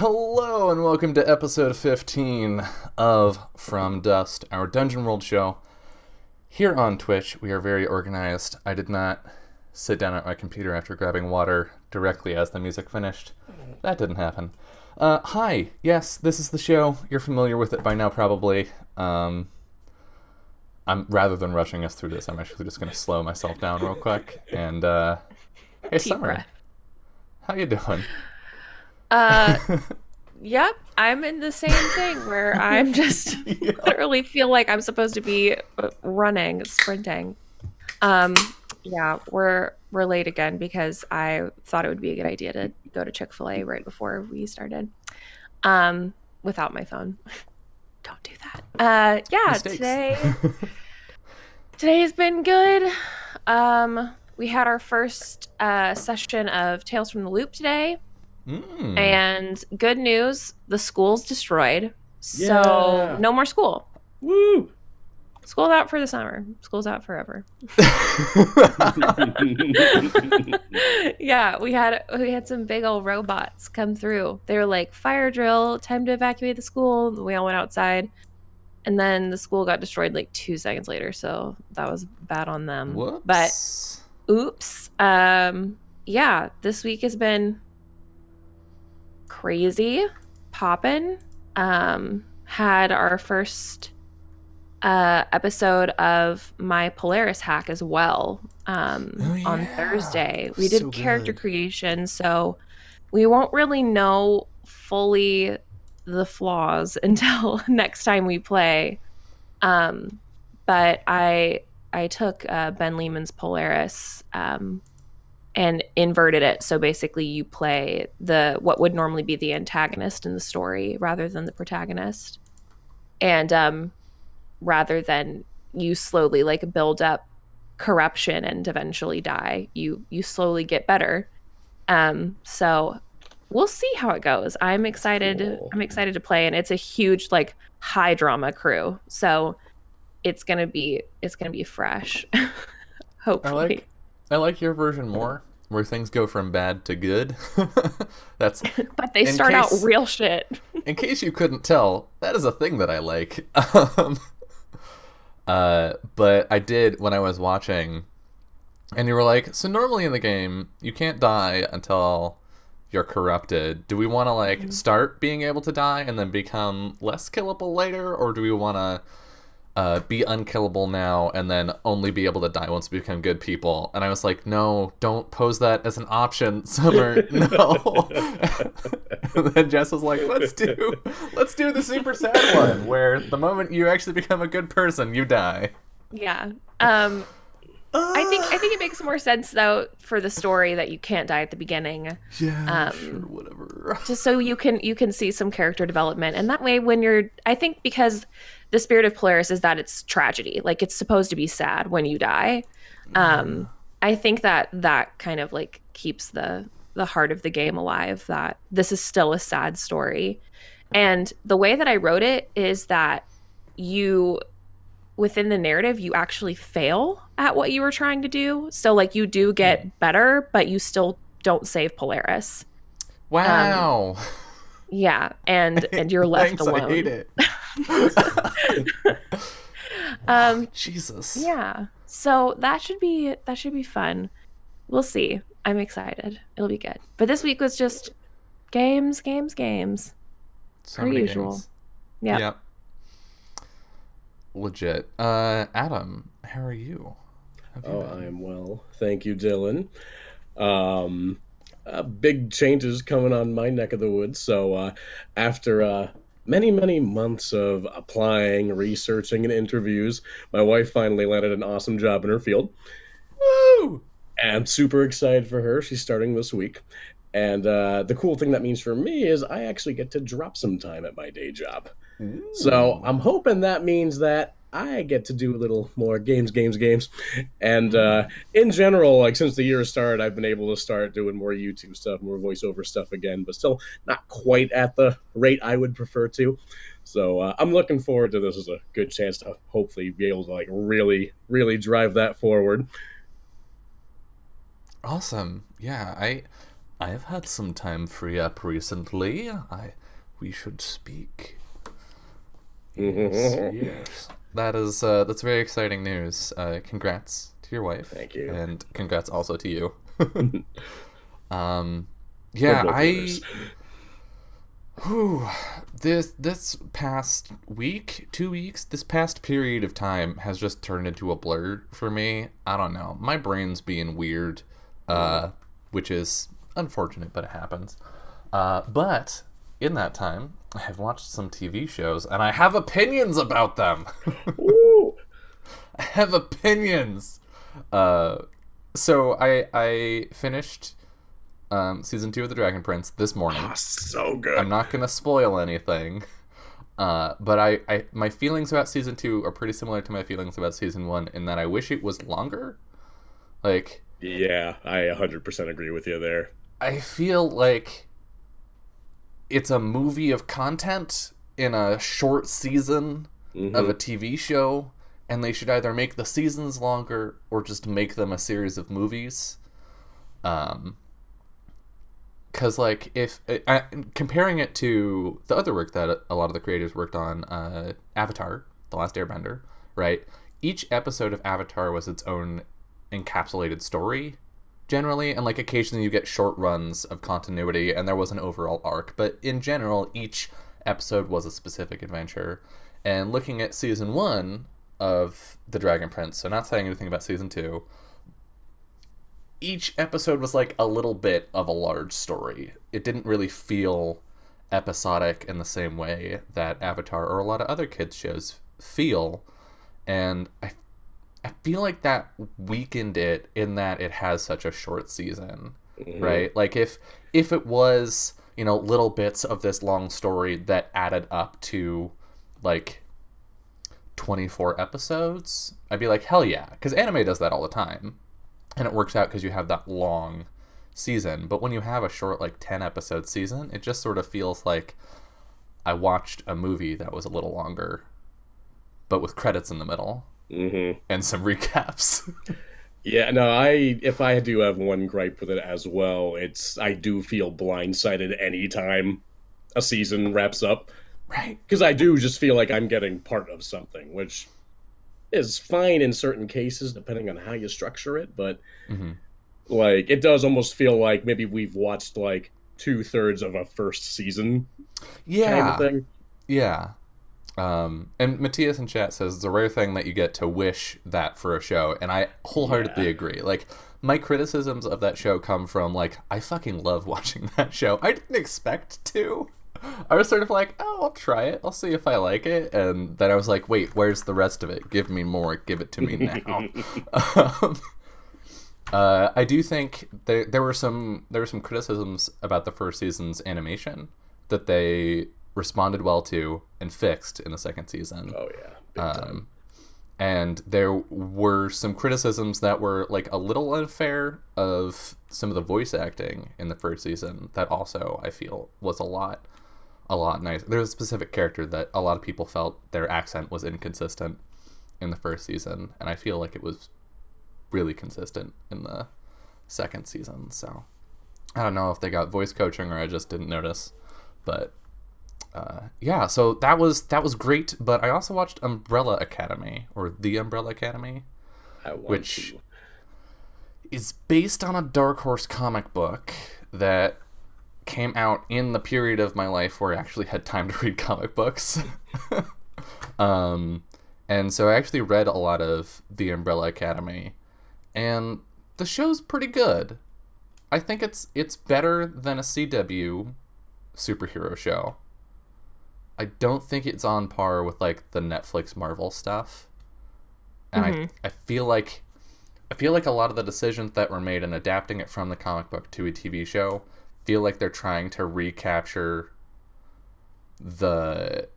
Hello and welcome to episode 15 of From Dust, our Dungeon World show. Here on Twitch, we are very organized. I did not sit down at my computer after grabbing water directly as the music finished. That didn't happen. Hi, yes, this is the show. You're familiar with it by now, probably. Rather than rushing us through this, I'm actually just going to slow myself down real quick. And, hey, Deep Summer, breath. how you doing? Uh, yep, I'm in the same thing where I'm just Yeah. literally feel like I'm supposed to be running, sprinting. Um, yeah, we're late again because I thought it would be a good idea to go to Chick-fil-A right before we started. Without my phone. Don't do that. Yeah, Mistakes. today's been good. We had our first session of Tales from the Loop today. Mm. And good news, the school's destroyed. So Yeah. no more school. Woo! School's out for the summer. School's out forever. Yeah, we had some big old robots come through. They were like, fire drill, time to evacuate the school. We all went outside. And then the school got destroyed like 2 seconds later. So that was bad on them. But Whoops. oops. Yeah, this week has been crazy poppin'. Had our first episode of my Polaris hack as well Oh, on yeah. Thursday. We So did character good. creation, so we won't really know fully the flaws until next time we play. But I took Ben Lehman's Polaris and inverted it. So basically you play what would normally be the antagonist in the story rather than the protagonist. And rather than you slowly like build up corruption and eventually die, you slowly get better. So we'll see how it goes. I'm excited. Cool. I'm excited to play, and it's a huge like high drama crew. So it's gonna be fresh. Hopefully. I like your version more, where things go from bad to good. That's But they in start out case real shit. in case you couldn't tell, that is a thing that I like. But I did when I was watching, and you were like, so normally in the game you can't die until you're corrupted. Do we want to like start being able to die and then become less killable later, or do we want to be unkillable now and then only be able to die once we become good people? And I was like, no, don't pose that as an option, Summer. No. And then Jess was like, let's do the super sad one where the moment you actually become a good person, you die. Yeah. I think it makes more sense though for the story that you can't die at the beginning. Yeah, sure, Um, whatever. just so you can see some character development. And that way when you're I think because the spirit of Polaris is that it's tragedy. Like it's supposed to be sad when you die. I think that kind of like keeps the heart of the game alive, that this is still a sad story. And the way that I wrote it is that you within the narrative you actually fail at what you were trying to do. So like you do get better, but you still don't save Polaris. Um Wow. yeah, and you're left Thanks, I hate alone. it. Oh, Um Jesus. yeah. So that should be fun. We'll see. I'm excited. It'll be good. But this week was just games, games, games. So Per many usual. games. Yep. Yep. Legit. Adam, how are you? Have you Oh, I been? am well. Thank you, Dylan. Um, Big changes coming on my neck of the woods. So, after many, many months of applying, researching, and interviews, my wife finally landed an awesome job in her field. Woo! And I'm super excited for her. She's starting this week. And the cool thing that means for me is I actually get to drop some time at my day job. So Ooh. I'm hoping that means that I get to do a little more games, games, games. And Mm. in general, like since the year started, I've been able to start doing more YouTube stuff, more voiceover stuff again, but still not quite at the rate I would prefer to. So I'm looking forward to this as a good chance to hopefully be able to like really, really drive that forward. Awesome. Yeah, I've had some time free up recently. We should speak. Yes, yes. That's very exciting news. Congrats to your wife, Thank you. and congrats also to you. um, We're yeah, both winners. whew, this past week, 2 weeks, this past period of time has just turned into a blur for me. I don't know. My brain's being weird, which is unfortunate, but it happens. But in that time, I have watched some TV shows, and I have opinions about them. Woo! I have opinions. Uh, so I finished season 2 of The Dragon Prince this morning. Ah, so good. I'm not gonna spoil anything, but my feelings about season 2 are pretty similar to my feelings about season 1 in that I wish it was longer. Like, Yeah, I 100% agree with you there. I feel like it's a movie of content in a short season of a TV show, and they should either make the seasons longer or just make them a series of movies. Because, like, if comparing it to the other work that a lot of the creators worked on, Avatar, The Last Airbender, right? Each episode of Avatar was its own encapsulated story, generally, and, like, occasionally you get short runs of continuity, and there was an overall arc. But in general, each episode was a specific adventure. And looking at season 1 of The Dragon Prince, so not saying anything about season 2, each episode was like a little bit of a large story. It didn't really feel episodic in the same way that Avatar or a lot of other kids shows feel. And I feel like that weakened it in that it has such a short season, right? Like if it was, little bits of this long story that added up to like 24 episodes, I'd be like, hell yeah, because anime does that all the time. And it works out because you have that long season. But when you have a short, like, 10-episode season, it just sort of feels like I watched a movie that was a little longer, but with credits in the middle and some recaps. Yeah, no, if I do have one gripe with it as well, it's I do feel blindsided anytime a season wraps up. Right. Because I do just feel like I'm getting part of something, which is fine in certain cases depending on how you structure it, but like it does almost feel like maybe we've watched like 2/3 of a first season kind of thing. Yeah. And Matthias in chat says it's a rare thing that you get to wish that for a show, and I wholeheartedly agree. Like, my criticisms of that show come from, like, I fucking love watching that show. I didn't expect to. I was sort of like, oh, I'll try it. I'll see if I like it. And then I was like, wait, where's the rest of it? Give me more. Give it to me now. I do think there were some criticisms about the first season's animation that they responded well to and fixed in the second season. Oh yeah, big time. And there were some criticisms that were like a little unfair of some of the voice acting in the first season that also I feel was a lot nice. There was a specific character that a lot of people felt their accent was inconsistent in the first season, and I feel like it was really consistent in the second season. So I don't know if they got voice coaching or I just didn't notice, but yeah, so that was great. But I also watched Umbrella Academy, or The Umbrella Academy, which is based on a Dark Horse comic book that came out in the period of my life where I actually had time to read comic books. And so I actually read a lot of The Umbrella Academy, and the show's pretty good. I think it's better than a CW superhero show. I don't think it's on par with like the Netflix Marvel stuff. And I feel like a lot of the decisions that were made in adapting it from the comic book to a TV show feel like they're trying to recapture the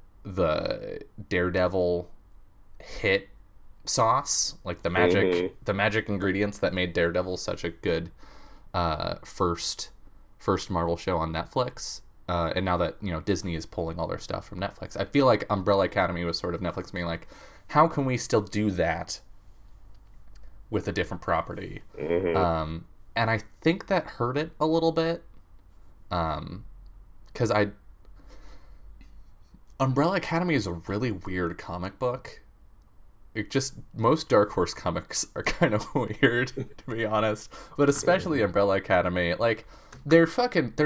Daredevil hit sauce, like the magic ingredients that made Daredevil such a good first Marvel show on Netflix. And now that, Disney is pulling all their stuff from Netflix, I feel like Umbrella Academy was sort of Netflix being like, how can we still do that with a different property? And I think that hurt it a little bit Because Umbrella Academy is a really weird comic book. Most Dark Horse comics are kind of weird, to be honest. But especially Umbrella Academy, like, their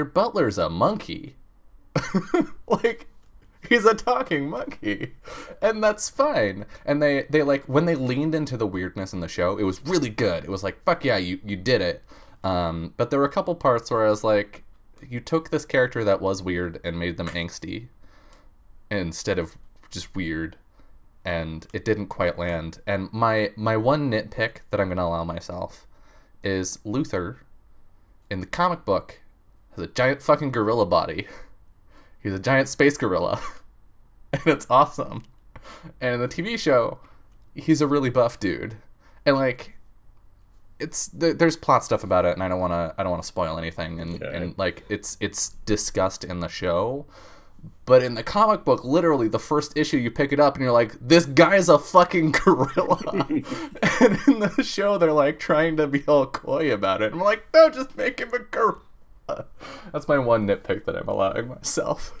butler's a monkey. Like, he's a talking monkey. And that's fine. And they like, when they leaned into the weirdness in the show, it was really good. It was like, fuck yeah, you did it. But there were a couple parts where I was like, you took this character that was weird and made them angsty instead of just weird. And it didn't quite land. And my one nitpick that I'm going to allow myself is Luther, in the comic book, has a giant fucking gorilla body. He's a giant space gorilla. And it's awesome. And in the TV show, he's a really buff dude. And, like, there's plot stuff about it, and I don't want to spoil anything. And like, it's discussed in the show. But in the comic book, literally, the first issue, you pick it up and you're like, this guy's a fucking gorilla. And in the show, they're like trying to be all coy about it. And I'm like, no, just make him a gorilla. That's my one nitpick that I'm allowing myself.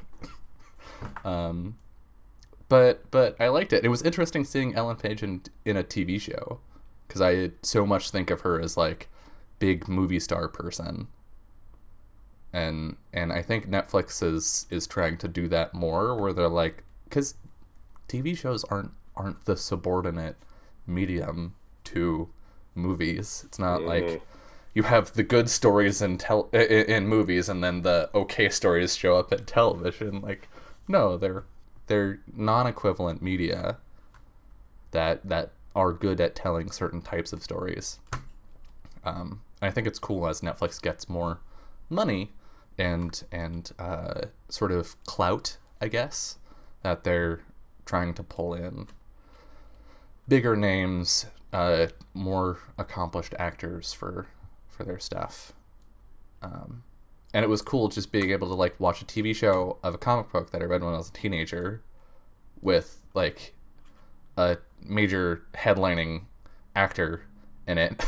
But I liked it. It was interesting seeing Ellen Page in a TV show, because I so much think of her as like big movie star person. And I think Netflix is trying to do that more, where they're like, because TV shows aren't the subordinate medium to movies. It's not like you have the good stories in movies and then the okay stories show up in television. Like, no, they're non-equivalent media that are good at telling certain types of stories. I think it's cool as Netflix gets more money and sort of clout, I guess, that they're trying to pull in bigger names, more accomplished actors for their stuff. And it was cool just being able to like watch a TV show of a comic book that I read when I was a teenager with like a major headlining actor in it.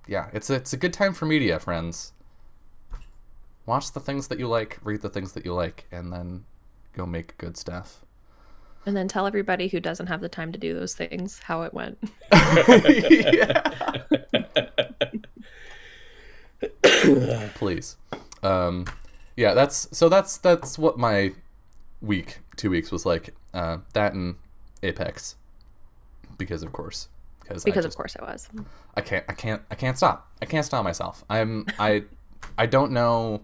Yeah, it's a good time for media, friends. Watch the things that you like, read the things that you like, and then go make good stuff. And then tell everybody who doesn't have the time to do those things how it went. Please. Yeah, that's what my 2 weeks was like. That and Apex. Because of course it was. I can't stop. I can't stop myself. I don't know,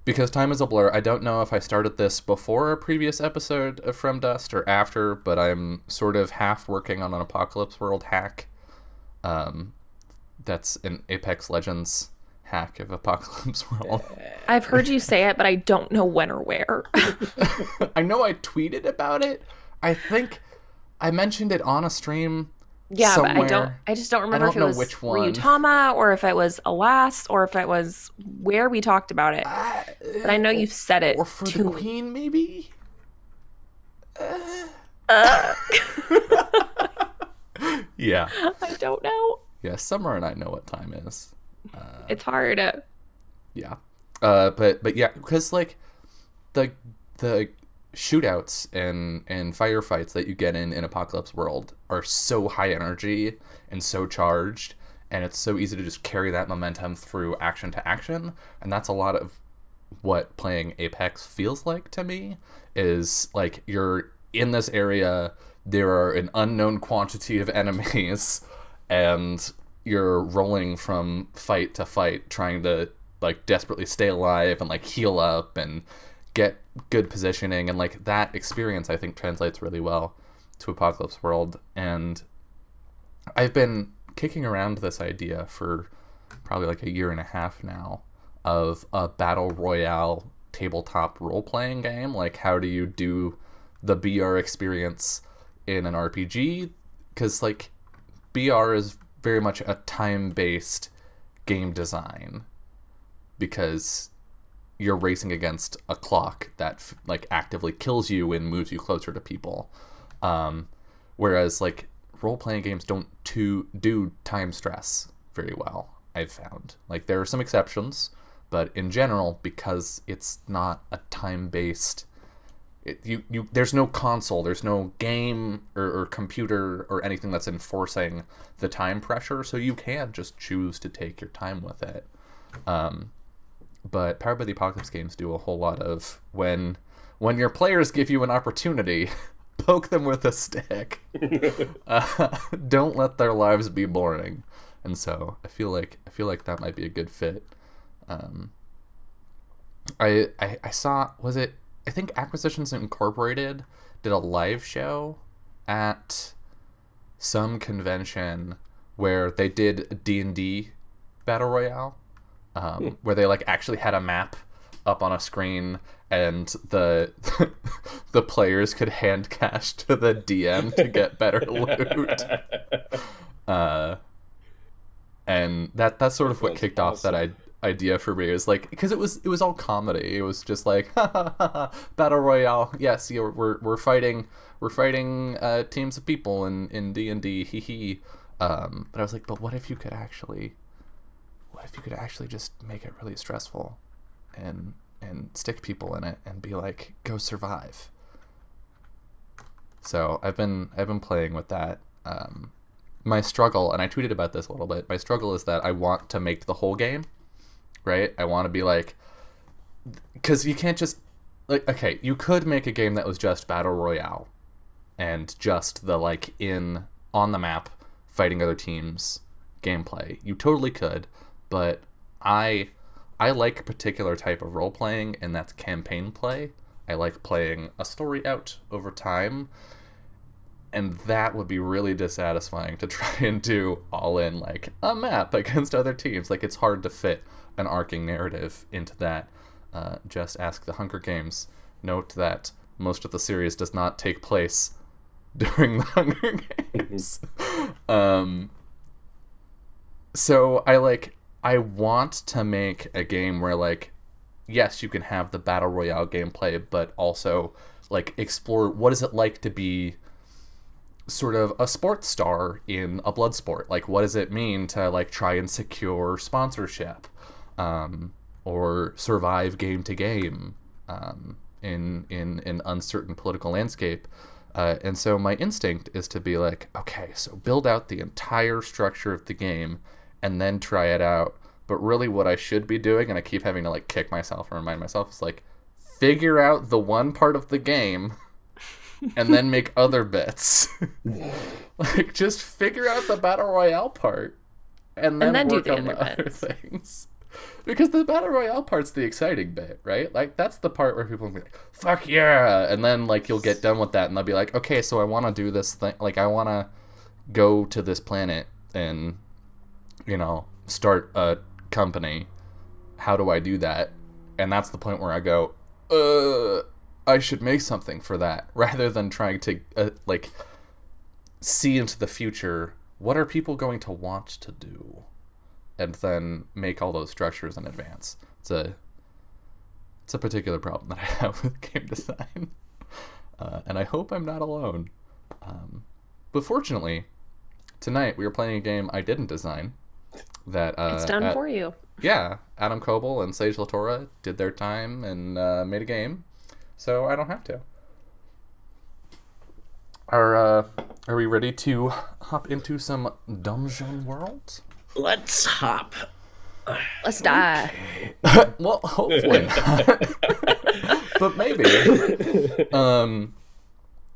because time is a blur. I don't know if I started this before a previous episode of From Dust or after, but I'm sort of half working on an Apocalypse World hack. That's an Apex Legends hack of Apocalypse World. I've heard you say it, but I don't know when or where. I know I tweeted about it. I think I mentioned it on a stream. Yeah, somewhere. but I just don't remember if it was which one. Ryutama or if it was Alas or if it was where we talked about it. But I know you've said it. Or for the Queen, maybe? Yeah. I don't know. Yeah, Summer and I know what time is. It's hard. Yeah. But yeah, because like the shootouts and firefights that you get in Apocalypse World are so high energy and so charged, and it's so easy to just carry that momentum through action to action. And that's a lot of what playing Apex feels like to me, is like you're in this area, there are an unknown quantity of enemies, and you're rolling from fight to fight, trying to like desperately stay alive and like heal up and get good positioning. And like that experience I think translates really well to Apocalypse World. And I've been kicking around this idea for probably like a year and a half now of a battle royale tabletop role-playing game. Like, how do you do the BR experience in an RPG? Because like BR is very much a time-based game design, because you're racing against a clock that like actively kills you and moves you closer to people. Whereas like role-playing games don't do time stress very well. I've found. Like, there are some exceptions, but in general, because it's not a time-based... there's no console, there's no game or computer or anything that's enforcing the time pressure, so you can just choose to take your time with it. But Powered by the Apocalypse games do a whole lot of when your players give you an opportunity, poke them with a stick. Don't let their lives be boring. And so I feel like that might be a good fit. I saw, I think Acquisitions Incorporated did a live show at some convention where they did D&D Battle Royale, where they like actually had a map up on a screen and the players could hand cash to the DM to get better loot. And that's sort of what kicked off that idea for me. Is like, because it was all comedy. It was just like Battle Royale. Yes, we're fighting teams of people in D&D. Hee hee. But I was like, but what if you could actually just make it really stressful and stick people in it and be like, go survive. So I've been playing with that. My struggle, and I tweeted about this a little bit, my struggle is that I want to make the whole game, right? I want to be like, because you can't just, like, okay, you could make a game that was just Battle Royale and just the, like, on the map, fighting other teams gameplay. You totally could, but I like a particular type of role-playing, and that's campaign play. I like playing a story out over time, and that would be really dissatisfying to try and do all in, like, a map against other teams. Like, it's hard to fit an arcing narrative into that. Just ask the Hunger Games. Note that most of the series does not take place during the Hunger Games. So I want to make a game where, like, yes, you can have the Battle Royale gameplay, but also, like, explore what is it like to be sort of a sports star in a blood sport. Like, what does it mean to, like, try and secure sponsorship, or survive game to game, in an uncertain political landscape. And so my instinct is to be like, okay, so build out the entire structure of the game and then try it out. But really what I should be doing, and I keep having to, like, kick myself and remind myself, is like, figure out the one part of the game and then make other bits. Like, just figure out the Battle Royale part and then work do the on the other bits. things. Because the Battle Royale part's the exciting bit, right? Like, that's the part where people will be like, fuck yeah! And then, like, you'll get done with that and they'll be like, okay, so I want to do this thing. Like, I want to go to this planet and, you know, start a company. How do I do that? And that's the point where I go, I should make something for that, rather than trying to, like, see into the future. What are people going to want to do? And then make all those structures in advance. It's a particular problem that I have with game design. And I hope I'm not alone. But fortunately, tonight we were playing a game I didn't design. That It's done for you. Yeah, Adam Coble and Sage Latora did their time and made a game, so I don't have to. Are we ready to hop into some Dungeon World? Let's hop. Let's die. Well, hopefully not. But maybe.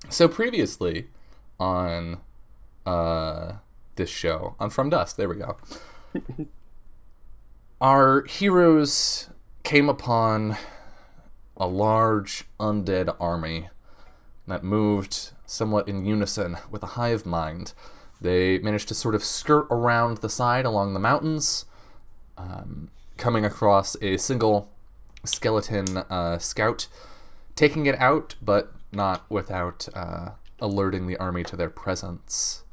So previously on this show, on From Dusk, there we go, our heroes came upon a large undead army that moved somewhat in unison with a hive mind. They managed to sort of skirt around the side along the mountains, coming across a single skeleton scout, taking it out, but not without alerting the army to their presence.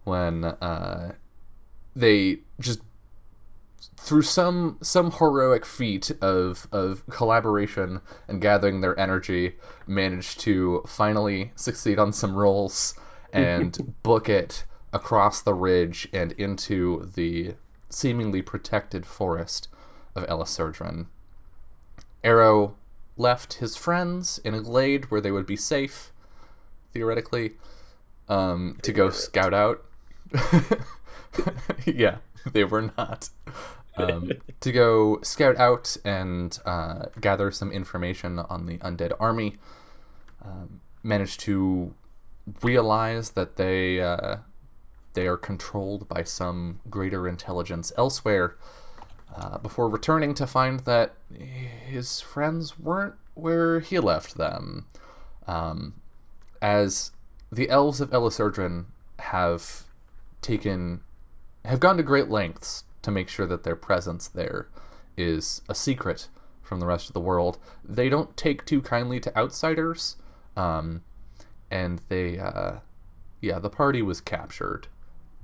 When they just, through some heroic feat of collaboration and gathering their energy, managed to finally succeed on some rolls and book it across the ridge and into the seemingly protected forest of Elisurdran. Arrow left his friends in a glade where they would be safe, theoretically, to go scout out. Yeah, they were not. To go scout out and gather some information on the undead army. Managed to realize that they are controlled by some greater intelligence elsewhere, before returning to find that his friends weren't where he left them. As the Elves of Elisurdran have gone to great lengths to make sure that their presence there is a secret from the rest of the world. They don't take too kindly to outsiders, and the party was captured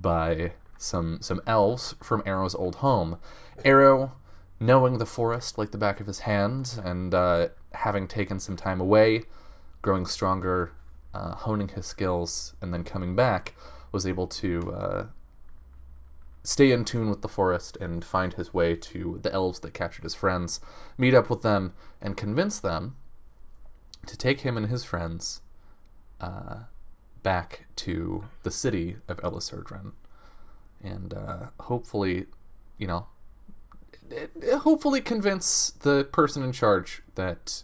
by some elves from Arrow's old home. Arrow, knowing the forest like the back of his hand, and having taken some time away, growing stronger, honing his skills, and then coming back, was able to stay in tune with the forest and find his way to the elves that captured his friends, meet up with them, and convince them to take him and his friends back to the city of Elisurdran, and hopefully convince the person in charge that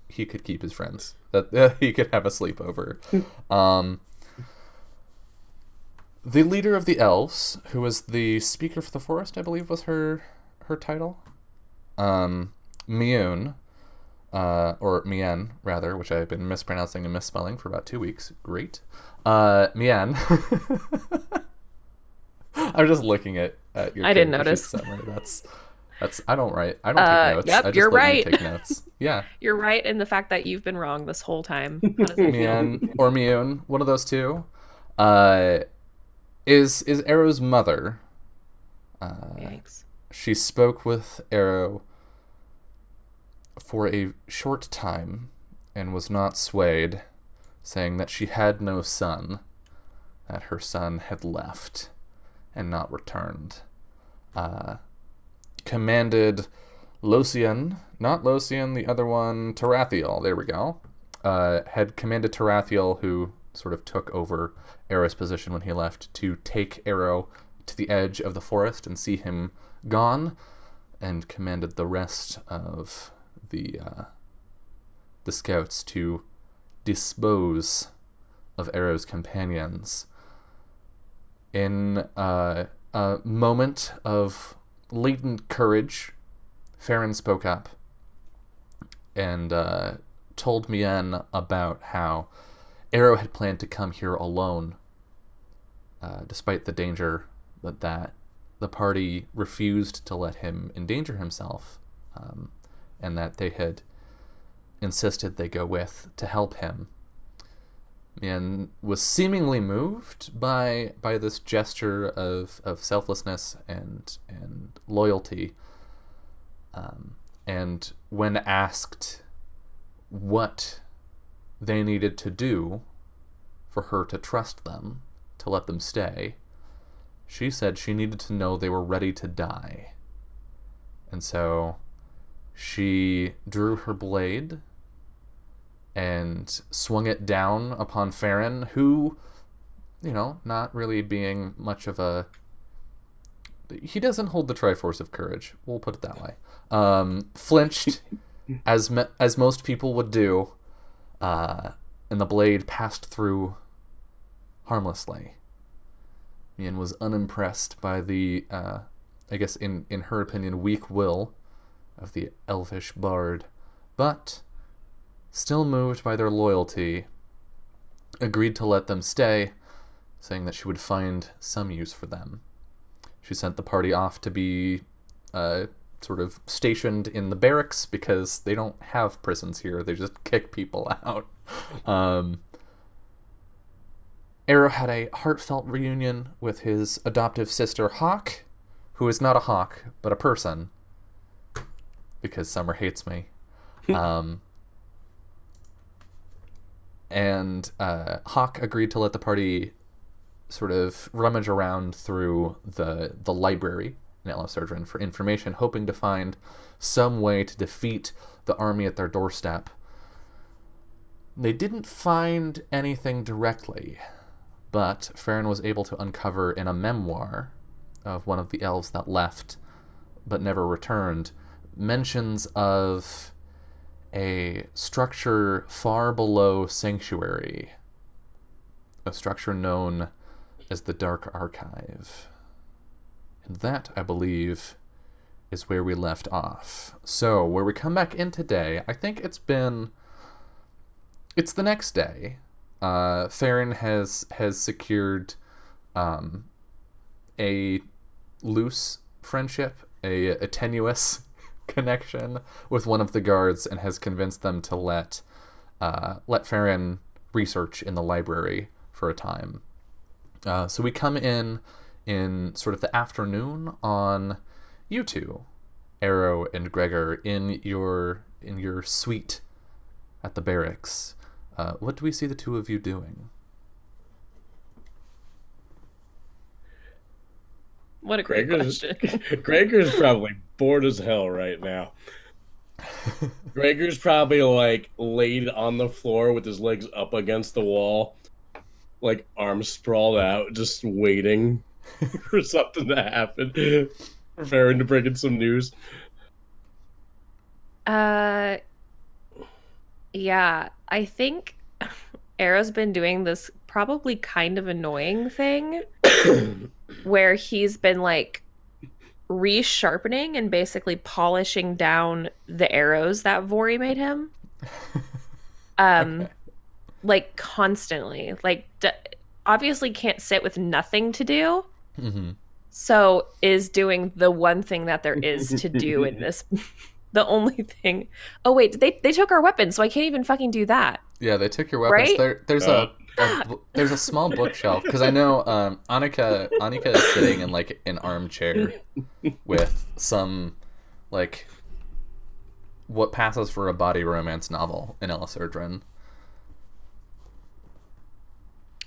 he could keep his friends, that he could have a sleepover. The leader of the elves, who was the speaker for the forest, I believe was her title, Mien, or Mien, rather, which I've been mispronouncing and misspelling for about 2 weeks. Great. Mien. I'm just looking at your I didn't character sheet notice. summary. That's I don't take notes. Yep, I just you're let right. you take notes. Yeah. You're right in the fact that you've been wrong this whole time. How does it feel? Mien or Mien, one of those two. Is Arrow's mother. Thanks. She spoke with Arrow for a short time and was not swayed, saying that she had no son, that her son had left and not returned. Commanded Losian, not Losian, the other one, Tarathiel, there we go, had commanded Tarathiel, who sort of took over Arrow's position when he left, to take Arrow to the edge of the forest and see him gone, and commanded the rest of the scouts to dispose of Arrow's companions. In a moment of latent courage, Farron spoke up and told Mien about how Arrow had planned to come here alone, despite the danger that the party refused to let him endanger himself, and that they had insisted they go with to help him. And was seemingly moved by this gesture of selflessness and loyalty. And when asked what they needed to do for her to trust them, to let them stay, she said she needed to know they were ready to die. And so she drew her blade and swung it down upon Farron, who, not really being much of a... He doesn't hold the Triforce of Courage, we'll put it that way. Flinched, as most people would do, and the blade passed through harmlessly. Mien was unimpressed by the, I guess in her opinion, weak will of the elfish bard, but still moved by their loyalty, agreed to let them stay, saying that she would find some use for them. She sent the party off to be sort of stationed in the barracks, because they don't have prisons here, they just kick people out. Arrow had a heartfelt reunion with his adoptive sister Hawk, who is not a hawk, but a person, because Summer hates me. And Hawk agreed to let the party sort of rummage around through the library in Elisurdran for information, hoping to find some way to defeat the army at their doorstep. They didn't find anything directly, but Farron was able to uncover in a memoir of one of the elves that left but never returned mentions of a structure far below Sanctuary, a structure known as the Dark Archive. And that, I believe, is where we left off. So, where we come back in today, I think it's the next day. Farron has secured a loose friendship, a tenuous connection with one of the guards, and has convinced them to let Farron research in the library for a time. So we come in sort of the afternoon on you two, Arrow and Gregor, in your suite at the barracks. What do we see the two of you doing? What a great question. Gregor's probably bored as hell right now. Gregor's probably like laid on the floor with his legs up against the wall, like arms sprawled out, just waiting for something to happen, for Farron to bring in some news. Yeah, I think Arrow's been doing this probably kind of annoying thing where he's been like resharpening and basically polishing down the arrows that Vori made him. Okay. Like constantly, like obviously can't sit with nothing to do. Mm-hmm. So is doing the one thing that there is to do in this. The only thing. Oh wait, they took our weapons, so I can't even fucking do that. Yeah, they took your weapons. Right? There's a small bookshelf, because I know Annika is sitting in like an armchair with some like what passes for a body romance novel in Elisurdran.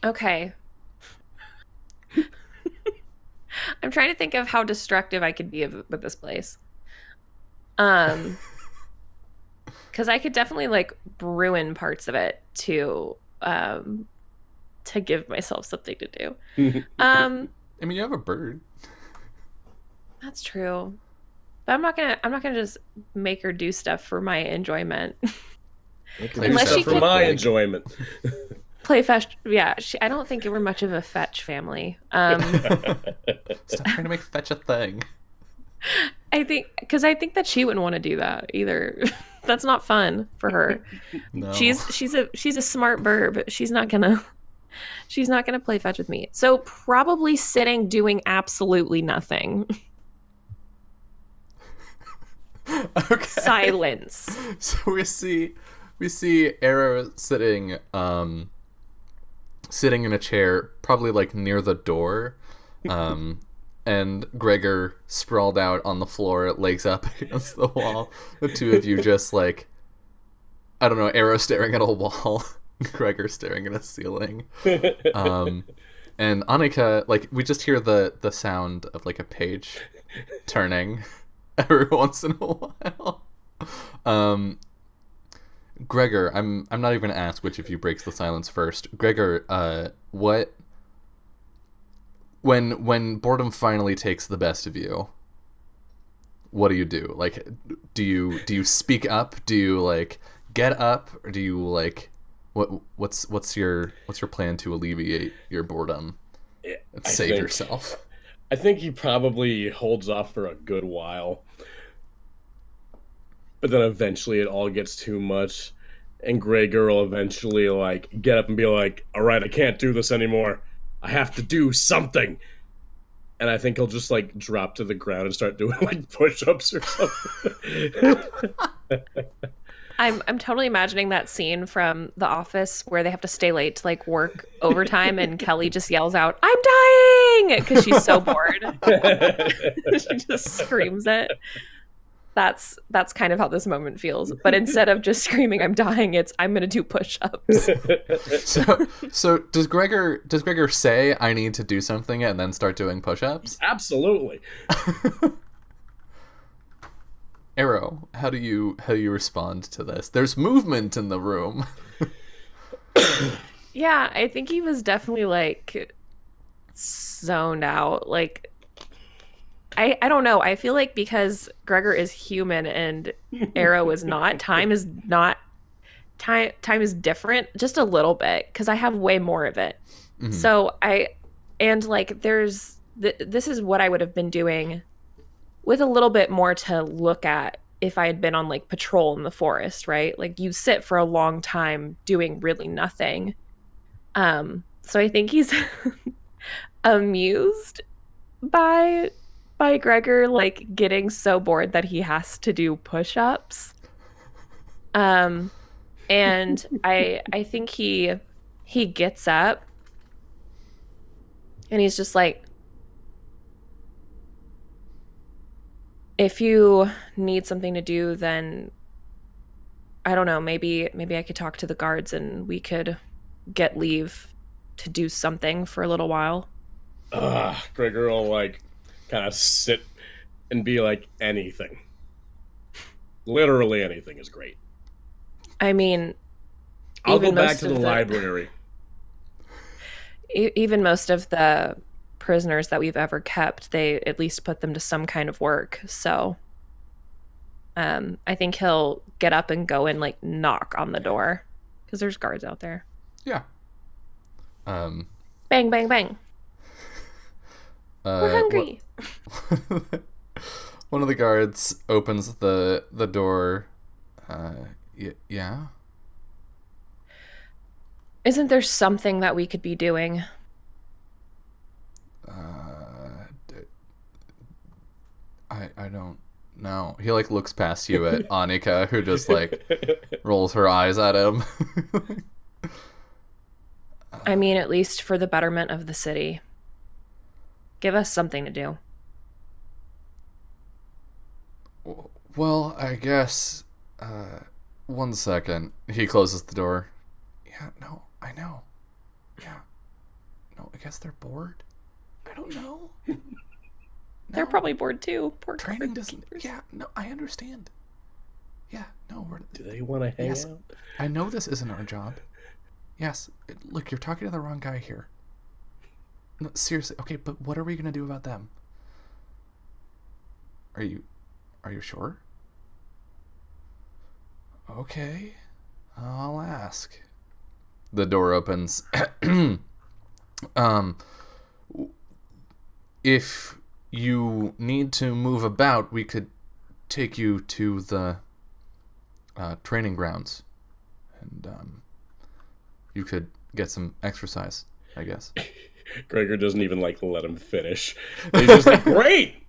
Okay. I'm trying to think of how destructive I could be with this place. Because I could definitely like ruin parts of it to give myself something to do. I mean, you have a bird. That's true, but I'm not gonna just make her do stuff for my enjoyment. Unless she for my enjoyment. Play fetch. Yeah, I don't think we're much of a fetch family. Stop trying to make fetch a thing. I think that she wouldn't want to do that either. That's not fun for her. No. She's a smart burb. She's not gonna play fetch with me. So probably sitting doing absolutely nothing. Okay. Silence. So we see Arrow sitting in a chair, probably like near the door. And Gregor sprawled out on the floor, legs up against the wall. The two of you just like, I don't know, Arrow staring at a wall, Gregor staring at a ceiling. And Annika, like, we just hear the sound of like a page turning every once in a while. Gregor, I'm not even gonna ask which of you breaks the silence first. Gregor, when boredom finally takes the best of you, what do you do? Like, do you speak up? Do you like get up, or do you like what's your plan to alleviate your boredom and save yourself? I think he probably holds off for a good while, but then eventually it all gets too much, and Gregor will eventually like get up and be like, "All right, I can't do this anymore. I have to do something." And I think he'll just like drop to the ground and start doing like push-ups or something. I'm totally imagining that scene from The Office where they have to stay late to like work overtime, and Kelly just yells out, "I'm dying!" because she's so bored. She just screams it. That's kind of how this moment feels. But instead of just screaming I'm dying, it's I'm gonna do push-ups. So does Gregor say I need to do something and then start doing push-ups? Absolutely. Arrow, how do you respond to this? There's movement in the room. Yeah, I think he was definitely like zoned out. Like I don't know. I feel like because Gregor is human and Arrow is not, time is different just a little bit because I have way more of it. Mhm. So and like this is what I would have been doing with a little bit more to look at if I had been on like patrol in the forest, right? Like you sit for a long time doing really nothing. So I think he's amused by Gregor like getting so bored that he has to do push-ups. And I think he gets up and he's just like, if you need something to do, then I don't know, maybe I could talk to the guards and we could get leave to do something for a little while. Gregor will like kind of sit and be like, anything. Literally anything is great. I mean, I'll go even back most to the of library. even most of the prisoners that we've ever kept, they at least put them to some kind of work. So I think he'll get up and go and like knock on the door because there's guards out there. Yeah. Bang, bang, bang. We're hungry. One of the guards opens the door. Yeah. Isn't there something that we could be doing? I don't know. He like looks past you at Annika, who just like rolls her eyes at him. I mean, at least for the betterment of the city. Give us something to do. Well, I guess. 1 second. He closes the door. Yeah, no, I know. Yeah. No, I guess they're bored. I don't know. They're probably bored too. Poor Training doesn't. Yeah, no, I understand. Yeah, no, Do they want to hang out? I know this isn't our job. Yes, look, you're talking to the wrong guy here. No, seriously, okay, but what are we gonna do about them? Are you sure? Okay, I'll ask. The door opens. If you need to move about, we could take you to the training grounds, and you could get some exercise, I guess. Gregor doesn't even like let him finish. He's just like, great.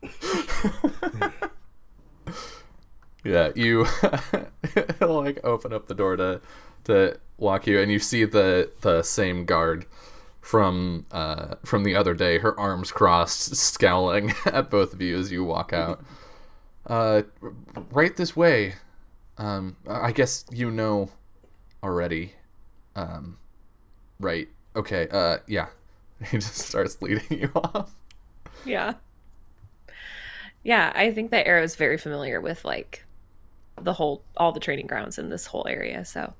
Yeah, you he'll like open up the door to walk you, and you see the same guard from the other day, her arms crossed, scowling at both of you as you walk out. Right this way. I guess you know already. Right. Okay. Yeah. He just starts leading you off. Yeah. Yeah, I think that Arrow's very familiar with like all the training grounds in this whole area, so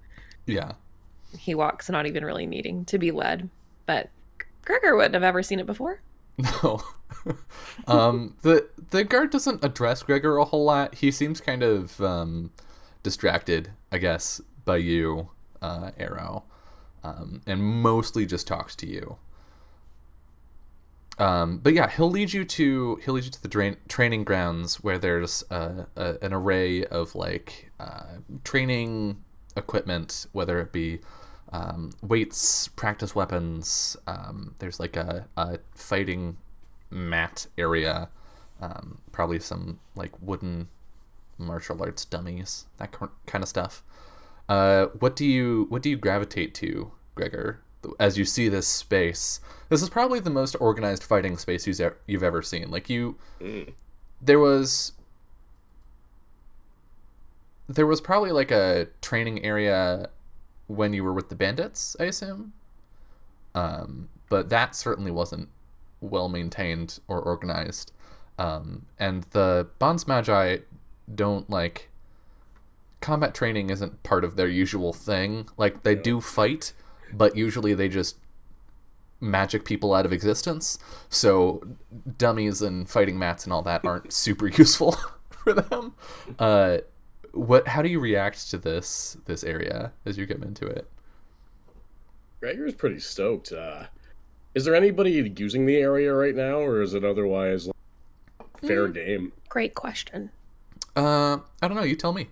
Yeah. he walks not even really needing to be led. But Gregor wouldn't have ever seen it before. No. The guard doesn't address Gregor a whole lot. He seems kind of distracted, I guess, by you, Arrow, and mostly just talks to you. But yeah, he'll lead you to the training grounds where there's an array of like training equipment, whether it be weights, practice weapons. There's like a fighting mat area, probably some like wooden martial arts dummies, that kind of stuff. What do you gravitate to, Gregor, as you see this space? This is probably the most organized fighting space you've ever seen. Like there was there was probably like a training area when you were with the bandits, I assume. But that certainly wasn't well maintained or organized. And the Bonds Magi don't like combat training isn't part of their usual thing. Like they do fight, but usually they just magic people out of existence. So dummies and fighting mats and all that aren't super useful for them. How do you react to this area as you get into it? Gregor's pretty stoked. Is there anybody using the area right now, or is it otherwise like, fair game? Great question. I don't know. You tell me.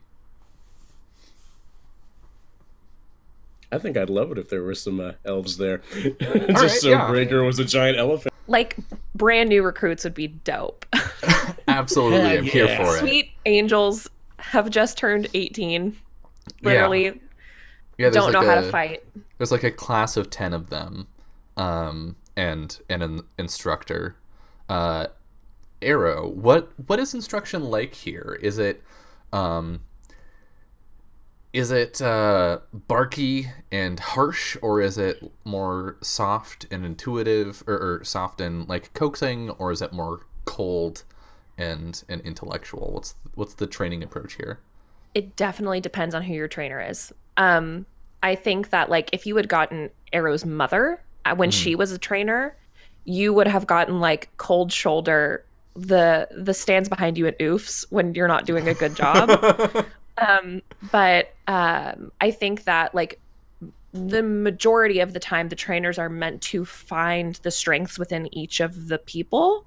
I think I'd love it if there were some elves there. All right, Just so yeah. Gregor was a giant elephant. Like brand new recruits would be dope. Absolutely, I'm here Yeah. for it. Sweet angels have just turned 18. Literally Yeah, don't know how to fight. There's like a class of 10 of them, and an instructor. Arrow, what is instruction like here? Is it barky and harsh, or is it more soft and intuitive, or soft and like coaxing, or is it more cold and intellectual? What's the training approach here? It definitely depends on who your trainer is. I think that like if you had gotten Arrow's mother when she was a trainer, you would have gotten like cold shoulder, the stands behind you and oofs when you're not doing a good job. But I think that like the majority of the time the trainers are meant to find the strengths within each of the people.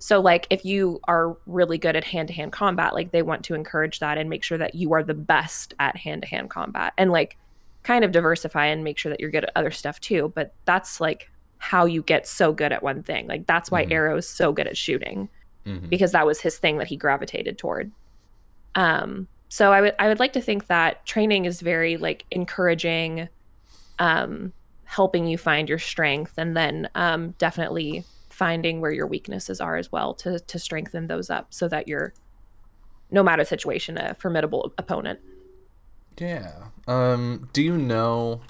So like if you are really good at hand-to-hand combat, like they want to encourage that and make sure that you are the best at hand-to-hand combat, and like kind of diversify and make sure that you're good at other stuff too. But that's like how you get so good at one thing. Like that's why Arrow's so good at shooting, because that was his thing that he gravitated toward. So I would like to think that training is very like encouraging, helping you find your strength, and then definitely finding where your weaknesses are as well to strengthen those up so that you're, no matter the situation, a formidable opponent. Yeah. Do you know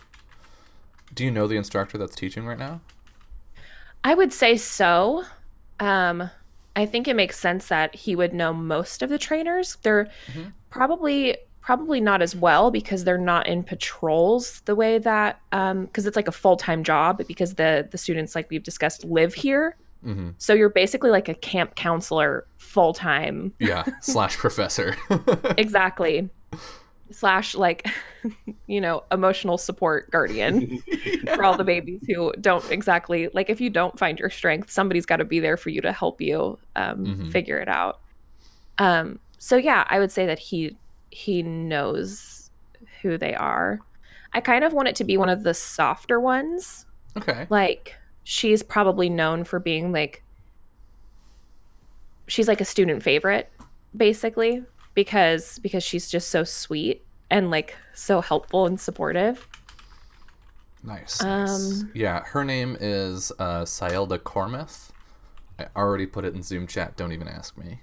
the instructor that's teaching right now? I would say so. I think it makes sense that he would know most of the trainers. They're probably not as well because they're not in patrols the way that because it's like a full-time job, because the students, like we've discussed, live here. So you're basically like a camp counselor full-time. Yeah, slash professor. Exactly. Slash like emotional support guardian for all the babies who don't exactly, like, if you don't find your strength, somebody's got to be there for you to help you figure it out. So yeah, I would say that he knows who they are. I kind of want it to be one of the softer ones. Okay. Like she's probably known for being like, she's like a student favorite basically, because she's just so sweet and like so helpful and supportive. Nice. Yeah, her name is Syelda Cormith. I already put it in Zoom chat. Don't even ask me.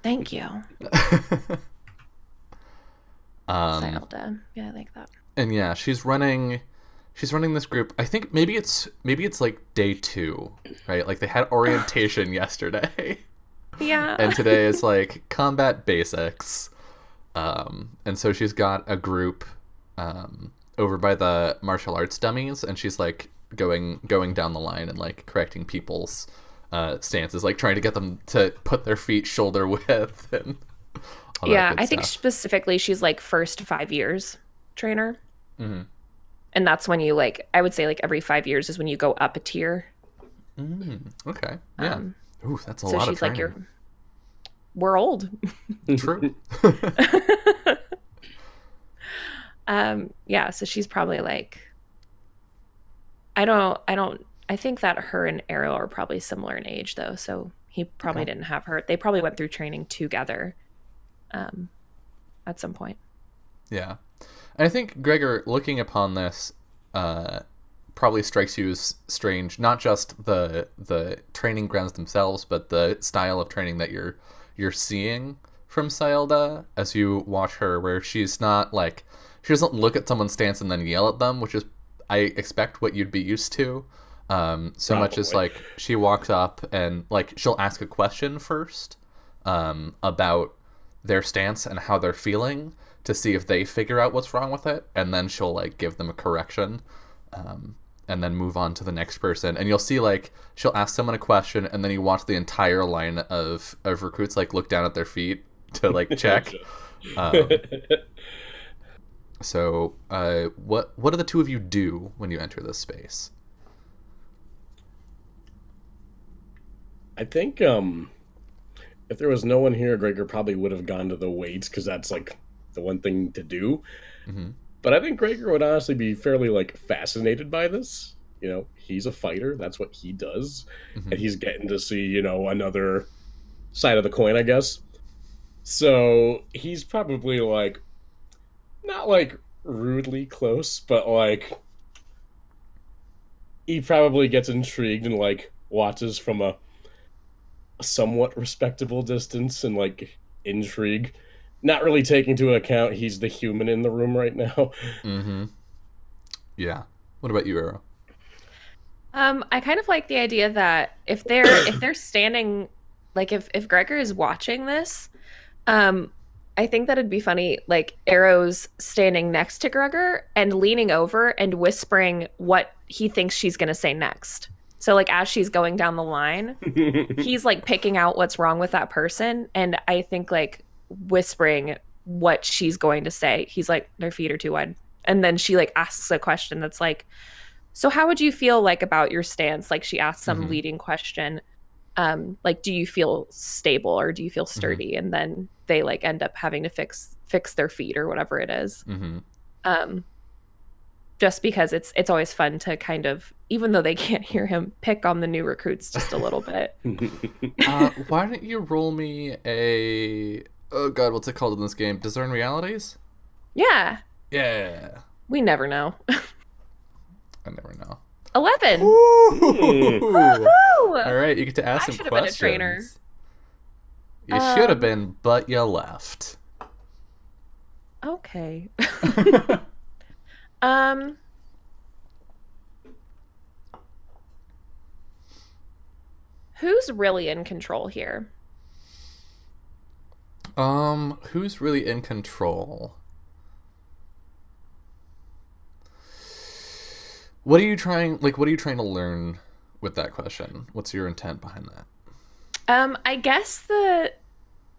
Thank you. Syelda. Yeah, I like that. And yeah, she's running this group. I think maybe it's like day 2, right? Like they had orientation yesterday. Yeah. And today is like combat basics. And so she's got a group over by the martial arts dummies, and she's like going down the line and like correcting people's stances, like trying to get them to put their feet shoulder width and all that good I think stuff. specifically she's like first 5 years trainer. And that's when you like, I would say like every 5 years is when you go up a tier. Okay. Yeah. Ooh, that's a So lot of she's like training. we're old. True. Yeah, so she's probably like, I think that her and Arrow are probably similar in age though, so he probably didn't have her. They probably went through training together at some point. Yeah. And I think, Gregor, looking upon this, probably strikes you as strange, not just the training grounds themselves, but the style of training that you're seeing from Sayelda as you watch her, where she's not like, she doesn't look at someone's stance and then yell at them, which is, I expect, what you'd be used to. So much as like she walks up and like she'll ask a question first about their stance and how they're feeling to see if they figure out what's wrong with it, and then she'll like give them a correction, and then move on to the next person. And you'll see like she'll ask someone a question, and then you watch the entire line of recruits like look down at their feet to like check. So what do the two of you do when you enter this space? I think if there was no one here, Gregor probably would have gone to the weights because that's like the one thing to do. Mm-hmm. But I think Gregor would honestly be fairly like fascinated by this. You know, he's a fighter. That's what he does. Mm-hmm. And he's getting to see, you know, another side of the coin, I guess. So he's probably like, not like rudely close, but like he probably gets intrigued and like watches from a somewhat respectable distance and like intrigue, not really taking into account he's the human in the room right now. Mm-hmm. Yeah. What about you, Arrow? I kind of like the idea that if they're standing, like if Gregor is watching this, I think that it'd be funny, like Arrow's standing next to Gregor and leaning over and whispering what he thinks she's gonna say next. So like as she's going down the line, he's like picking out what's wrong with that person, and I think like whispering what she's going to say. He's like, their feet are too wide. And then she like asks a question that's like, so how would you feel like about your stance? Like she asks some leading question. Like, do you feel stable or do you feel sturdy? And then they like end up having to fix their feet or whatever it is. Just because it's always fun to kind of, even though they can't hear him, pick on the new recruits just a little bit. Why don't you roll me a, oh god, what's it called in this game? Discern Realities? Yeah. Yeah. We never know. I never know. 11. All right, you get to ask some questions. Been a trainer. You should have been, but you left. Okay. Who's really in control here? Who's really in control? What are you trying to learn with that question? What's your intent behind that? I guess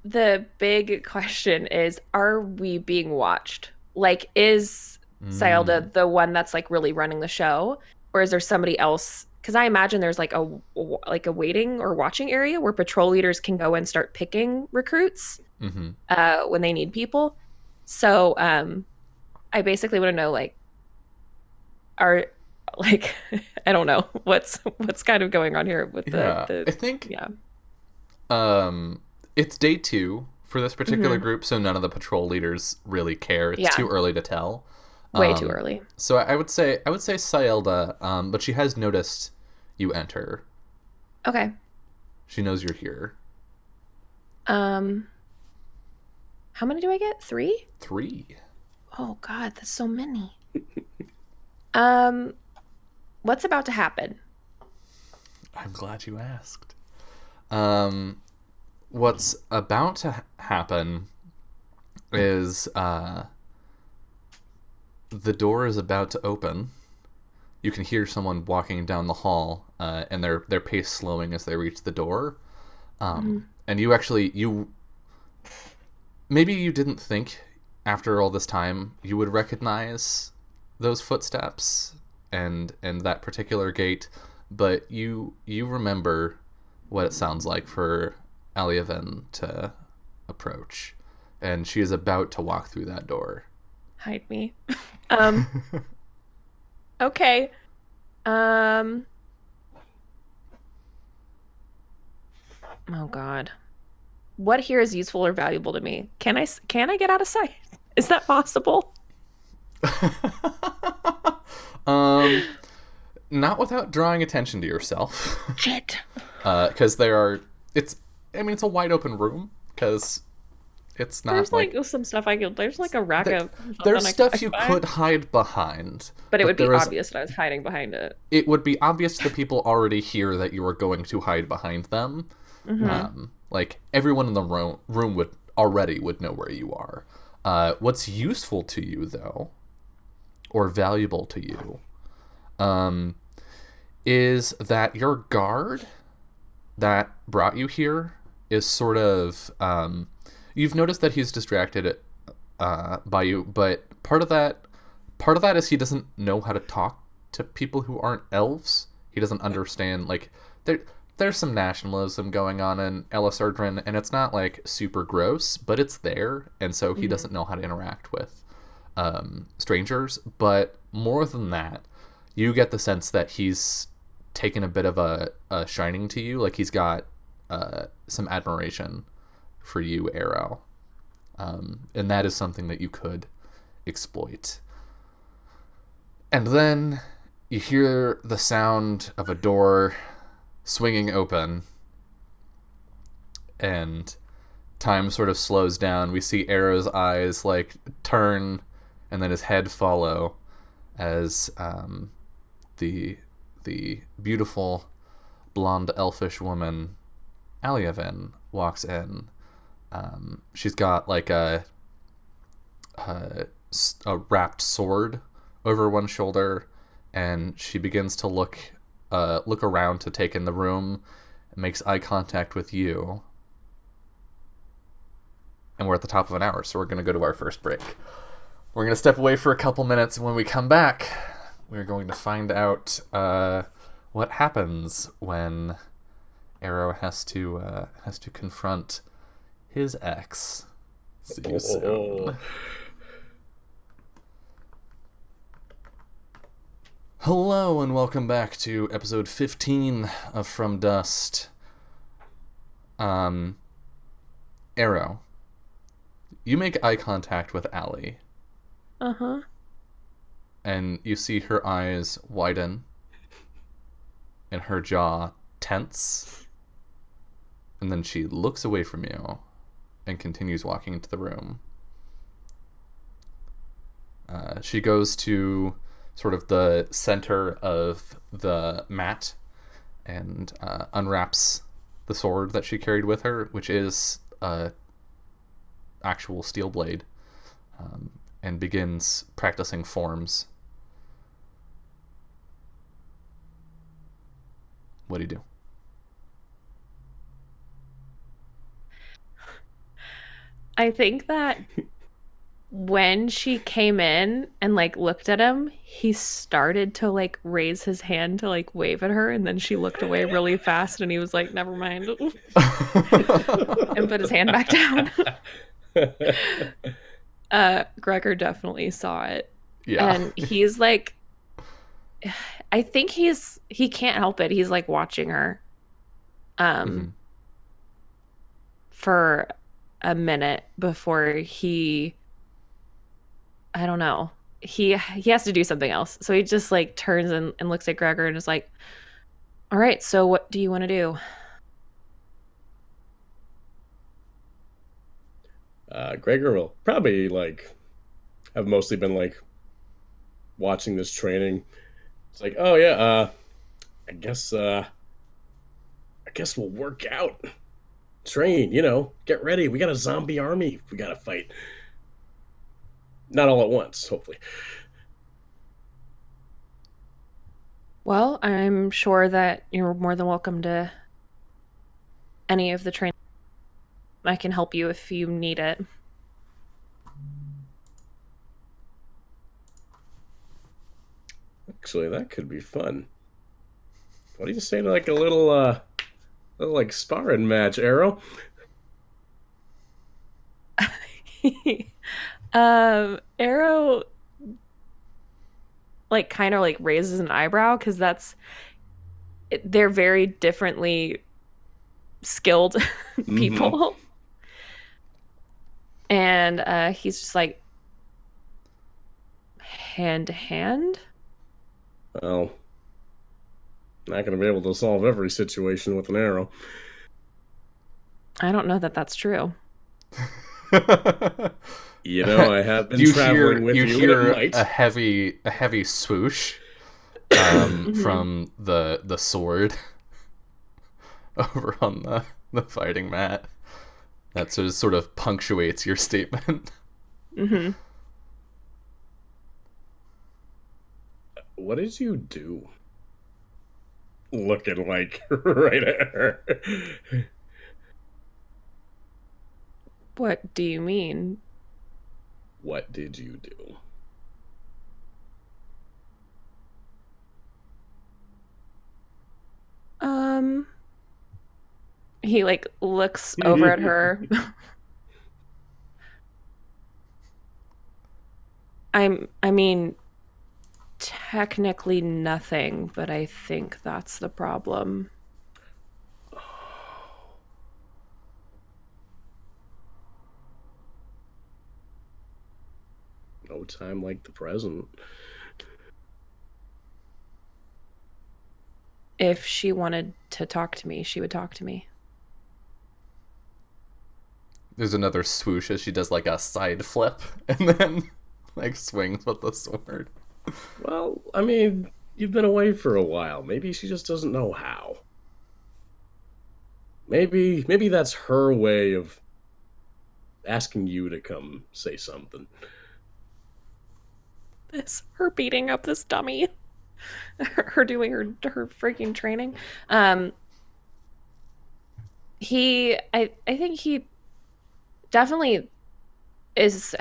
the big question is, are we being watched? Like, is Sayelda the one that's like really running the show, or is there somebody else? Because I imagine there's like a waiting or watching area where patrol leaders can go and start picking recruits when they need people. So I basically want to know, like, I don't know what's kind of going on here with the I think it's day 2 for this particular group, so none of the patrol leaders really care. It's too early to tell. Way too early. So I would say Sayelda, but she has noticed you enter. Okay. She knows you're here. How many do I get? 3? 3. Oh God, that's so many. What's about to happen? I'm glad you asked. What's about to happen is the door is about to open. You can hear someone walking down the hall, and their pace slowing as they reach the door. And maybe you didn't think after all this time you would recognize those footsteps and that particular gate, but you remember what it sounds like for Aliaven to approach, and she is about to walk through that door. Hide me. Okay. Oh God. What here is useful or valuable to me? Can I get out of sight? Is that possible? Not without drawing attention to yourself. Shit. Because it's a wide open room, because It's not There's like some stuff I could. There's like a rack of there's something I stuff could you find. could hide behind, But it would be there is obvious that I was hiding behind it. it would be obvious to the people already here that you were going to hide behind them. Mm-hmm. Like everyone in the room would know where you are. What's useful to you though, or valuable to you, is that your guard that brought you here is sort of you've noticed that he's distracted by you, but part of that is he doesn't know how to talk to people who aren't elves. He doesn't understand, like, there's some nationalism going on in Ellis Erdrin, and it's not like super gross, but it's there, and so he doesn't know how to interact with strangers. But more than that, you get the sense that he's taken a bit of a shining to you. Like he's got some admiration for you, Arrow, and that is something that you could exploit. And then you hear the sound of a door swinging open, and time sort of slows down. We see Arrow's eyes like turn, and then his head follow as the beautiful blonde elfish woman Aliavin walks in. She's got like a wrapped sword over one shoulder, and she begins to look around to take in the room, and makes eye contact with you. And we're at the top of an hour, so we're going to go to our first break. We're going to step away for a couple minutes, and when we come back, we're going to find out what happens when Arrow has to confront his ex. See you soon. Hello and welcome back to episode 15 of From Dust. Arrow, you make eye contact with Allie. Uh-huh. And you see her eyes widen and her jaw tense. And then she looks away from you and continues walking into the room. She goes to sort of the center of the mat and unwraps the sword that she carried with her, which is a actual steel blade, and begins practicing forms. What do you do? I think that when she came in and like looked at him, he started to like raise his hand to like wave at her, and then she looked away really fast and he was like, never mind. And put his hand back down. Gregor definitely saw it. Yeah. And he's like, I think he can't help it. He's like watching her for a minute before I don't know. He has to do something else. So he just like turns and looks at Gregor and is like, all right, so what do you want to do? Gregor will probably like have mostly been like watching this training. It's like, oh yeah, I guess we'll work out. Train, get ready. We got a zombie army we gotta fight. Not all at once, hopefully. Well, I'm sure that you're more than welcome to any of the training. I can help you if you need it. Actually, that could be fun. What do you say to like a little like sparring match, Arrow? Arrow like kind of like raises an eyebrow because they're very differently skilled people. And he's just like, hand to hand. Well, not going to be able to solve every situation with an arrow. I don't know that that's true. You know, I have been you traveling hear with you you, and it hear might. a heavy swoosh Hmm. from the sword over on the fighting mat. That sort of punctuates your statement. Hmm. What did you do? Looking like right at her. What do you mean? What did you do? Um, he like looks over at her. I mean, technically nothing, but I think that's the problem. No time like the present. If she wanted to talk to me, she would talk to me. There's another swoosh as she does like a side flip and then like swings with the sword. Well, I mean, you've been away for a while. Maybe she just doesn't know how. Maybe that's her way of asking you to come say something. This her beating up this dummy, her doing her freaking training. Um, I think he definitely is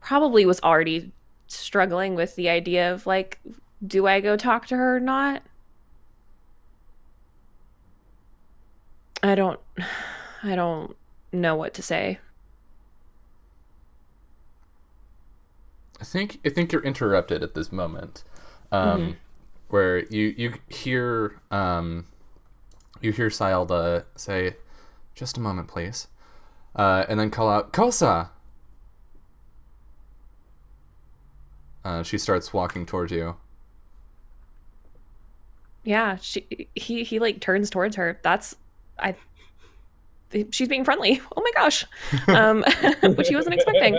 probably was already struggling with the idea of like, do I go talk to her or not? I don't, I don't know what to say. I think you're interrupted at this moment, Hmm. um, where you hear Sylda say, "Just a moment, please," and then call out, "Kosa." She starts walking towards you. Yeah, he like turns towards her. I she's being friendly. Oh my gosh, um, which he wasn't expecting.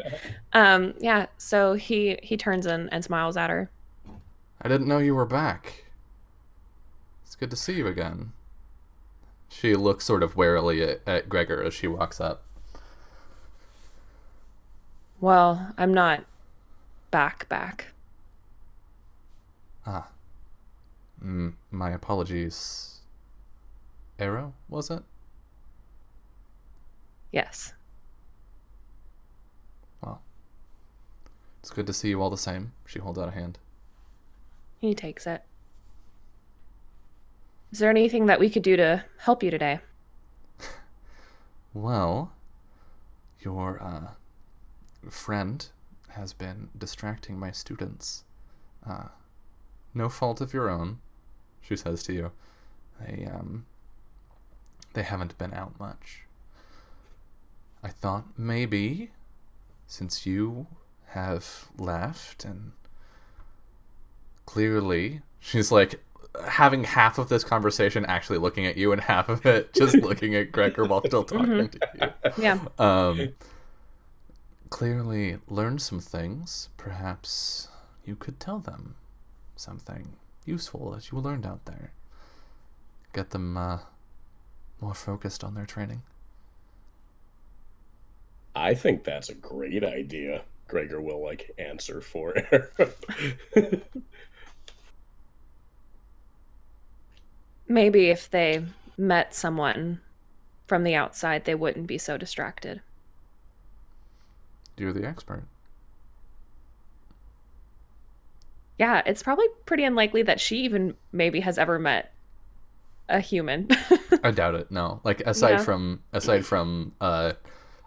Yeah, so he turns and smiles at her. I didn't know you were back. It's good to see you again. She looks sort of warily at Gregor as she walks up. Well, I'm not back. Ah, my apologies. Arrow, was it? Yes. Well, it's good to see you all the same. She holds out a hand. He takes it. Is there anything that we could do to help you today? Well, your friend has been distracting my students. Uh, no fault of your own, she says to you. They haven't been out much. I thought maybe, since you have left and clearly she's like having half of this conversation actually looking at you and half of it just looking at Gregor while still Hmm. talking to Yeah. you. Clearly learned some things. Perhaps you could tell them something useful that you learned out there. Get them more focused on their training. I think that's a great idea. Gregor will like answer for her. Maybe if they met someone from the outside, they wouldn't be so distracted. You're the expert. Yeah, it's probably pretty unlikely that she even maybe has ever met a human. I doubt it. No, like Yeah. aside from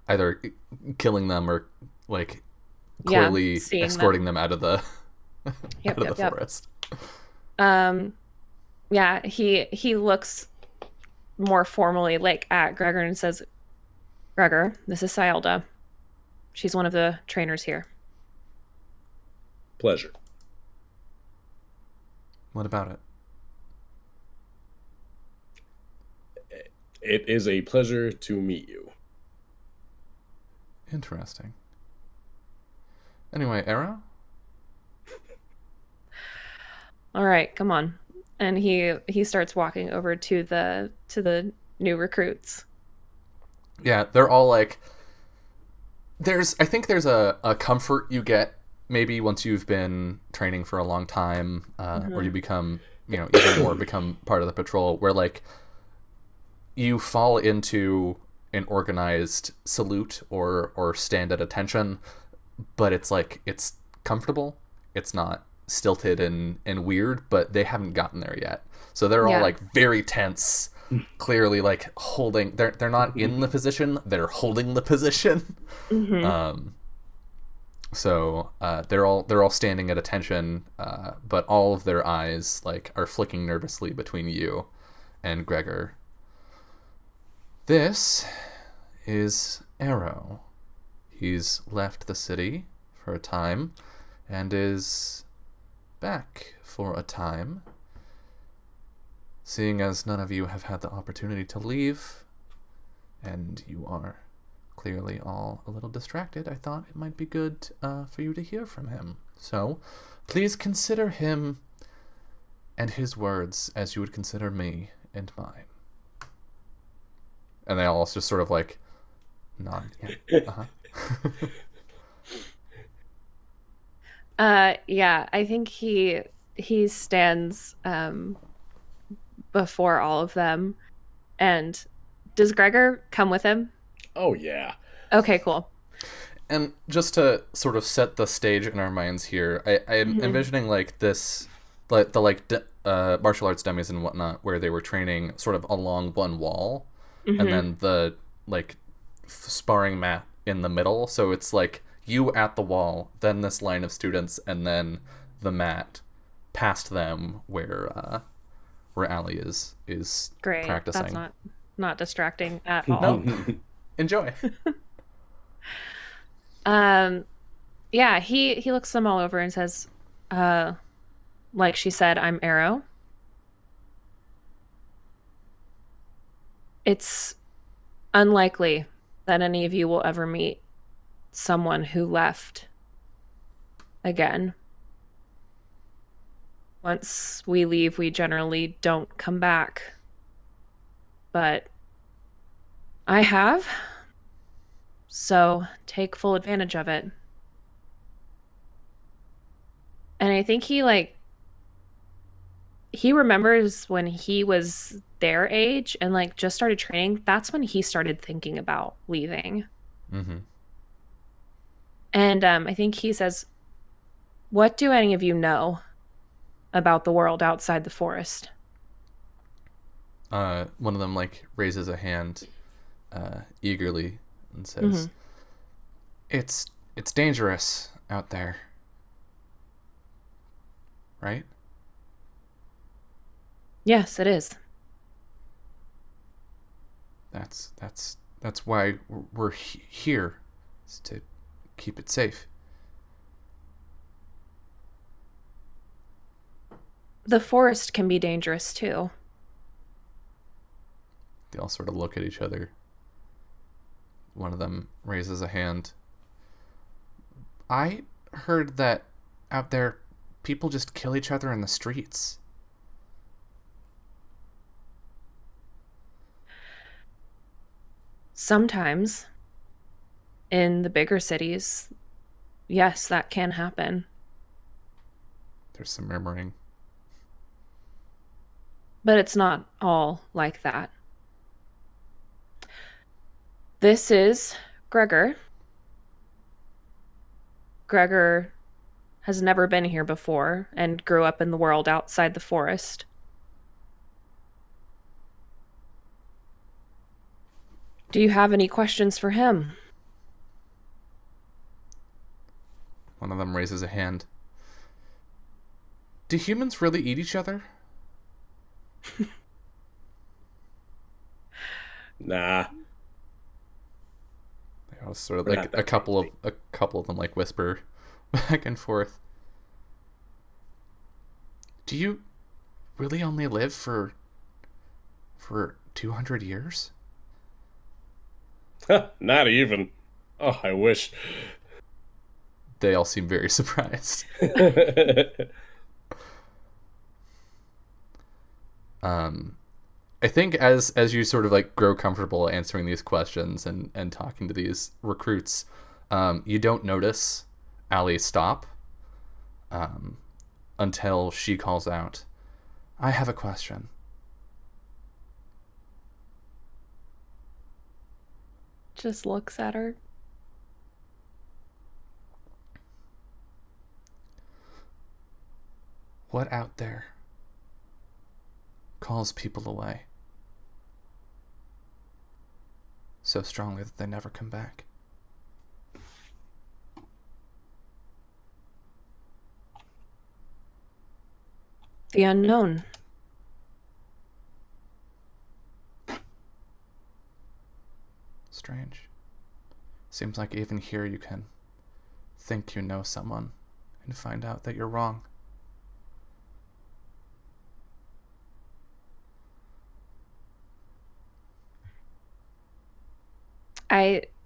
either killing them or like Yeah, clearly seeing escorting them. them out of the out Yep, of the yep, yep. forest. Um, yeah, he looks more formally like at Gregor and says, "Gregor, this is Syelda. She's one of the trainers here." Pleasure. What about it? It is a pleasure to meet you. Interesting. Anyway, Arrow? All right, come on. And he starts walking over to the new recruits. Yeah, they're all like, I think there's a comfort you get maybe once you've been training for a long time, or you become, even more become part of the patrol, where like you fall into an organized salute or stand at attention, but it's like it's comfortable. It's not stilted and weird, but they haven't gotten there yet. So they're all Yeah. like very tense, clearly like holding. They're not in the position. They're holding the position. Mm-hmm. So they're all standing at attention, but all of their eyes like are flicking nervously between you and Gregor. This is Arrow. He's left the city for a time and is back for a time. Seeing as none of you have had the opportunity to leave, and you are clearly all a little distracted, I thought it might be good for you to hear from him. So, please consider him and his words as you would consider me and mine. And they all just sort of like nod. Yeah. Yeah, I think he stands before all of them. And does Gregor come with him? Oh, yeah. Okay, cool. And just to sort of set the stage in our minds here, I'm envisioning like this, like martial arts dummies and whatnot, where they were training sort of along one wall, and then the like sparring mat in the middle. So it's like you at the wall, then this line of students, and then the mat past them where Allie is Great. practicing. That's not distracting at all. No, enjoy. Yeah, he looks them all over and says, like she said, I'm Arrow. It's unlikely that any of you will ever meet someone who left again. Once we leave, we generally don't come back. But I have. So take full advantage of it. And I think he remembers when he was their age and like just started training. That's when he started thinking about leaving. Mm-hmm. And I think he says, what do any of you know about the world outside the forest? One of them like raises a hand eagerly and says, it's dangerous out there, right? Yes, it is. That's why we're here, is to keep it safe. The forest can be dangerous too. They all sort of look at each other. One of them raises a hand. I heard that out there people just kill each other in the streets. Sometimes in the bigger cities, yes, that can happen. There's some murmuring. But it's not all like that. This is Gregor. Gregor has never been here before and grew up in the world outside the forest. Do you have any questions for him? One of them raises a hand. Do humans really eat each other? Nah. They all sort of We're like not that a couple of them like whisper back and forth. Do you really only live for 200 years? Not even. Oh, I wish. They all seem very surprised. Um, I think as you sort of like grow comfortable answering these questions and talking to these recruits, you don't notice Allie stop um, until she calls out, "I have a question." Just looks at her. What out there calls people away so strongly that they never come back? The unknown. Strange. Seems like even here you can think you know someone and find out that you're wrong.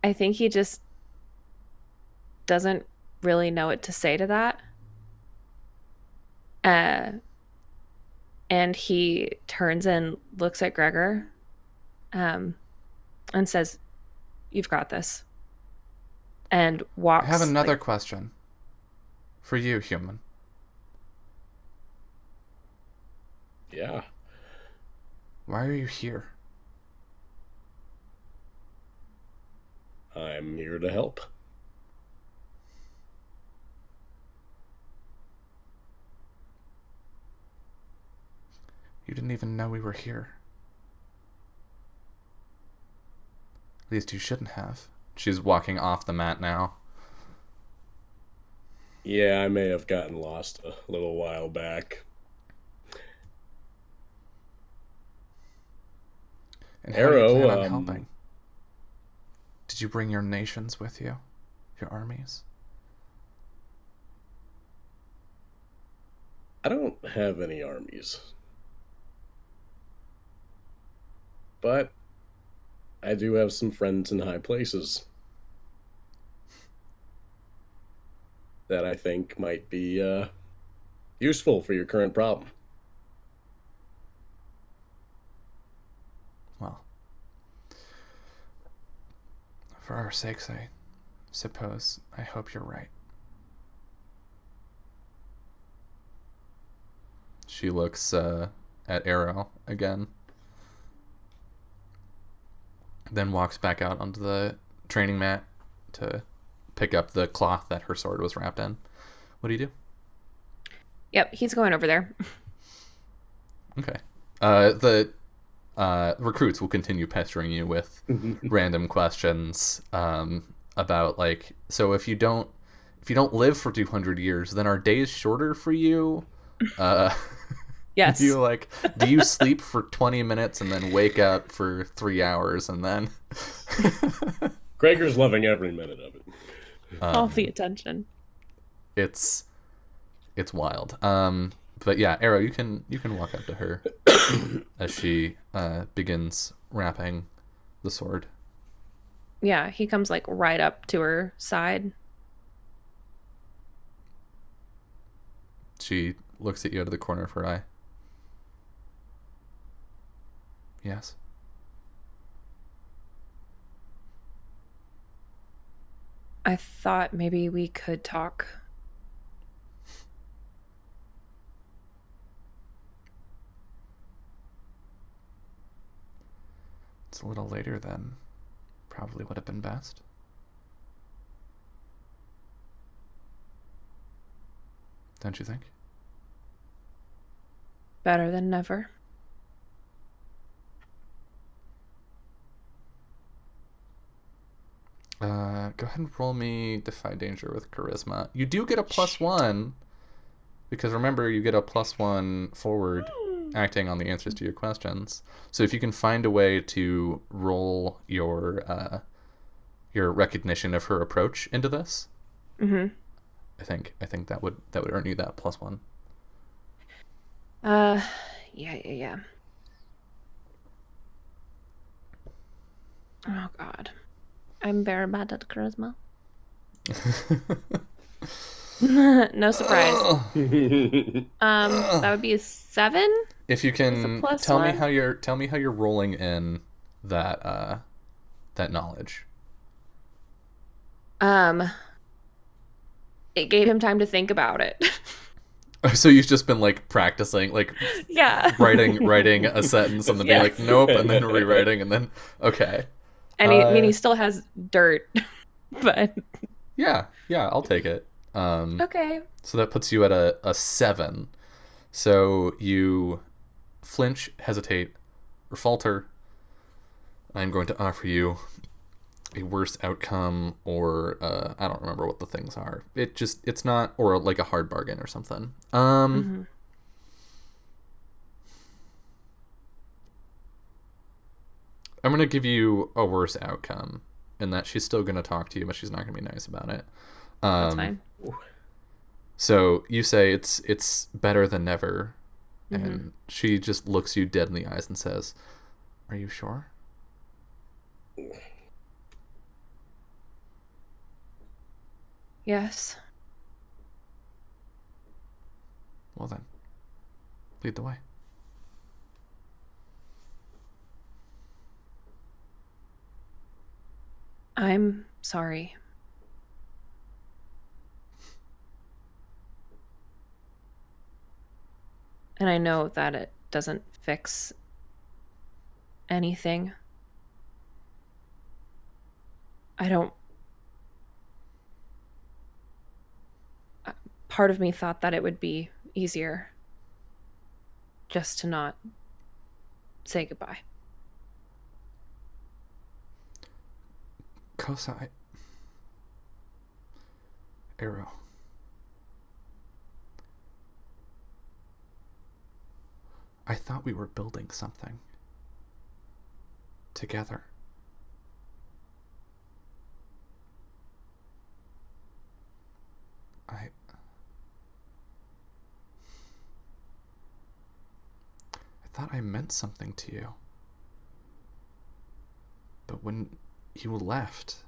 I think he just doesn't really know what to say to that. Uh, and he turns and looks at Gregor, and says, "You've got this." And I have walks another like, question for you, human. Yeah. Why are you here? I'm here to help. You didn't even know we were here. At least you shouldn't have. She's walking off the mat now. Yeah, I may have gotten lost a little while back. And how do you plan Arrow, on helping? Did you bring your nations with you? Your armies? I don't have any armies. But I do have some friends in high places that I think might be useful for your current problem. Well, for our sakes, I suppose I hope you're right. She looks at Arrow again, then walks back out onto the training mat to pick up the cloth that her sword was wrapped in. What do you do? "Yep, he's going over there." Okay. The recruits will continue pestering you with random questions about like, so if you don't live for 200 years, then are days shorter for you? Yes. Do you sleep for 20 minutes and then wake up for 3 hours and then Gregor's loving every minute of it. All the attention. it's wild. But yeah, Arrow, you can walk up to her as she begins wrapping the sword. Yeah, he comes like right up to her side. She looks at you out of the corner of her eye. Yes. "I thought maybe we could talk." It's a little later than probably would have been best. Don't you think? Better than never. Go ahead and roll me Defy Danger with Charisma. You do get a +1, because remember, you get a +1 forward acting on the answers to your questions. So if you can find a way to roll your recognition of her approach into this, Mm-hmm. I think that would earn you that +1. Yeah. Oh God. I'm very bad at charisma. No surprise. That would be a 7 If you with a can tell me +1. how you're rolling in that that knowledge. Um, it gave him time to think about it. So you've just been like practicing, like Yeah. writing a sentence and then being like Yes. nope, and then rewriting, and then okay. And I mean, he still has dirt, but Yeah, I'll take it. okay. So that puts you at a 7. So you flinch, hesitate, or falter. I'm going to offer you a worse outcome, or I don't remember what the things are. It's not, or like a hard bargain or something. Mm-hmm. I'm gonna give you a worse outcome, in that she's still gonna talk to you, but she's not gonna be nice about it. That's fine. So you say it's better than never, Mm-hmm. and she just looks you dead in the eyes and says, "Are you sure?" Yes. Well then, lead the way. I'm sorry. And I know that it doesn't fix anything. I don't. Part of me thought that it would be easier just to not say goodbye. Kosai. Arrow. I thought we were building something. Together. I thought I meant something to you. But when you left,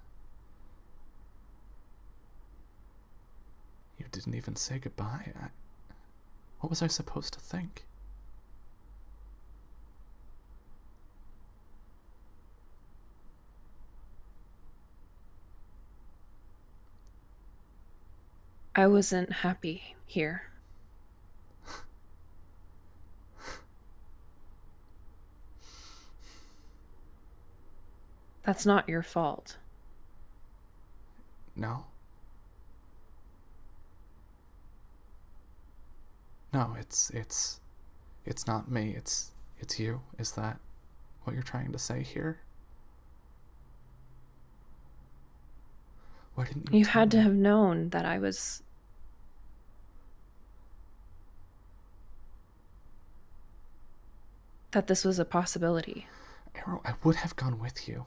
you didn't even say goodbye. What was I supposed to think? I wasn't happy here. That's not your fault. No? No, it's not me. It's you. Is that what you're trying to say here? Why didn't you You tell had to me? have known that that this was a possibility. Arrow, I would have gone with you.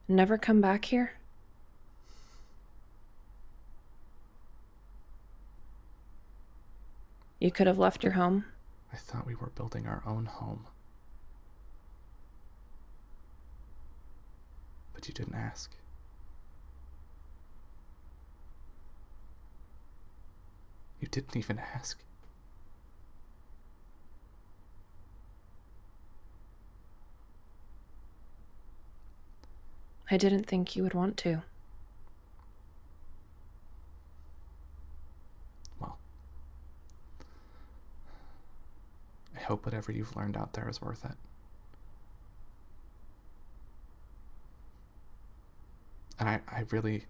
Never come back here? You could have left your home. I thought we were building our own home. But you didn't ask. You didn't even ask. I didn't think you would want to. Well, I hope whatever you've learned out there is worth it. And I really,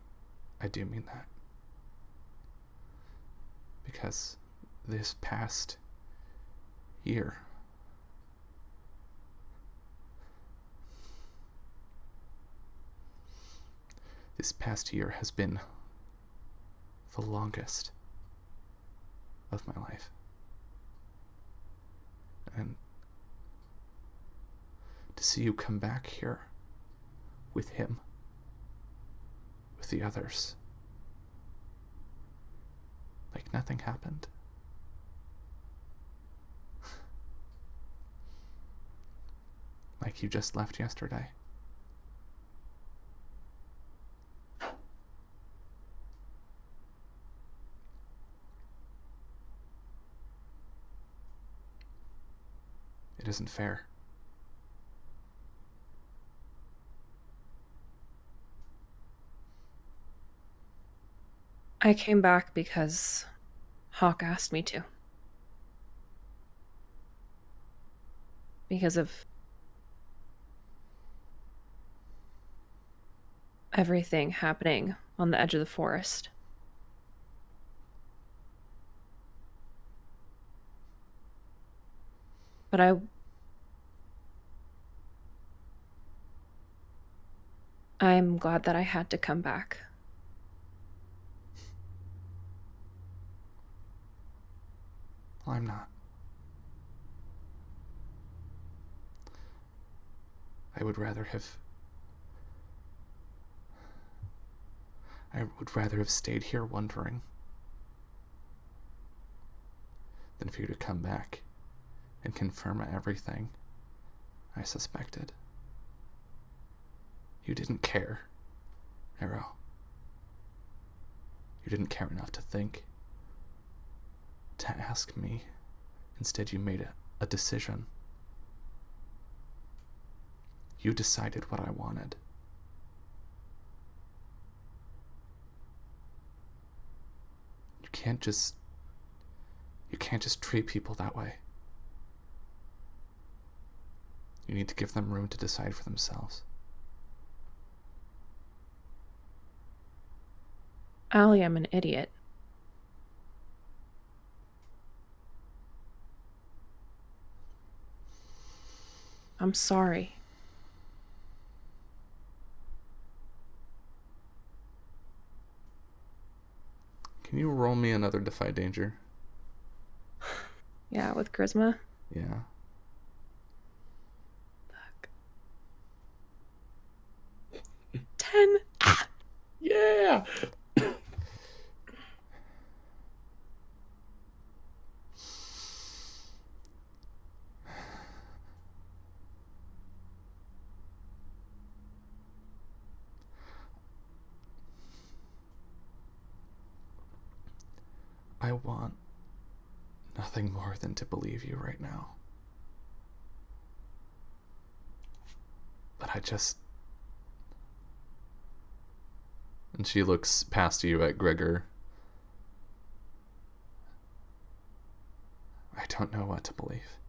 I do mean that. Because this past year, has been the longest of my life. And to see you come back here with him, with the others, like nothing happened. Like like you just left yesterday. It isn't fair. I came back because Hawk asked me to. Because of everything happening on the edge of the forest. But I'm glad that I had to come back. Well, I'm not. I would rather have stayed here wondering than for you to come back and confirm everything I suspected. You didn't care, Arrow. You didn't care enough to think, to ask me. Instead, you made a decision. You decided what I wanted. You can't just treat people that way. You need to give them room to decide for themselves. Allie, I'm an idiot. I'm sorry. Can you roll me another Defy Danger? Yeah, with charisma. Yeah. Fuck. 10. Yeah. I want nothing more than to believe you right now. But I just... And she looks past you at Gregor. I don't know what to believe.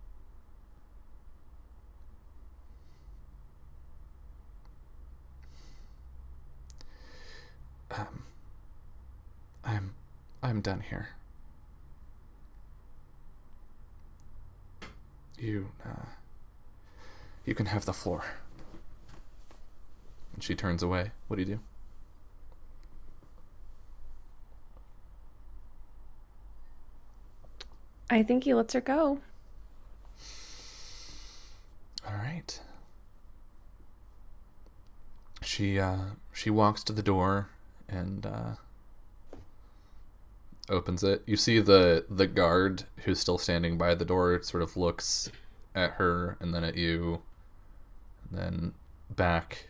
I'm done here. You can have the floor. And she turns away. What do you do? I think he lets her go. All right. She walks to the door and opens it. You see the guard who's still standing by the door sort of looks at her and then at you, and then back.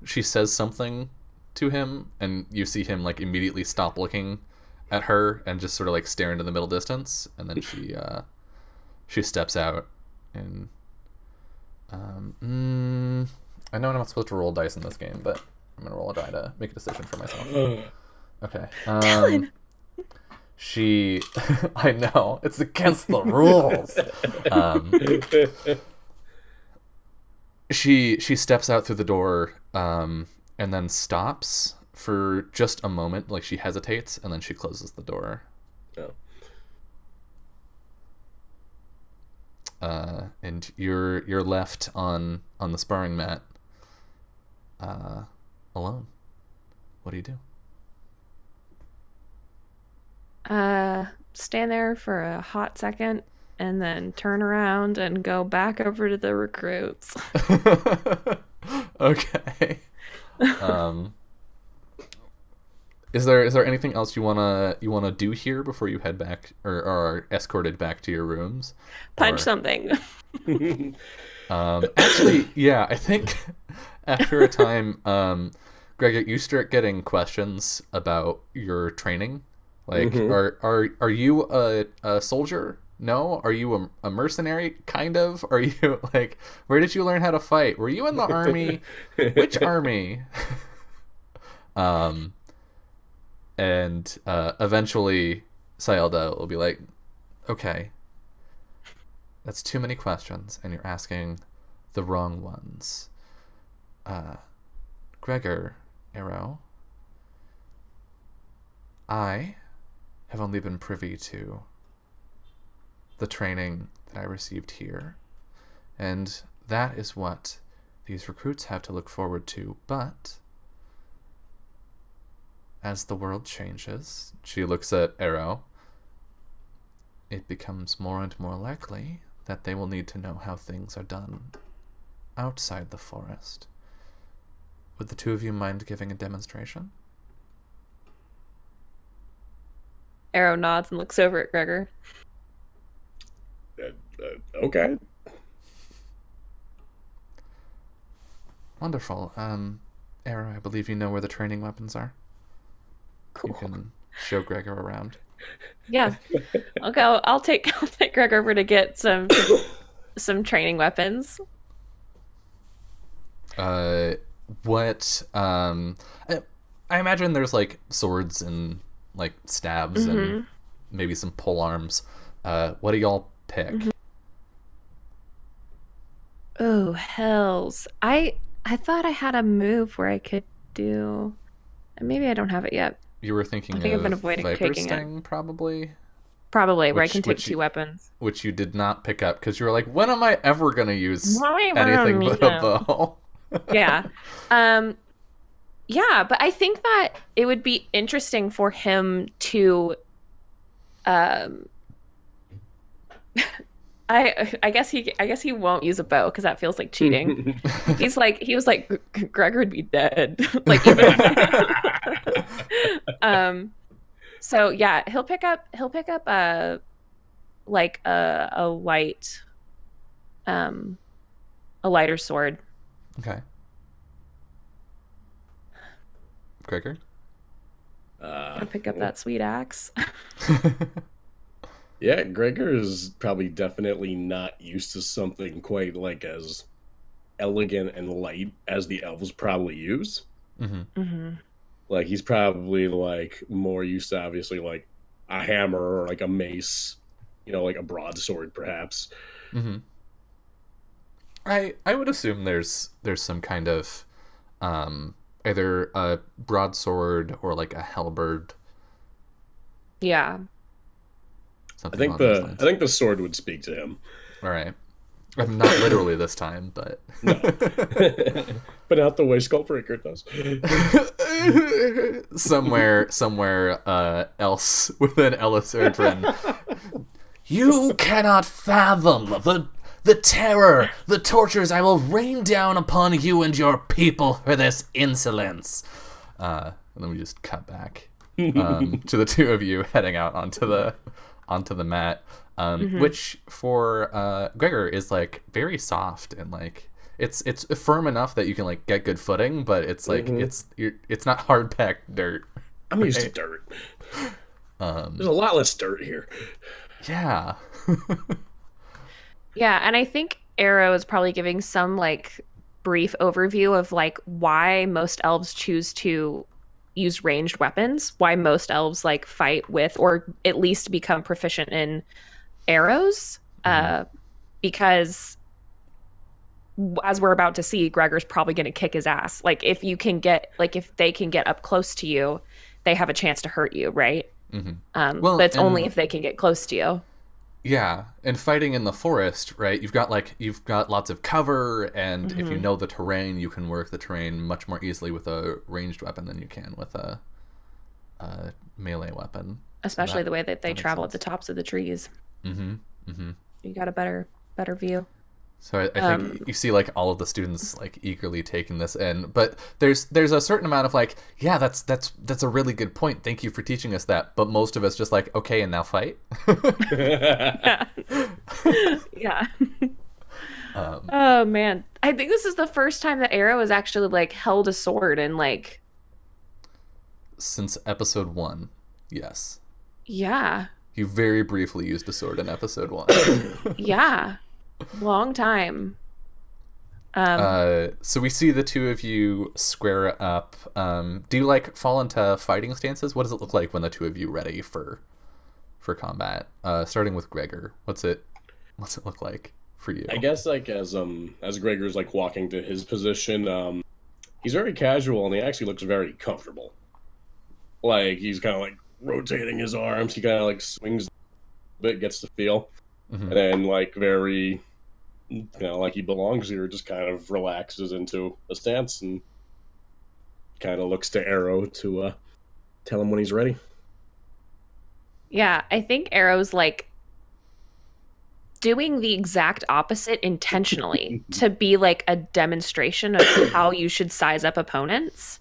She says something to him, and you see him like immediately stop looking at her and just sort of like stare into the middle distance, and then she steps out. And I know I'm not supposed to roll dice in this game, but I'm gonna roll a die to make a decision for myself. Okay. Dylan. She, I know it's against the rules. She steps out through the door, and then stops for just a moment, like she hesitates, and then she closes the door. Oh. And you're left on the sparring mat, alone. What do you do? Stand there for a hot second and then turn around and go back over to the recruits. Okay. Is there anything else you wanna do here before you head back or are escorted back to your rooms? Punch Or something. actually, yeah, I think after a time, Gregor, you start getting questions about your training. Like, Hmm. are you a soldier? No. Are you a mercenary? Kind of. Are you like where did you learn how to fight? Were you in the army? Which army? Um, and eventually, Sayelda will be like, okay, that's too many questions, and you're asking the wrong ones. Gregor, Arrow, I have only been privy to the training that I received here, and that is what these recruits have to look forward to. But as the world changes, she looks at Arrow, it becomes more and more likely that they will need to know how things are done outside the forest. Would the two of you mind giving a demonstration? Arrow nods and looks over at Gregor. Okay. Wonderful. Arrow, I believe you know where the training weapons are. Cool. You can show Gregor around. Yeah. I'll go. I'll take Gregor over to get some training weapons. What? I imagine there's like swords and like stabs and maybe some pole arms. What do y'all pick? Oh, hells. I thought I had a move where I could do. Maybe I don't have it yet. You were I thinking think I've been of avoiding Viper taking it. Sting, probably, Probably where I can take which two you, weapons. which you did not pick up because you were like, when am I ever gonna use Why am I anything gonna but need a them? bow? Yeah. Um yeah, but I think that it would be interesting for him to um I guess he won't use a bow because that feels like cheating. He was like Gregor would be dead. Like even if so yeah, he'll pick up like um a lighter sword. Okay, Gregor. He'll pick up that sweet axe. Yeah, Gregor is probably definitely not used to something quite like as elegant and light as the elves probably use. Mm-hmm. Hmm. Like he's probably like more used to obviously like a hammer or like a mace, like a broadsword perhaps. Mm-hmm. I would assume there's some kind of either a broadsword or like a halberd, Yeah. I something think along those the I lines. think the sword would speak to him. All right. Not literally this time, but No. But not the way Skullbreaker does. somewhere else within Ellis Erdrin. You cannot fathom the terror, the tortures I will rain down upon you and your people for this insolence. And then we just cut back to the two of you heading out onto the mat, which for Gregor is like very soft and like it's firm enough that you can like get good footing, but it's like it's not hard packed dirt. I'm used to Right? dirt. There's a lot less dirt here. Yeah. Yeah, and I think Arrow is probably giving some like brief overview of like why most elves choose to use ranged weapons, why most elves like fight with or at least become proficient in arrows. Because as we're about to see, Gregor's probably going to kick his ass. Like if they can get up close to you, they have a chance to hurt you, right? Well, But it's only and if they can get close to you. yeah, and fighting in the forest, right? You've got lots of cover, and if you Hmm. know the terrain, you can work the terrain much more easily with a ranged weapon than you can with a melee weapon. So Especially the way that they that makes travel at the sense. tops of the trees. Mm-hmm. Mm-hmm. You got a better view. So I think you see like all of the students like eagerly taking this in, but there's a certain amount of like, yeah, that's a really good point. Thank you for teaching us that. But most of us just like, okay, and now fight. Yeah. Yeah. Oh man, I think this is the first time that Arrow has actually like held a sword and like, Since episode 1, yes, yeah, you very briefly used a sword in episode 1. yeah, long time. So we see the two of you square up. Do you like fall into fighting stances? What does it look like when the two of you ready for combat? Starting with Gregor, what's it look like for you? I guess like as Gregor's like walking to his position, he's very casual and he actually looks very comfortable. Like he's kind of like rotating his arms. He kind of like swings a bit, gets the feel, and then like very, like he belongs here. Just kind of relaxes into a stance and kind of looks to Arrow to tell him when he's ready. Yeah, I think Arrow's like doing the exact opposite intentionally to be like a demonstration of how you should size up opponents.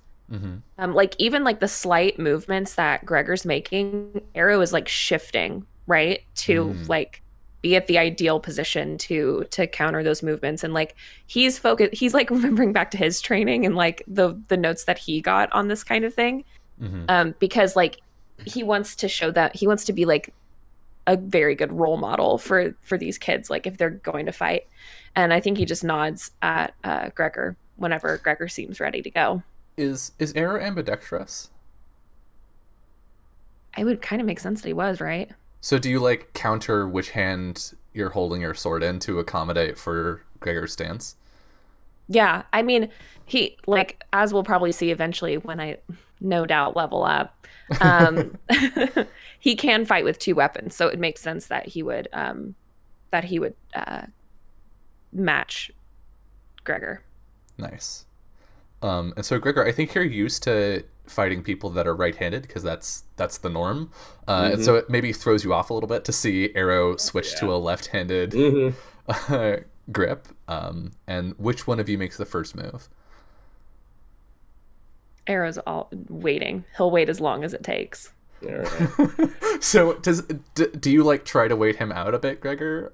Like even like the slight movements that Gregor's making, Arrow is like shifting, right? To like be at the ideal position to counter those movements. And like he's focused, he's like remembering back to his training and like the notes that he got on this kind of thing. Because like he wants to show that he wants to be like a very good role model for these kids, like if they're going to fight. And I think he just nods at Gregor whenever Gregor seems ready to go. Is Arrow ambidextrous? It would kind of make sense that he was, right? So do you like counter which hand you're holding your sword in to accommodate for Gregor's stance? Yeah, I mean, he like, as we'll probably see eventually when I no doubt level up, he can fight with two weapons, so it makes sense that he would match Gregor. Nice. And so Gregor, I think you're used to fighting people that are right-handed because that's the norm. And so it maybe throws you off a little bit to see Arrow switch to a left-handed grip. And which one of you makes the first move? Arrow's all waiting. He'll wait as long as it takes. All right. So do you like try to wait him out a bit, Gregor?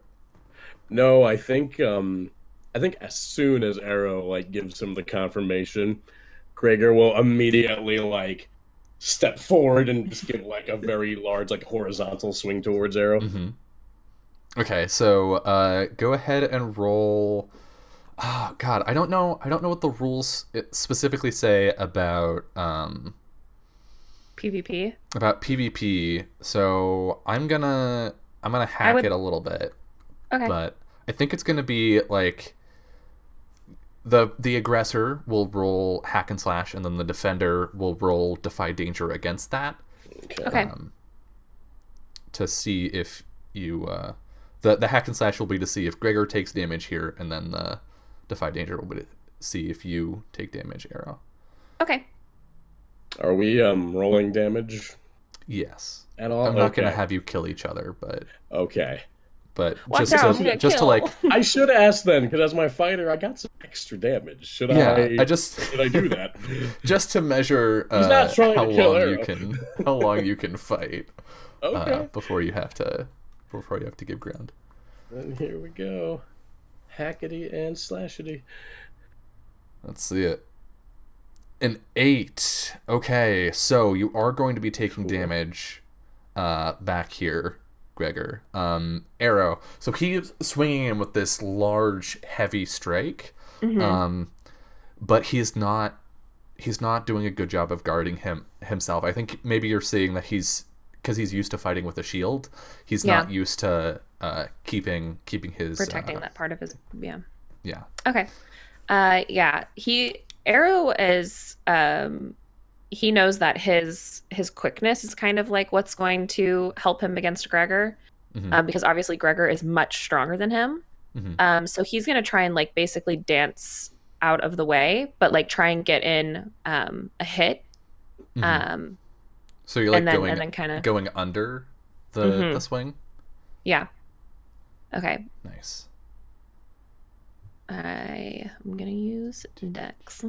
No, I think as soon as Arrow like gives him the confirmation, Gregor will immediately like step forward and just give like a very large like horizontal swing towards Arrow. Okay, so go ahead and roll. Oh God, I don't know what the rules specifically say about PvP. About PvP. So I'm gonna hack it a little bit. Okay. But I think it's gonna be like the aggressor will roll hack and slash, and then the defender will roll defy danger against that. Okay. To see if you the hack and slash will be to see if Gregor takes damage here, and then the defy danger will be to see if you take damage, Arrow. Okay. Are we rolling damage? Yes. At all? I'm not gonna have you kill each other, but okay. But Watch out, just to like, I should ask then, because as my fighter, I got some extra damage. Should I do that? Just to measure He's not trying how to kill long Arrow. how long you can fight Okay. before you have to give ground. And here we go. Hackety and slashety. Let's see it. An 8. Okay, so you are going to be taking damage back here, Gregor. Arrow. So he's swinging in with this large, heavy strike, but he's not doing a good job of guarding himself. I think maybe you're seeing that because he's used to fighting with a shield. He's not used to keeping his protecting that part of his Yeah. Okay. Arrow is he knows that his quickness is kind of like what's going to help him against Gregor, because obviously Gregor is much stronger than him. So he's gonna try and like basically dance out of the way, but like try and get in a hit. So you're like going under the swing? Yeah. Okay. Nice. I'm gonna use Dex.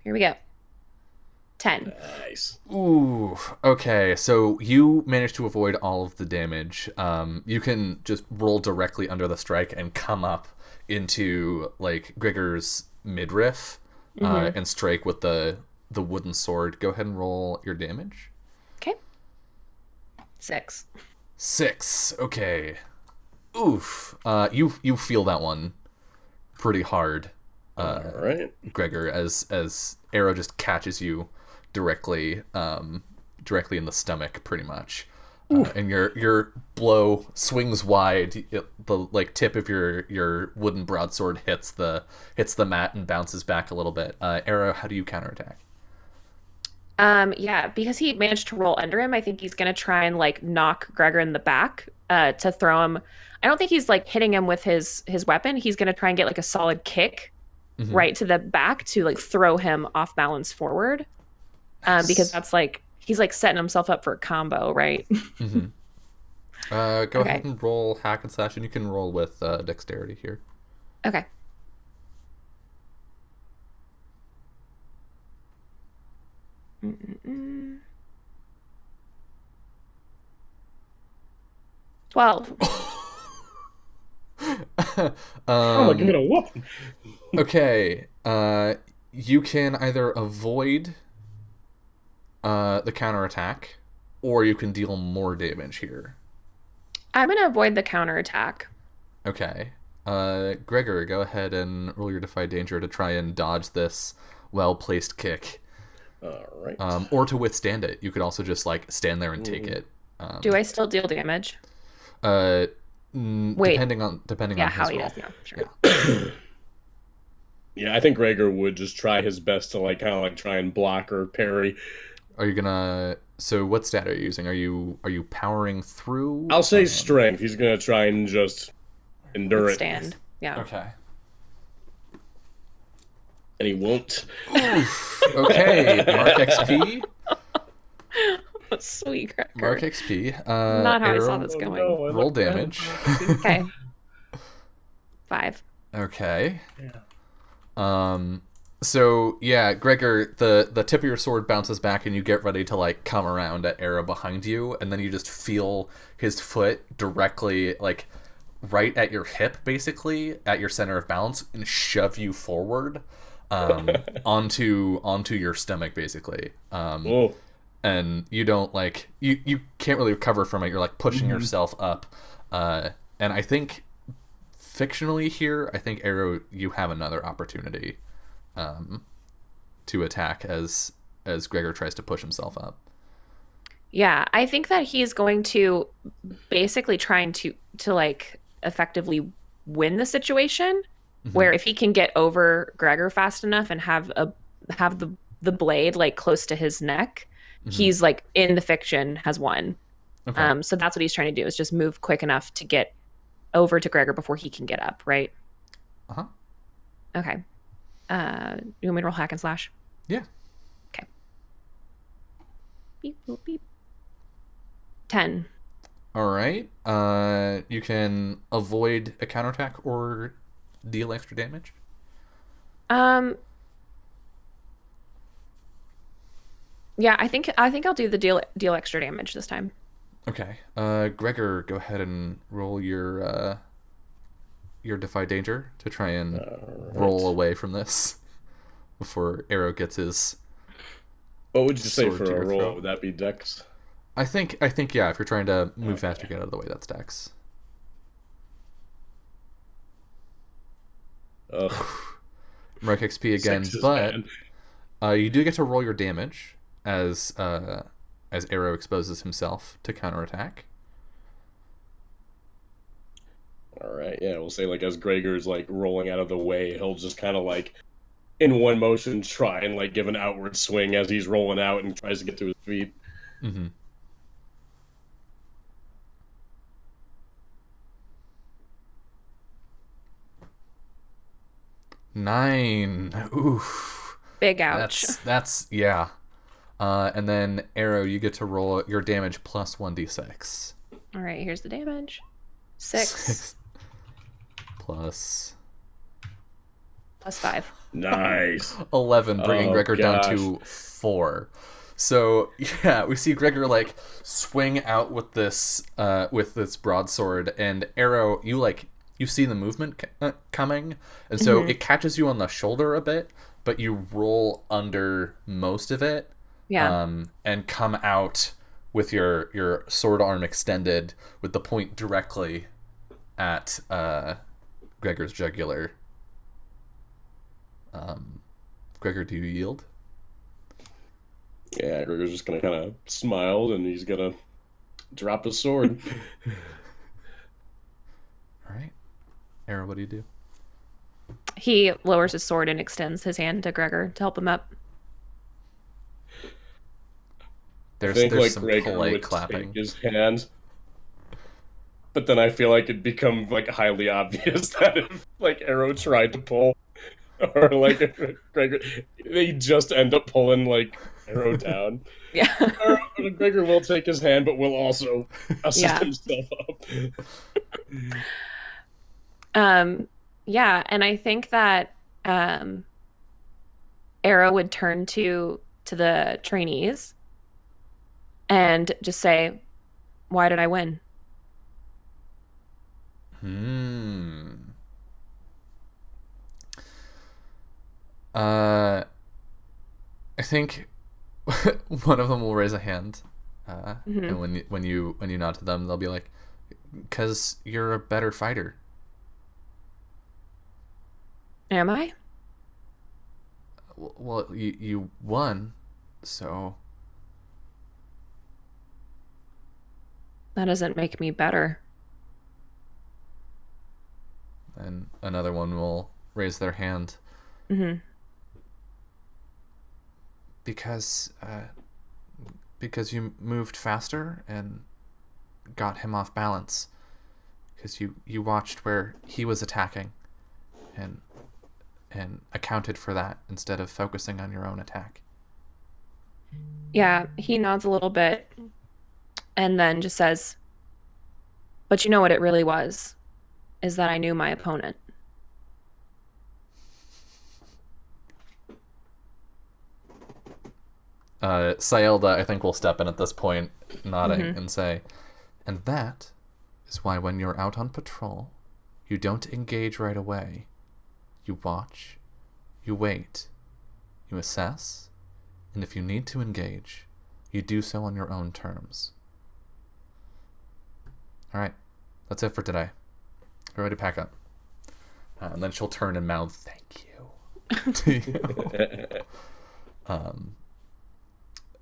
Here we go. 10. Nice. Ooh, okay. So you managed to avoid all of the damage. You can just roll directly under the strike and come up into like Grigor's midriff, and strike with the wooden sword. Go ahead and roll your damage. Okay. 6. 6. Okay. Oof. You feel that one pretty hard, All right. Gregor, as arrow just catches you directly in the stomach, pretty much, and your blow swings wide. The like tip of your wooden broadsword hits the mat and bounces back a little bit. Arrow, how do you counterattack? Yeah, because he managed to roll under him, I think he's gonna try and like knock Gregor in the back, to throw him. I don't think he's like hitting him with his weapon. He's gonna try and get like a solid kick right to the back to like throw him off balance forward. Because that's like he's like setting himself up for a combo, right? Go ahead and roll hack and slash, and you can roll with dexterity here. Okay. Mm-mm-mm. 12. Oh, give it a whoop. Okay. You can either avoid the counterattack, or you can deal more damage here. I'm gonna avoid the counterattack. Okay. Gregor, go ahead and roll your Defy Danger to try and dodge this well-placed kick. All right. Or to withstand it. You could also just like stand there and take it. Do I still deal damage? Wait. Depending on how his he roll. does. Yeah, sure. Yeah, I think Gregor would just try his best to like kind of like try and block or parry. Are you gonna? So what stat are you using? Are you powering through? I'll say strength. He's gonna try and just endure Stand. Yeah. Okay. And he won't. Okay. Mark XP. Sweet Gregor. Mark XP. Not how I saw Arrow, this going. No, I roll looked down. damage. Okay. 5. Okay. Yeah. So yeah, Gregor, the tip of your sword bounces back, and you get ready to like come around at Arrow behind you, and then you just feel his foot directly like right at your hip, basically at your center of balance, and shove you forward, onto your stomach, basically. Whoa. And you don't like you can't really recover from it. You're like pushing yourself up, and I think fictionally here, I think Arrow, you have another opportunity to attack as Gregor tries to push himself up. Yeah, I think that he's going to basically trying to like effectively win the situation, where if he can get over Gregor fast enough and have the blade like close to his neck, he's like in the fiction has won. Okay. So that's what he's trying to do, is just move quick enough to get over to Gregor before he can get up, right? Uh-huh. Okay. You want me to roll hack and slash? Yeah. Okay. Beep, boop, beep. 10. All right. You can avoid a counterattack or deal extra damage. Yeah, I think I'll do the deal extra damage this time. Okay. Gregor, go ahead and roll your Defy Danger to try and roll away from this before Arrow gets his. What would you say sword for to a your roll? throat. Would that be Dex? I think yeah. If you're trying to move faster, get out of the way. That's Dex. Ugh. Mark XP again, Sex is but bad. you do get to roll your damage as Arrow exposes himself to counterattack. All right, yeah, we'll say like as Gregor's like rolling out of the way, he'll just kind of like in one motion try and like give an outward swing as he's rolling out and tries to get to his feet. Mm-hmm. Nine. Oof. Big ouch. That's yeah. And then Arrow, you get to roll your damage plus 1d6. All right, here's the damage. 6. Plus +5. Nice. 11, bringing Oh, Gregor down gosh. to 4. So yeah, we see Gregor like swing out with this broadsword, and Arrow, you see the movement coming, and so it catches you on the shoulder a bit, but you roll under most of it, Yeah. and come out with your sword arm extended with the point directly at Gregor's jugular. Gregor, do you yield? Yeah, Gregor's just gonna kind of smile, and he's gonna drop his sword. All right. Arrow, what do you do? He lowers his sword and extends his hand to Gregor to help him up. I think There's like some Gregor polite would take clapping. his hand, but then I feel like it'd become like highly obvious that if like Arrow tried to pull, or like if Gregor, they just end up pulling like Arrow down. Yeah. Gregor will take his hand, but will also assist Yeah. himself up. Yeah, and I think that Arrow would turn to the trainees and just say, "Why did I win?" Hmm. I think one of them will raise a hand, and when you nod to them, they'll be like, "Cause you're a better fighter." Am I? Well, you won, so That doesn't make me better. and another one will raise their hand Hmm. because because you moved faster and got him off balance. Because you watched where he was attacking, and accounted for that instead of focusing on your own attack. Yeah, he nods a little bit and then just says, "But you know what it really was, is that I knew my opponent." Saelda, I think, will step in at this point, nodding, Hmm. and say, "And that is why when you're out on patrol, you don't engage right away. You watch, you wait, you assess, and if you need to engage, you do so on your own terms." All right, that's it for today. Everybody pack up. And then she'll turn and mouth, "Thank you," to you.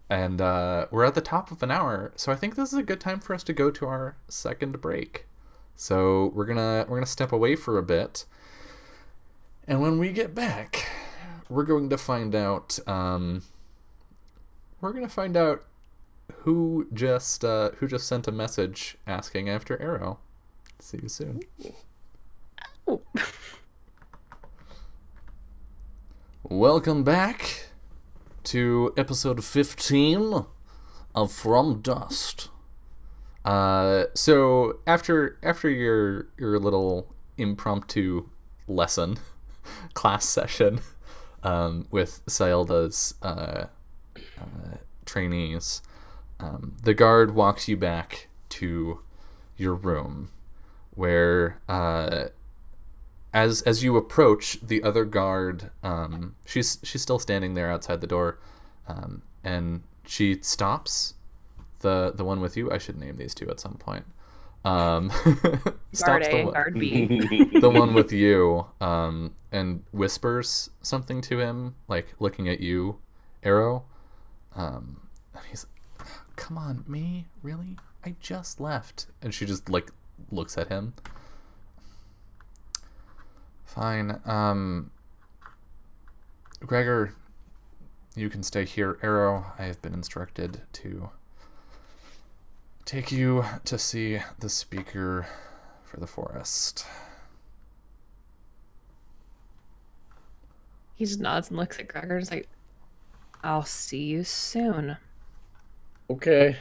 And we're at the top of an hour, so I think this is a good time for us to go to our second break. So we're gonna step away for a bit, and when we get back, we're going to find out who just sent a message asking after Arrow. See you soon. Oh. Welcome back to episode 15 of From Dust. So after your little impromptu lesson class session with Saelda's trainees, the guard walks you back to your room, where as you approach, the other guard, she's still standing there outside the door, and she stops. The one with you, I should name these two at some point. Guard Stops A, guard B. the one with you, and whispers something to him, like looking at you, Arrow. And he's, "Come on, me? Really? I just left." And she just like looks at him. "Fine. Gregor, you can stay here. Arrow, I have been instructed to take you to see the speaker for the forest." He just nods and looks at Gregor and is like, "I'll see you soon." Okay.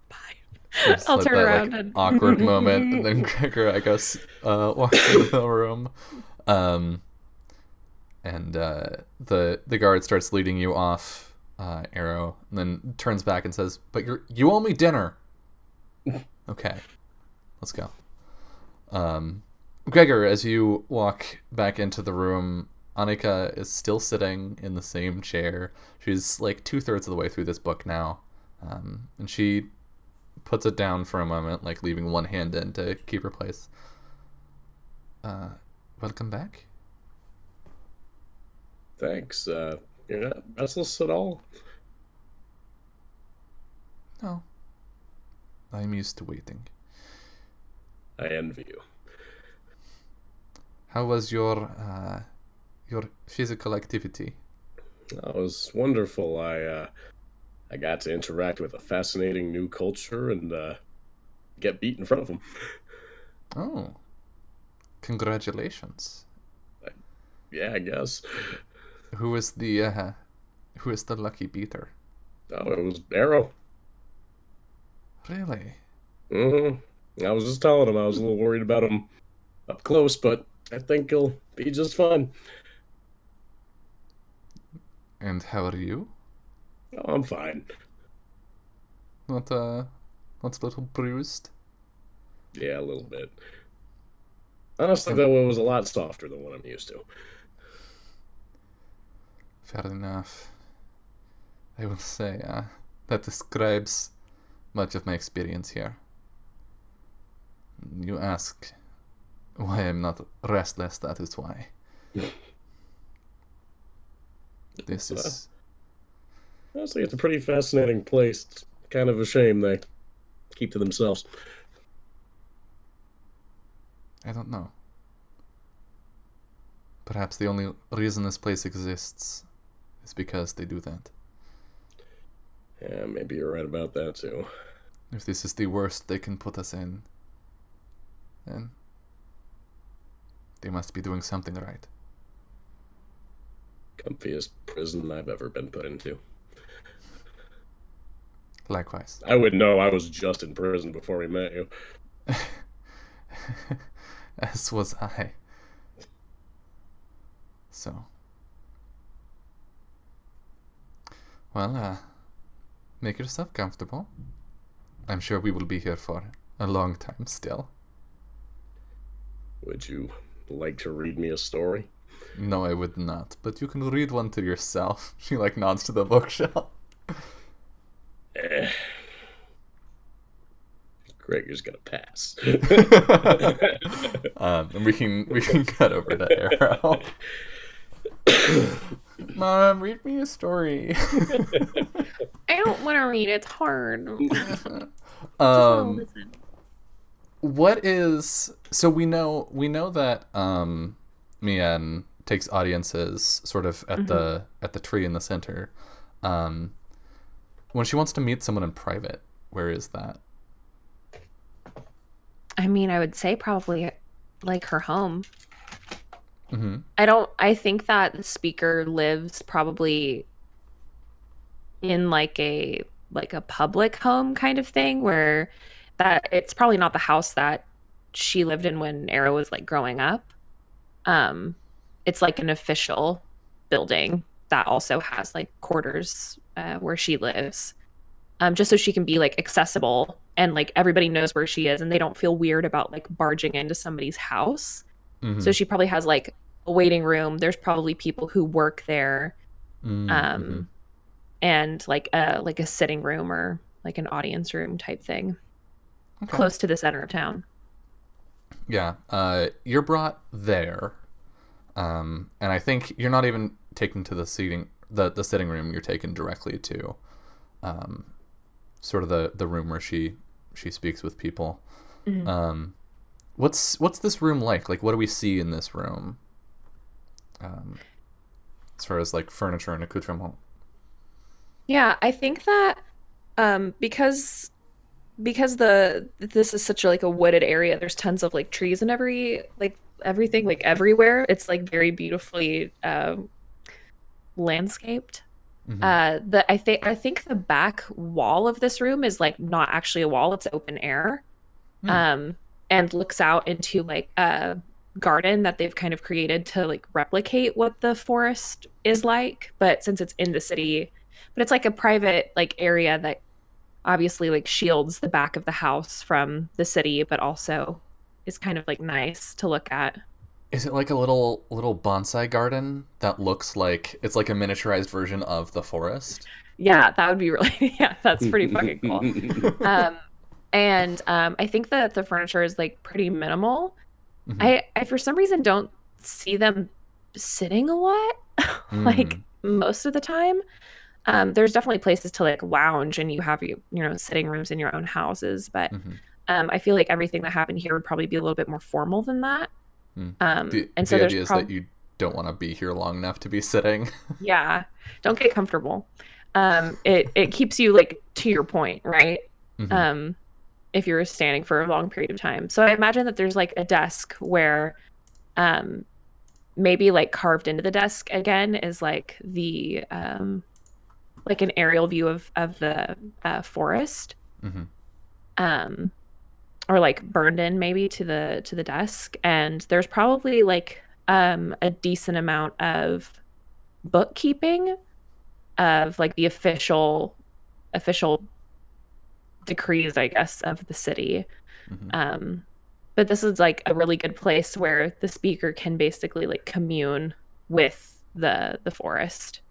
Bye. There's I'll like turn that around like and awkward moment, and then Gregor, I guess, walks into the room, um, and the guard starts leading you off, Arrow, and then turns back and says, "But you owe me dinner." Okay, let's go. Gregor, as you walk back into the room, Annika is still sitting in the same chair. She's like 2/3 of the way through this book now, and she puts it down for a moment, like leaving one hand in to keep her place. Welcome back. Thanks. You're not restless at all? No, I'm used to waiting. I envy you. How was your physical activity? That was wonderful. I got to interact with a fascinating new culture and get beat in front of them. Oh, congratulations. Yeah, I guess. Who is the lucky beater? Oh, it was Arrow. Really? I was just telling him I was a little worried about him up close, but I think he'll be just fine. And how are you? Oh, I'm fine. Not not a little bruised? Yeah, a little bit. Honestly, that one was a lot softer than what I'm used to. Fair enough. I will say, that describes much of my experience here. You ask why I'm not restless, that is why. This is... Honestly, it's a pretty fascinating place. It's kind of a shame they keep to themselves. I don't know. Perhaps the only reason this place exists is because they do that. Yeah, maybe you're right about that, too. If this is the worst they can put us in, then they must be doing something right. Comfiest prison I've ever been put into. Likewise. I would know I was just in prison before we met you. As was I. So. Well, make yourself comfortable. I'm sure we will be here for a long time still. Would you like to read me a story? No, I would not, but you can read one to yourself. She like nods to the bookshelf. Gregor's gonna pass. And we can cut over to Arrow. Mom, read me a story. I don't want to read. It's hard. What is so we know that Mien takes audiences sort of at the tree in the center. When she wants to meet someone in private, where is that? I mean, I would say probably like her home. Mm-hmm. I think that the speaker lives probably in like a public home kind of thing, where that it's probably not the house that she lived in when Arrow was like growing up. It's like an official building that also has like quarters where she lives. Just so she can be like accessible and like everybody knows where she is and they don't feel weird about like barging into somebody's house. Mm-hmm. So she probably has like a waiting room. There's probably people who work there, Mm-hmm. and like a sitting room or like an audience room type thing, Okay. close to the center of town. Yeah, you're brought there, and I think you're not even taken to the sitting room. You're taken directly to, sort of the room where she speaks with people. Mm-hmm. What's this room like? Like, what do we see in this room? As far as like furniture and accoutrement. Yeah, I think that because this is such like a wooded area, there's tons of like trees and everything like everywhere. It's like very beautifully landscaped. Mm-hmm. I think the back wall of this room is like not actually a wall, it's open air. Hmm. Um, and looks out into like a garden that they've kind of created to like replicate what the forest is like, but since it's in the city, but it's like a private like area that obviously like shields the back of the house from the city, but also is kind of like nice to look at. Is it like a little bonsai garden that looks like it's like a miniaturized version of the forest? Yeah, that would be really yeah, that's pretty fucking cool. Um, and I think that the furniture is like pretty minimal. Mm-hmm. I for some reason don't see them sitting a lot, like Mm. most of the time. There's definitely places to like lounge and you have you know sitting rooms in your own houses, but Mm-hmm. I feel like everything that happened here would probably be a little bit more formal than that. Mm. And so The there's idea is that you don't want to be here long enough to be sitting. yeah, don't get comfortable. It keeps you like to your point, right? Mm-hmm. Um, if you're standing for a long period of time. So I imagine that there's like a desk where um maybe like carved into the desk again is like an aerial view of the forest. Mm-hmm. Um or like burned in maybe to the desk, and there's probably like a decent amount of bookkeeping of like the official decrees, I guess, of the city. Mm-hmm. Um, but this is like a really good place where the speaker can basically like commune with the forest.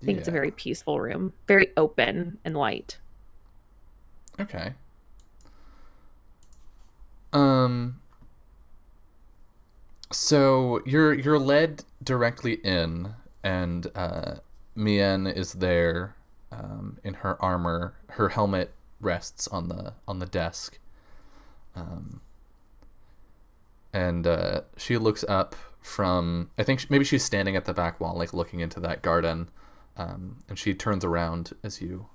I think it's a Yeah. very peaceful room, very open and light. Okay. Um. So you're led directly in, and Mien is there, in her armor. Her helmet rests on the desk, um, and she looks up from. I think maybe she's standing at the back wall, like looking into that garden, and she turns around as you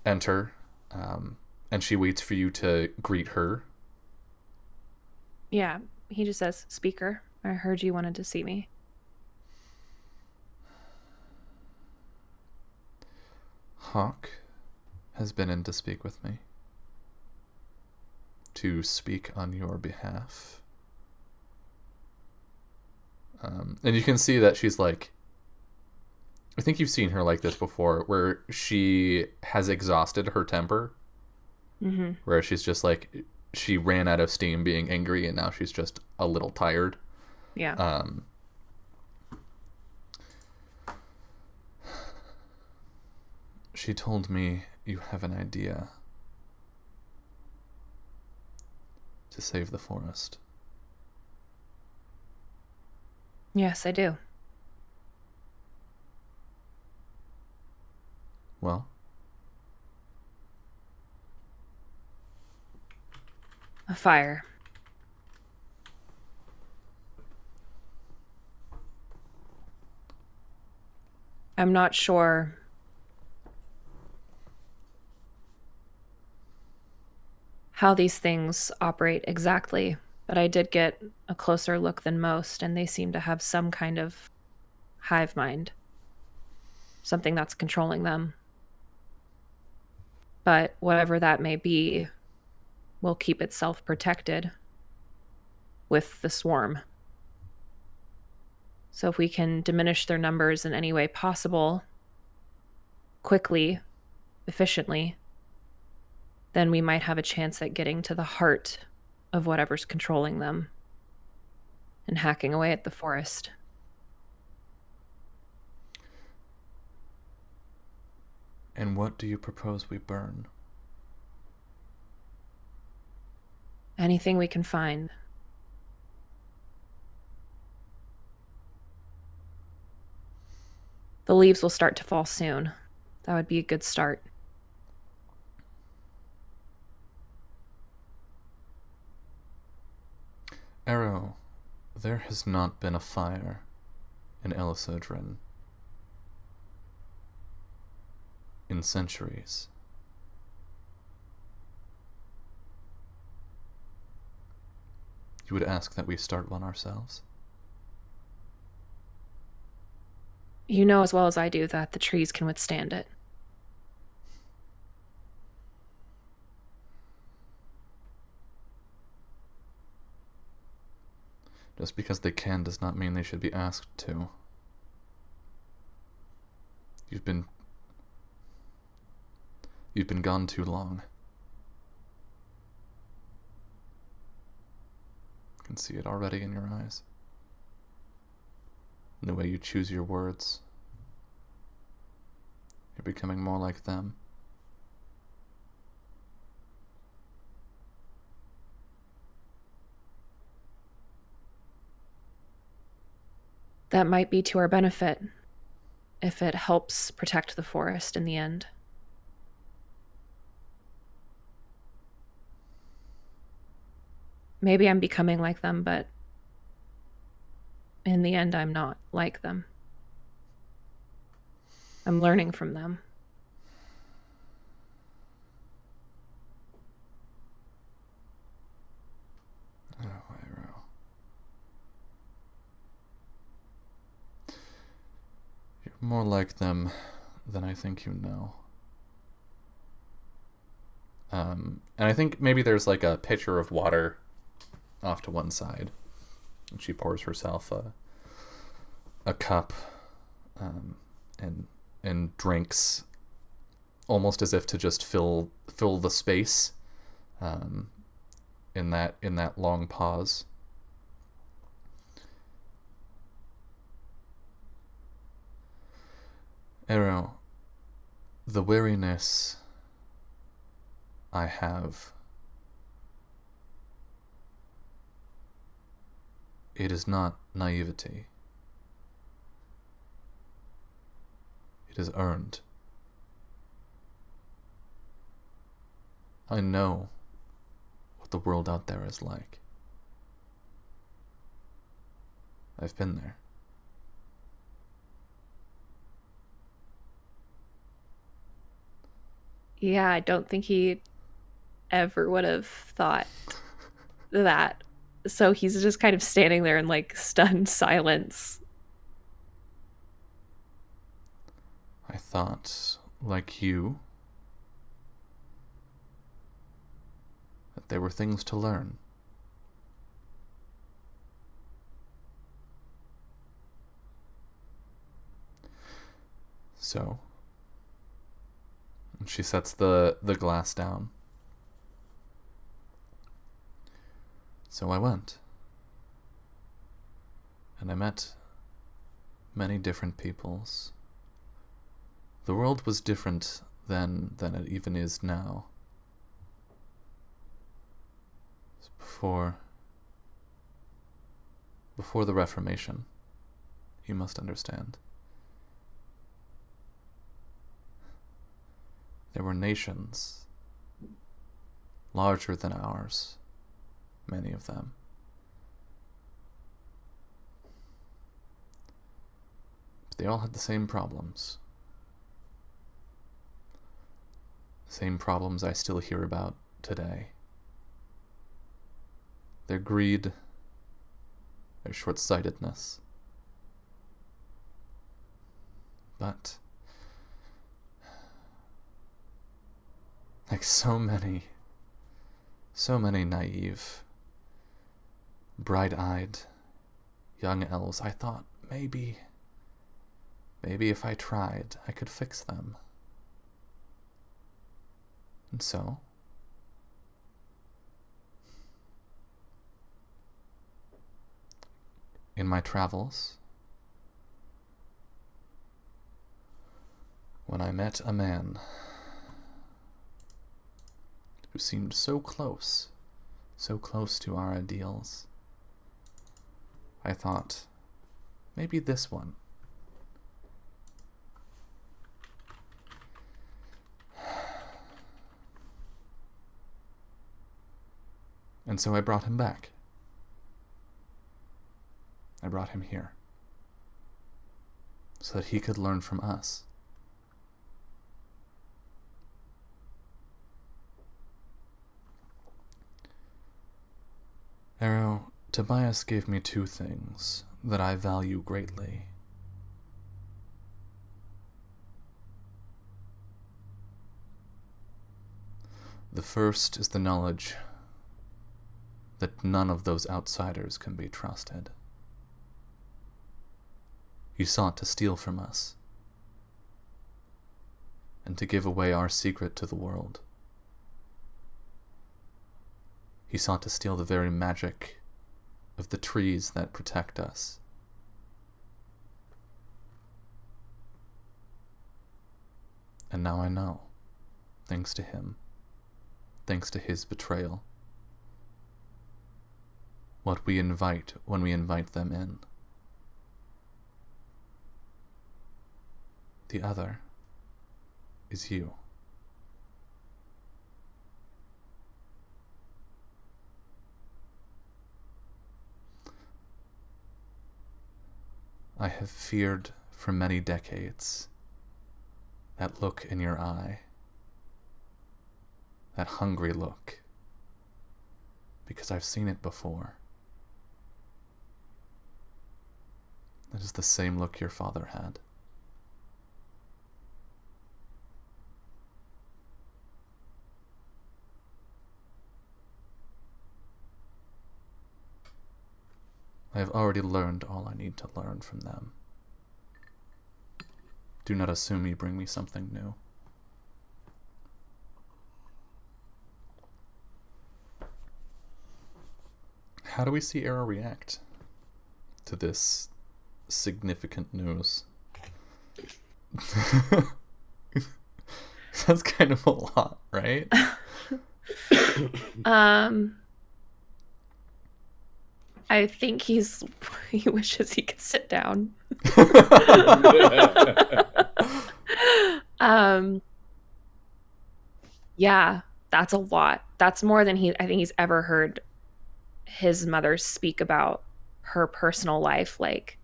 enter, and she waits for you to greet her. Yeah, he just says, "Speaker, I heard you wanted to see me." Hawk has been in to speak with me, to speak on your behalf. And you can see that she's like, I think you've seen her like this before, where she has exhausted her temper, Mm-hmm. where she's just like, she ran out of steam being angry, and now she's just a little tired. Yeah. Um, she told me you have an idea to save the forest. Yes, I do. Well, A fire. I'm not sure how these things operate exactly, but I did get a closer look than most, and they seem to have some kind of hive mind, something that's controlling them. But whatever that may be will keep itself protected with the swarm. So if we can diminish their numbers in any way possible, quickly, efficiently, then we might have a chance at getting to the heart of whatever's controlling them and hacking away at the forest. and what do you propose we burn? Anything we can find. The leaves will start to fall soon. That would be a good start. Arrow, there has not been a fire in Elisodrin in centuries. You would ask that we start one ourselves? You know as well as I do that the trees can withstand it. Just because they can does not mean they should be asked to. You've been gone too long. I can see it already in your eyes. In the way you choose your words. You're becoming more like them. That might be to our benefit if it helps protect the forest in the end. Maybe I'm becoming like them, but in the end, I'm not like them. I'm learning from them. Oh, Iroh. You're more like them than I think you know. And I think maybe there's like a pitcher of water off to one side. And she pours herself a cup and drinks, almost as if to just fill the space in that long pause. Ero, the weariness I have, it is not naivety. It is earned. I know what the world out there is like. I've been there. Yeah, I don't think he ever would have thought that. So he's just kind of standing there in like stunned silence. I thought, like you, that there were things to learn. So, and she sets the glass down. So I went. And I met many different peoples. The world was different then than it even is now. Before the Reformation, you must understand. There were nations larger than ours, many of them. But they all had the same problems. Same problems I still hear about today. Their greed, their short-sightedness. But, like so many naive, bright-eyed young elves, I thought maybe if I tried, I could fix them. And so, in my travels, when I met a man who seemed so close to our ideals, I thought, maybe this one. And so I brought him back. I brought him here. So that he could learn from us. Ero, Tobias gave me two things that I value greatly. The first is the knowledge that none of those outsiders can be trusted. He sought to steal from us, and to give away our secret to the world. He sought to steal the very magic of the trees that protect us. And now I know, thanks to him, thanks to his betrayal, what we invite when we invite them in. The other is you. I have feared for many decades that look in your eye, that hungry look, because I've seen it before. It is the same look your father had. I have already learned all I need to learn from them. Do not assume you bring me something new. How do we see Era react to this significant news? That's kind of a lot, right? I think he wishes he could sit down. Yeah, that's a lot. That's more than I think he's ever heard his mother speak about her personal life like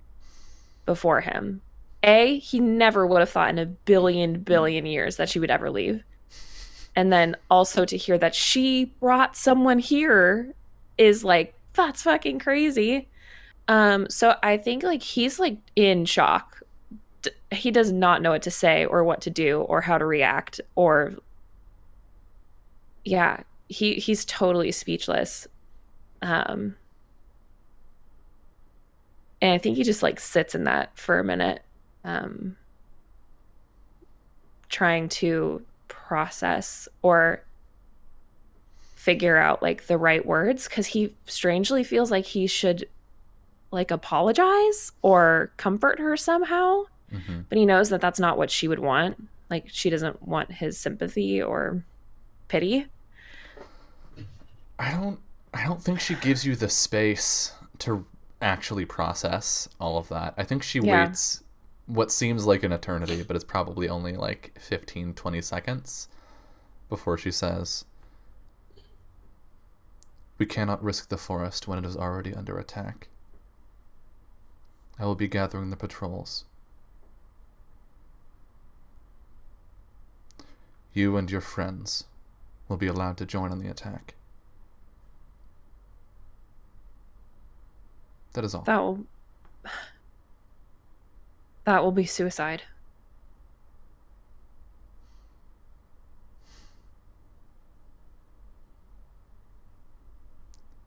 before him. He never would have thought in a billion years that she would ever leave. And then also to hear that she brought someone here is like, that's fucking crazy. So I think like he's like in shock. He does not know what to say or what to do or how to react, or yeah, he's totally speechless. And I think he just like sits in that for a minute, trying to process or figure out like the right words, because he strangely feels like he should like apologize or comfort her somehow. Mm-hmm. But he knows that that's not what she would want. Like she doesn't want his sympathy or pity. I don't think she gives you the space to actually process all of that. I think she waits what seems like an eternity, but it's probably only like 15, 20 seconds before she says, "We cannot risk the forest when it is already under attack. I will be gathering the patrols. You and your friends will be allowed to join on the attack." That is all. That will be suicide.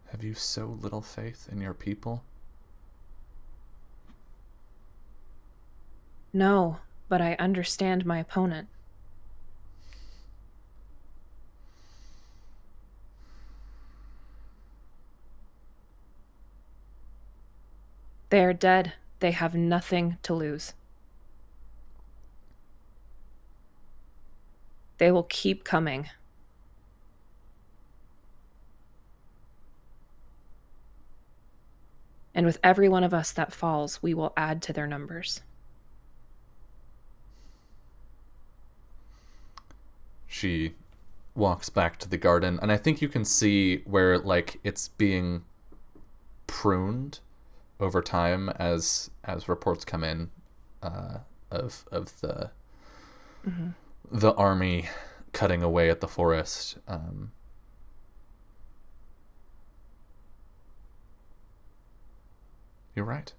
Have you so little faith in your people? No, but I understand my opponent. They are dead. They have nothing to lose. They will keep coming. And with every one of us that falls, we will add to their numbers. She walks back to the garden, and I think you can see where like it's being pruned over time as reports come in of the the army cutting away at the forest. You're right.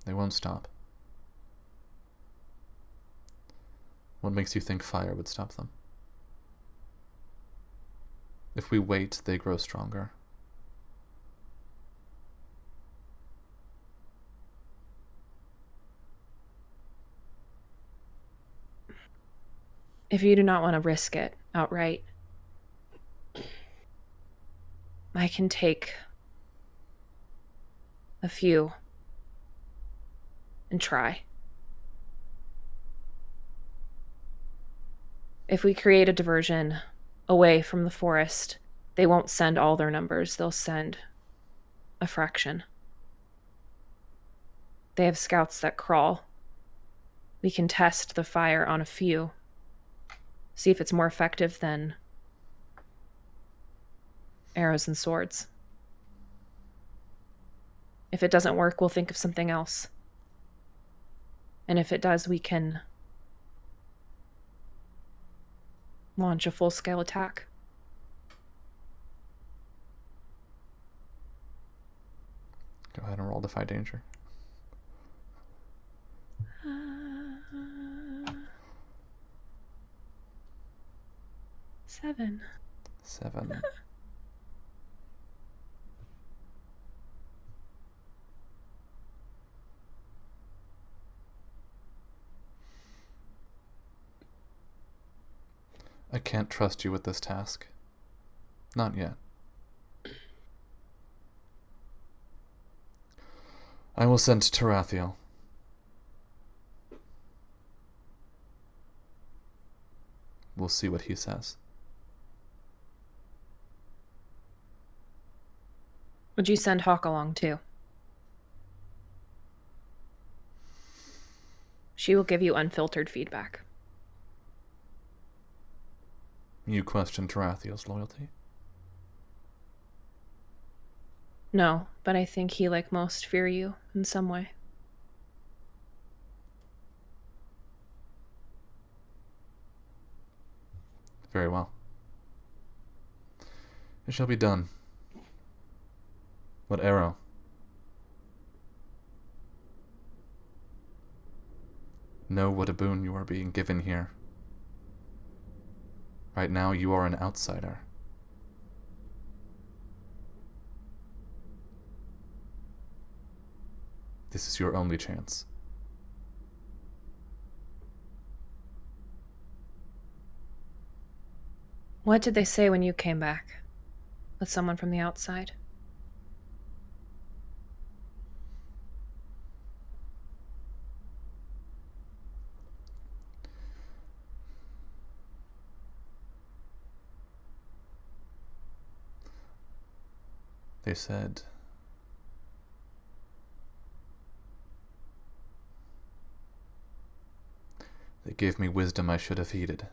They won't stop. What makes you think fire would stop them? If we wait, they grow stronger. If you do not want to risk it outright, I can take a few and try. If we create a diversion away from the forest, they won't send all their numbers. They'll send a fraction. They have scouts that crawl. We can test the fire on a few. See if it's more effective than arrows and swords. If it doesn't work, we'll think of something else. And if it does, we can launch a full-scale attack. Go ahead and roll Defy Danger. 7. 7. I can't trust you with this task. Not yet. I will send Tarathiel. We'll see what he says. Would you send Hawk along too? She will give you unfiltered feedback. You question Tarathiel's loyalty? No, but I think he, like most, fear you in some way. Very well. It shall be done. What arrow? Know what a boon you are being given here. Right now, you are an outsider. This is your only chance. What did they say when you came back? With someone from the outside? They said, they gave me wisdom I should have heeded.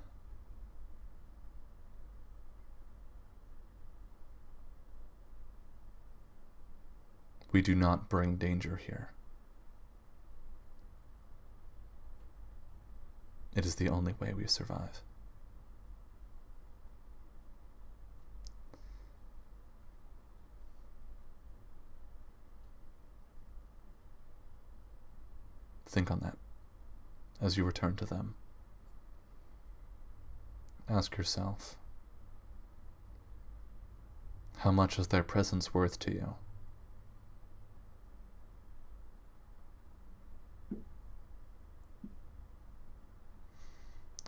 We do not bring danger here. It is the only way we survive. Think on that as you return to them. Ask yourself, how much is their presence worth to you?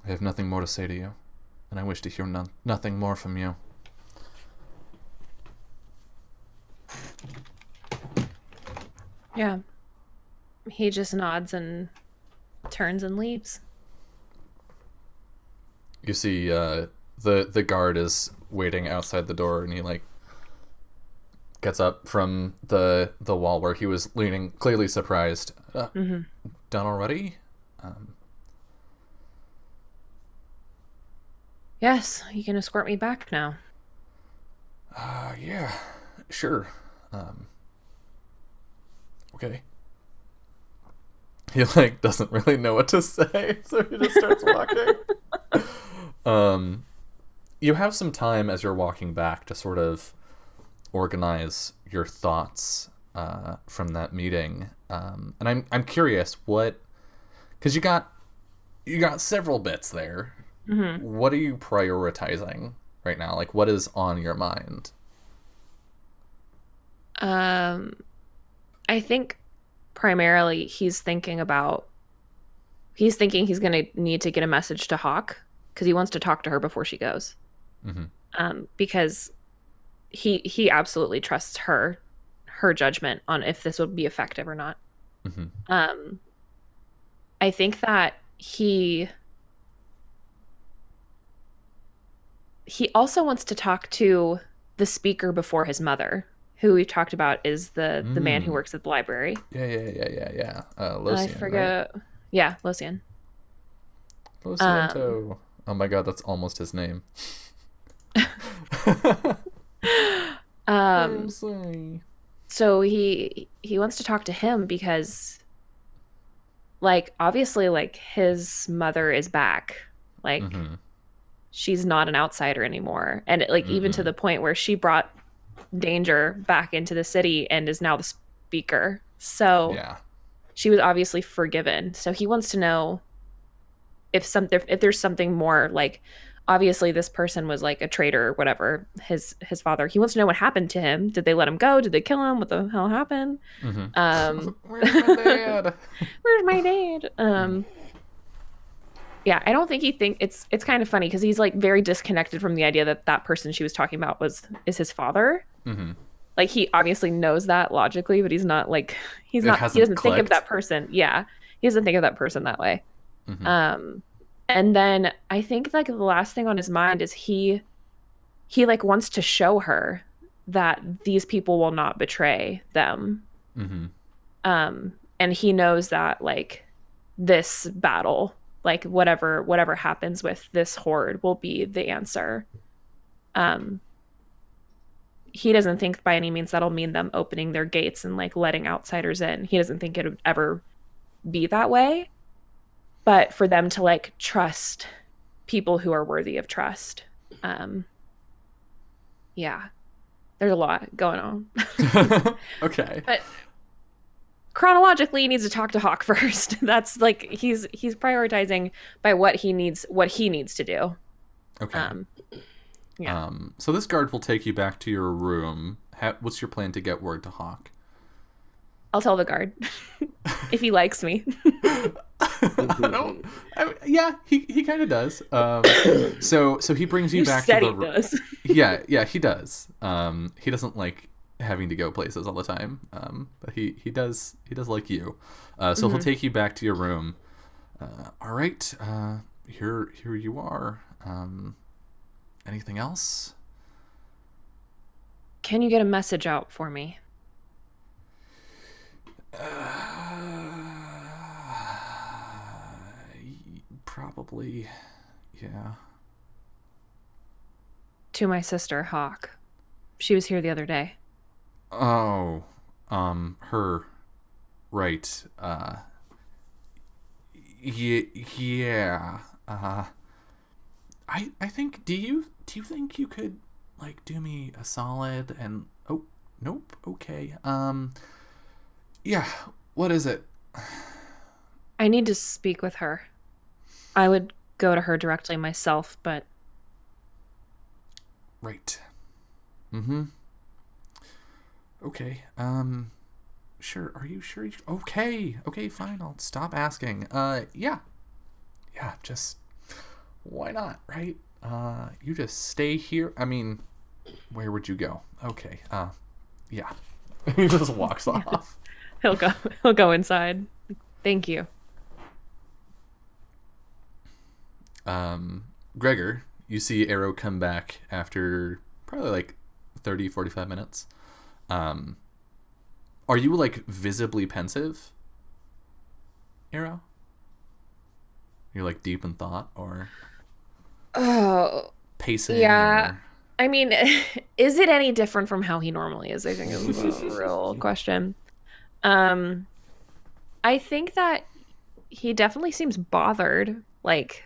I have nothing more to say to you, and I wish to hear nothing more from you. Yeah. He just nods and turns and leaves. You see, the guard is waiting outside the door, and he gets up from the wall where he was leaning, clearly surprised. Done already? Yes, you can escort me back now. Yeah, sure. Okay. He doesn't really know what to say, so he just starts walking. You have some time as you're walking back to sort of organize your thoughts from that meeting. And I'm curious because you got several bits there. Mm-hmm. What are you prioritizing right now? Like, what is on your mind? Um, I think primarily he's thinking he's going to need to get a message to Hawk because he wants to talk to her before she goes. Hmm. Because he absolutely trusts her judgment on if this would be effective or not. Hmm. Um, I think that he also wants to talk to the speaker before his mother, who we've talked about is the man who Mm. works at the library. Yeah. I Losian, right? forget. Yeah, Losian. Um, Losiento. Oh my god, that's almost his name. I'm um, sorry. so he wants to talk to him because, like, obviously, like his mother is back. Like, Mm-hmm. she's not an outsider anymore, and like even to Mm-mm. the point where she brought danger back into the city and is now the speaker. So Yeah. she was obviously forgiven. So he wants to know if there's something more, like obviously this person was like a traitor or whatever, his father. He wants to know what happened to him. Did they let him go? Did they kill him? What the hell happened? Mm-hmm. Um Where's my dad? Where's my dad? Yeah, I don't think he think it's kind of funny because he's like very disconnected from the idea that that person she was talking about is his father. Mm-hmm. Like he obviously knows that logically, but It he hasn't doesn't think of clicked. that person. Yeah. He doesn't think of that person that way. Mm-hmm. Um and then I think like the last thing on his mind is he like wants to show her that these people will not betray them. Mm-hmm. And he knows that like this battle, like whatever happens with this horde will be the answer. Um he doesn't think by any means that'll mean them opening their gates and like letting outsiders in. He doesn't think it would ever be that way. But for them to like trust people who are worthy of trust. Um, yeah, there's a lot going on. Okay. But chronologically, he needs to talk to Hawk first. That's like he's prioritizing by what he needs to do. Okay. Um, yeah. So this guard will take you back to your room. What's your plan to get word to Hawk? I'll tell the guard if he likes me. I don't. Yeah, he kind of does. So he brings you, You back said to he the. does. Yeah, he does. He doesn't like having to go places all the time. But he does like you. So he'll take you back to your room. All right. Here you are. Anything else? Can you get a message out for me? Probably. Yeah. To my sister, Hawk. She was here the other day. Oh, her. Right. Yeah. I think. Do you think you could like do me a solid and oh nope okay yeah, what is it? I need to speak with her. I would go to her directly myself, but Right. Mm-hmm. Okay. Sure. Are you sure? Okay. Okay. Fine. I'll stop asking. Yeah. Yeah. Just why not? Right. You just stay here. I mean, where would you go? Okay. Yeah. He just walks off. he'll go he'll go inside. Thank you. Gregor, you see Arrow come back after probably like 30, 45 minutes. Are you like visibly pensive, Arrow? You're like deep in thought or Oh, pacing yeah. or I mean, is it any different from how he normally is? I think is a real question. Um, I think that he definitely seems bothered. Like,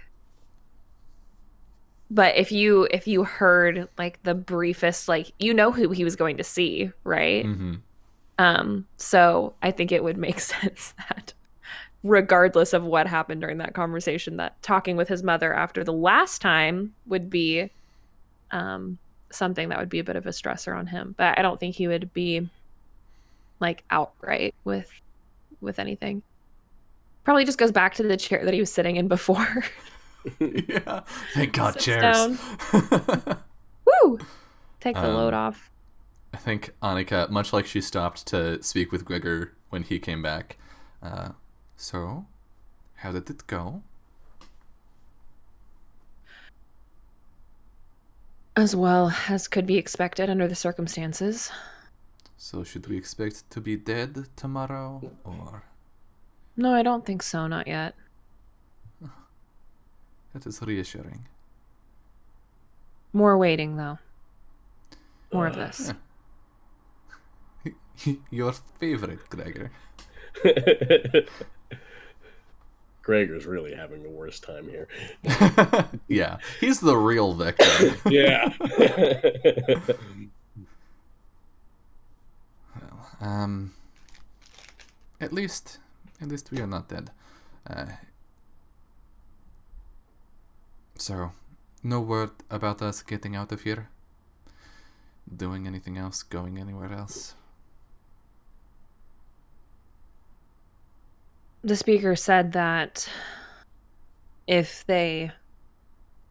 but if you heard like the briefest, like you know who he was going to see, right? mm-hmm. So I think it would make sense that regardless of what happened during that conversation, that talking with his mother after the last time would be something that would be a bit of a stressor on him. But I don't think he would be like outright with anything. Probably just goes back to the chair that he was sitting in before. Yeah. Thank God, Sits chairs. down. Woo! Take the load Um, off. I think Annika, much like she stopped to speak with Gregor when he came back. So, how did it go? As well as could be expected under the circumstances. So, should we expect to be dead tomorrow, or? No, I don't think so, not yet. That is reassuring. More waiting, though. More of this. Your favorite, Gregor. Gregor's really having the worst time here. Yeah, he's the real victim. Yeah. Well, at least we are not dead. So, no word about us getting out of here? Doing anything else? Going anywhere else? The speaker said that if they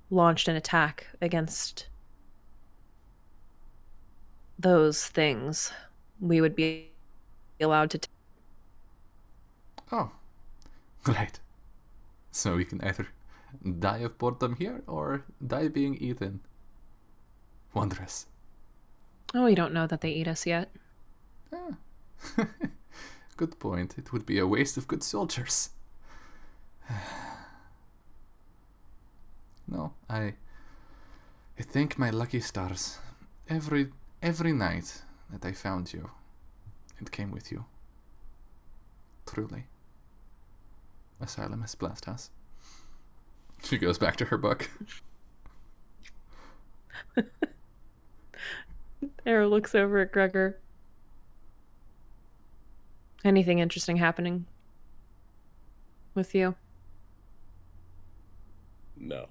launched an attack against those things, we would be allowed to. Oh, great. So we can either die of boredom here or die being eaten. Wondrous. Oh, we don't know that they eat us yet. Ah. Good point. It would be a waste of good soldiers. No, I thank my lucky stars. Every night that I found you and came with you. Truly. Asylum has blessed us. She goes back to her book. Era looks over at Gregor. Anything interesting happening with you? No.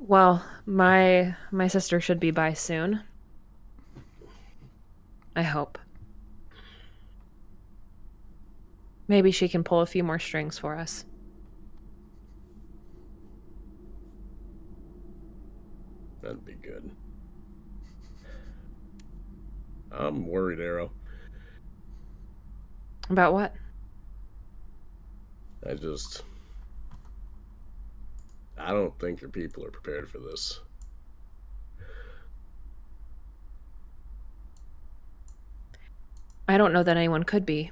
Well, my sister should be by soon. I hope. Maybe she can pull a few more strings for us. That'd be good. I'm worried, Arrow. About what? I don't think your people are prepared for this. I don't know that anyone could be.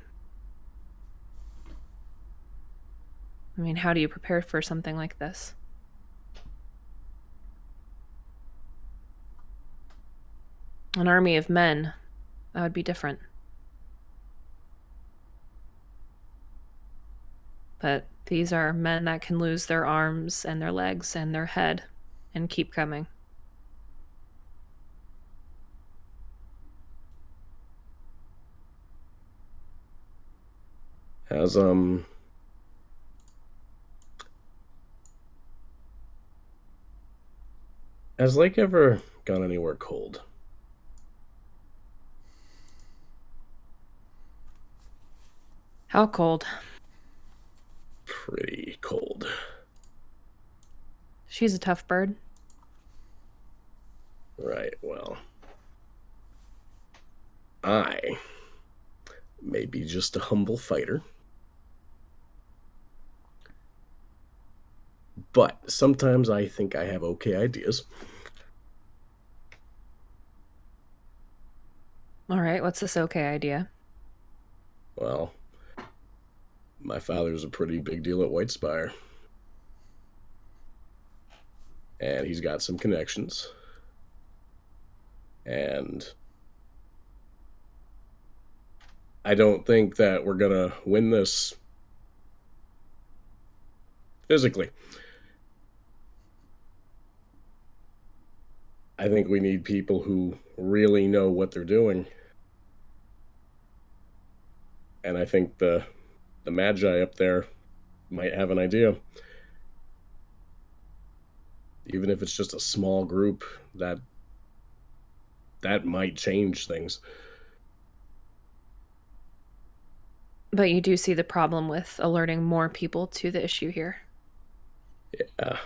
I mean, how do you prepare for something like this? An army of men, that would be different. But these are men that can lose their arms and their legs and their head and keep coming. Has Lake ever gone anywhere cold? How cold? Pretty cold. She's a tough bird. Right, well. I may be just a humble fighter. But sometimes I think I have okay ideas. All right, what's this okay idea? Well, my father's a pretty big deal at White Spire. And he's got some connections. And I don't think that we're going to win this physically. I think we need people who really know what they're doing. And I think the Magi up there might have an idea. Even if it's just a small group, that might change things. But you do see the problem with alerting more people to the issue here. Yeah.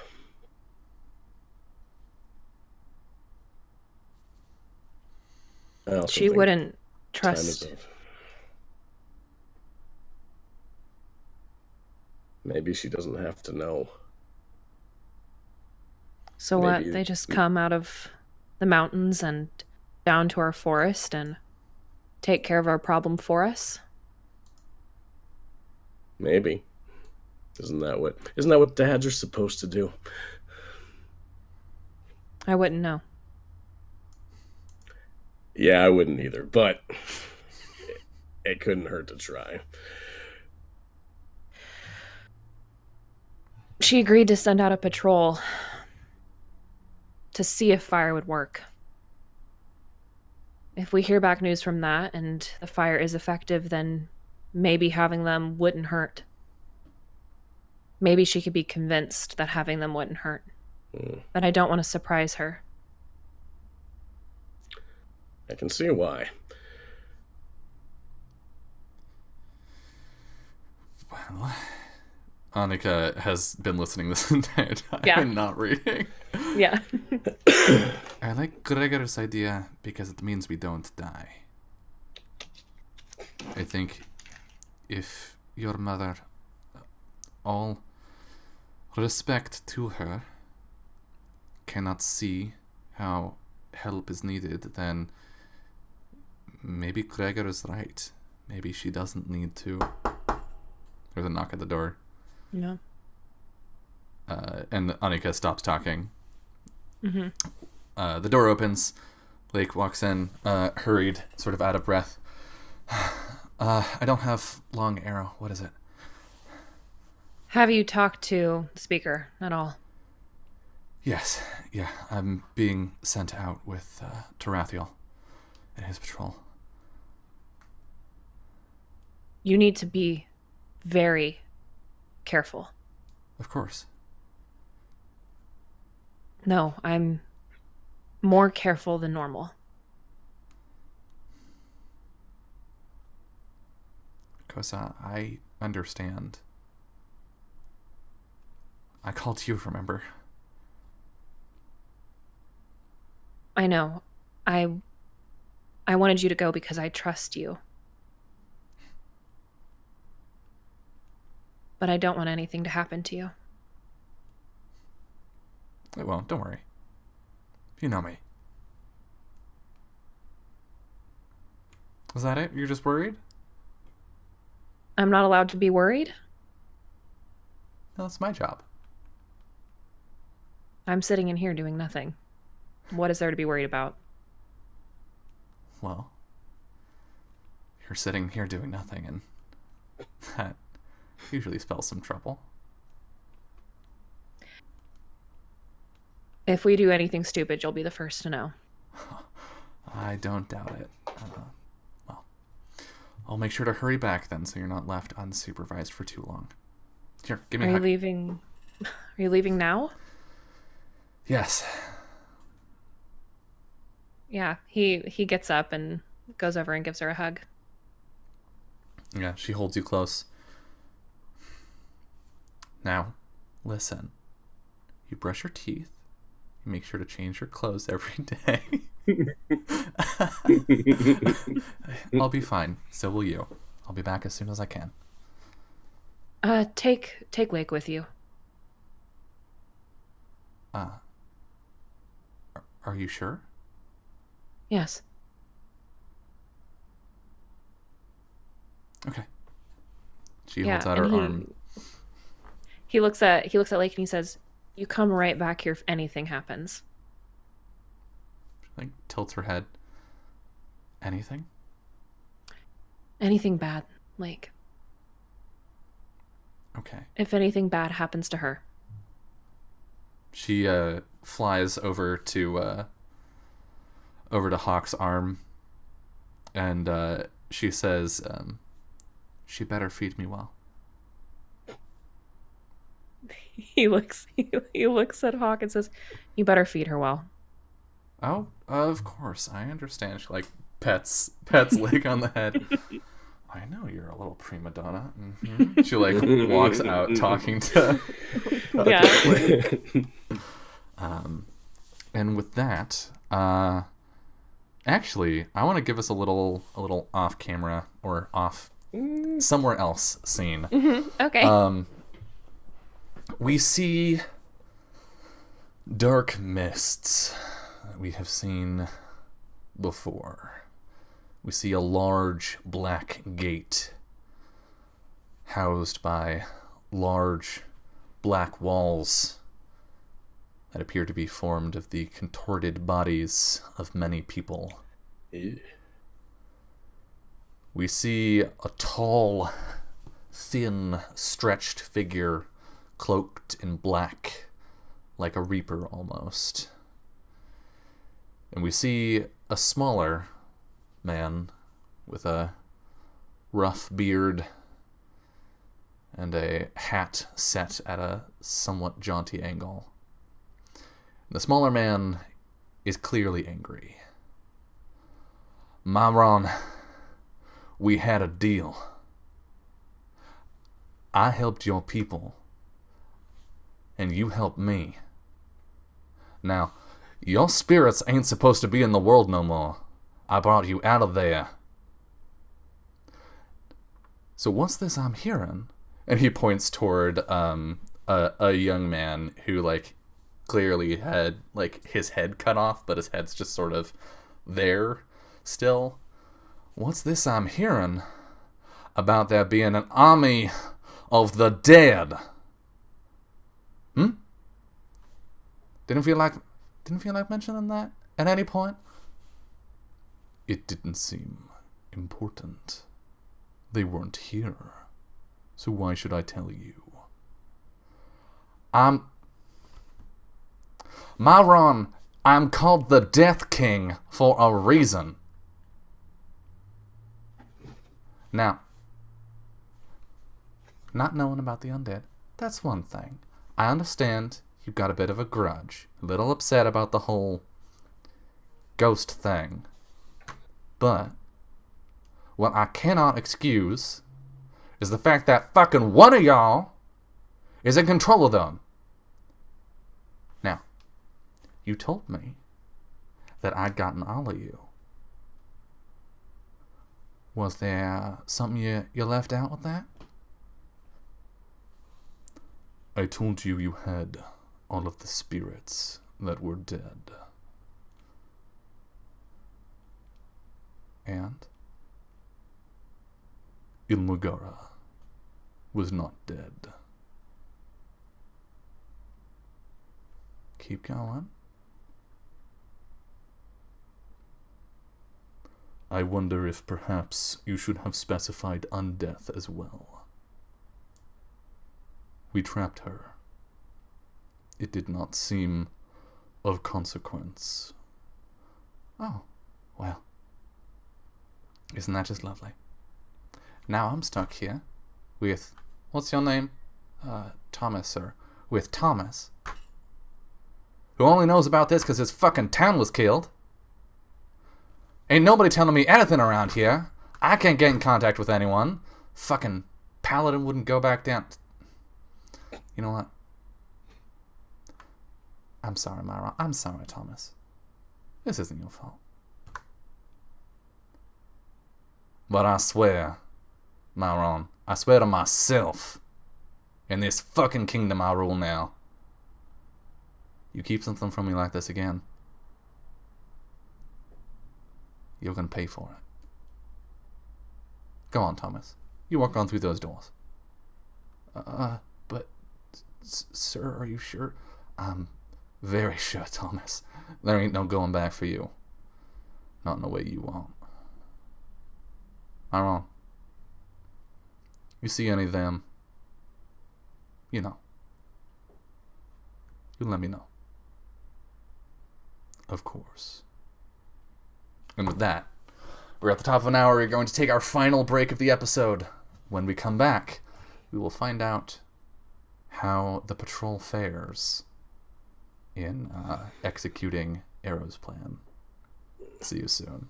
I also She think wouldn't time is trust. up. Maybe she doesn't have to know. So what? Maybe They just come out of the mountains and down to our forest and take care of our problem for us? maybe. Isn't that what dads are supposed to do? I wouldn't know. Yeah, I wouldn't either, but it couldn't hurt to try. She agreed to send out a patrol to see if fire would work. If we hear back news from that and the fire is effective, then maybe having them wouldn't hurt. Maybe she could be convinced that having them wouldn't hurt. But I don't want to surprise her. I can see why. Well, Annika has been listening this entire time Yeah. and not reading. Yeah. I like Gregor's idea because it means we don't die. I think if your mother, all respect to her, cannot see how help is needed, then maybe Gregor is right. Maybe she doesn't need to. There's a knock at the door. Yeah. And Annika stops talking. Mm-hmm. The door opens. Lake walks in, hurried, sort of out of breath. I don't have long arrow. What is it? Have you talked to the speaker at all? Yes, yeah. I'm being sent out with Tarathiel and his patrol. You need to be very careful. Of course. No, I'm more careful than normal. Kosa, I understand. I called you, remember? I know. I wanted you to go because I trust you. But I don't want anything to happen to you. It won't, don't worry. You know me. Is that it? You're just worried? I'm not allowed to be worried? No, that's my job. I'm sitting in here doing nothing. What is there to be worried about? Well, you're sitting here doing nothing, and that usually spells some trouble. If we do anything stupid, you'll be the first to know. I don't doubt it. Well, I'll make sure to hurry back then, so you're not left unsupervised for too long. Here, give me a Are you hug. leaving? Are you leaving now? Yes. Yeah, he gets up and goes over and gives her a hug. Yeah, she holds you close. Now, listen. You brush your teeth. You make sure to change your clothes every day. I'll be fine. So will you. I'll be back as soon as I can. Take Lake with you. Are you sure? Yes. Okay. She holds out her arm. He looks at Lake and he says, "You come right back here if anything happens." Like tilts her head. Anything? Anything bad, Lake. Okay. If anything bad happens to her. She flies over to Hawk's arm, and she says, "She better feed me well." He looks he looks at Hawk and says, "You better feed her well." Oh, of course, I understand. She like pets Lake on the head. I know you're a little prima donna. She like walks out talking to Yeah. and with that, actually, I want to give us a little off camera or off somewhere else scene. Okay. We see dark mists that we have seen before. We see a large black gate housed by large black walls that appear to be formed of the contorted bodies of many people. Ew. We see a tall, thin, stretched figure cloaked in black, like a reaper almost. And we see a smaller man with a rough beard and a hat set at a somewhat jaunty angle. The smaller man is clearly angry. Myron, we had a deal. I helped your people, and you helped me. Now, your spirits ain't supposed to be in the world no more. I brought you out of there. So what's this I'm hearing? And he points toward a young man who like clearly had like his head cut off, but his head's just sort of there still. What's this I'm hearing about there being an army of the dead? Didn't feel like mentioning that at any point. It didn't seem important. They weren't here. So why should I tell you? Myron, I'm called the Death King for a reason. Now, not knowing about the undead, that's one thing. I understand you've got a bit of a grudge, a little upset about the whole ghost thing. But what I cannot excuse is the fact that fucking one of y'all is in control of them. Now, you told me that I'd gotten all of you. Was there something you left out with that? I told you you had all of the spirits that were dead. And Ilmugara was not dead. Keep going. I wonder if perhaps you should have specified undeath as well. We trapped her. It did not seem of consequence. Oh, well. Isn't that just lovely? Now I'm stuck here with, what's your name? Thomas, sir. With Thomas, who only knows about this because his fucking town was killed. Ain't nobody telling me anything around here. I can't get in contact with anyone. Fucking paladin wouldn't go back down. You know what? I'm sorry, Myron. I'm sorry, Thomas. This isn't your fault. But I swear, Myron, I swear to myself, in this fucking kingdom I rule now, you keep something from me like this again, you're gonna pay for it. Go on, Thomas. You walk on through those doors. But, sir, are you sure? I'm very sure, Thomas. There ain't no going back for you. Not in the way you want. Myron, you see any of them, you know, you let me know. Of course. And with that, we're at the top of an hour. We're going to take our final break of the episode. When we come back, we will find out how the patrol fares in executing Arrow's plan. See you soon.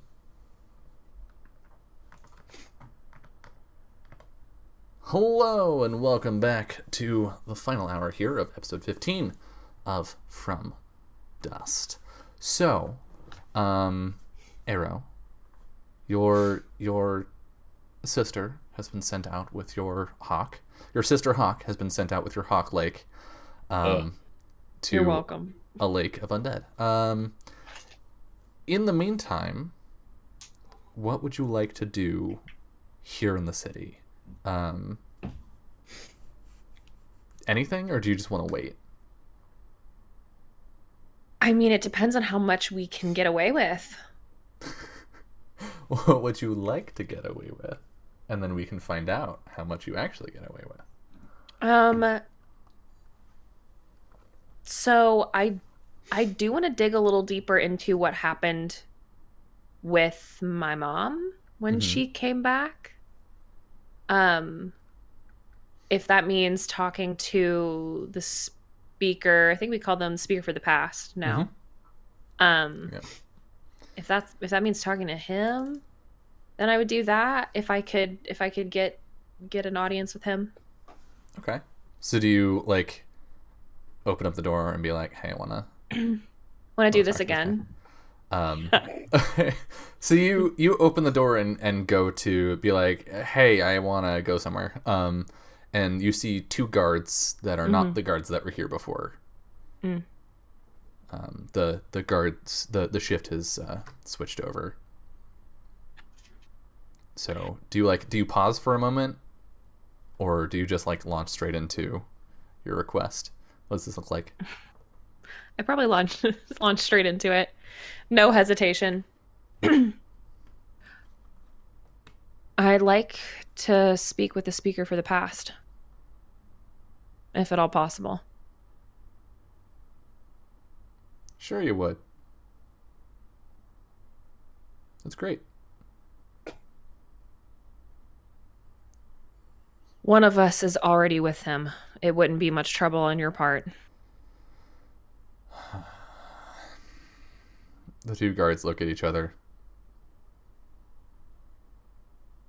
Hello and welcome back to the final hour here of episode 15 of From Dust. So, Arrow, your sister has been sent out with your hawk. Your sister hawk has been sent out with your hawk lake to You're welcome. a lake of undead. In the meantime, what would you like to do here in the city? Anything, or do you just want to wait? I mean, it depends on how much we can get away with. What would you like to get away with? And then we can find out how much you actually get away with. So I do want to dig a little deeper into what happened with my mom when she came back. If that means talking to the speaker, I think we call them the speaker for the past now. Yeah. If that means talking to him, then I would do that. If I could get an audience with him. Okay. So do you like open up the door and be like, "Hey, I wanna do this again?" So you open the door and go to be like, "Hey, I wanna go somewhere." And you see two guards that are not the guards that were here before. The guards, the shift has switched over. So do you pause for a moment, or do you just like launch straight into your request? What does this look like? I probably launch straight into it. No hesitation. I'd like to speak with the speaker for the past, if at all possible. Sure you would. That's great. One of us is already with him. It wouldn't be much trouble on your part. The two guards look at each other.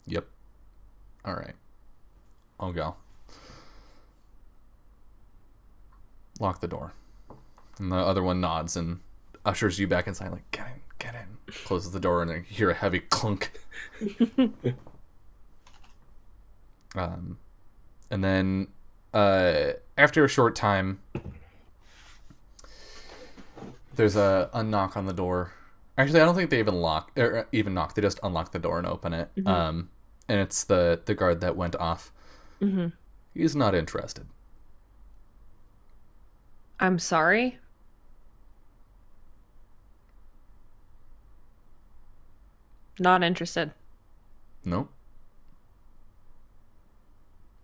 Yep. All right. I'll go. Lock the door. And the other one nods and ushers you back inside, like, get in, get in. Closes the door and you hear a heavy clunk. And then after a short time, there's a knock on the door. Actually, I don't think they even knock. They just unlock the door and open it. And it's the guard that went off. He's not interested. I'm sorry? Not interested. Nope.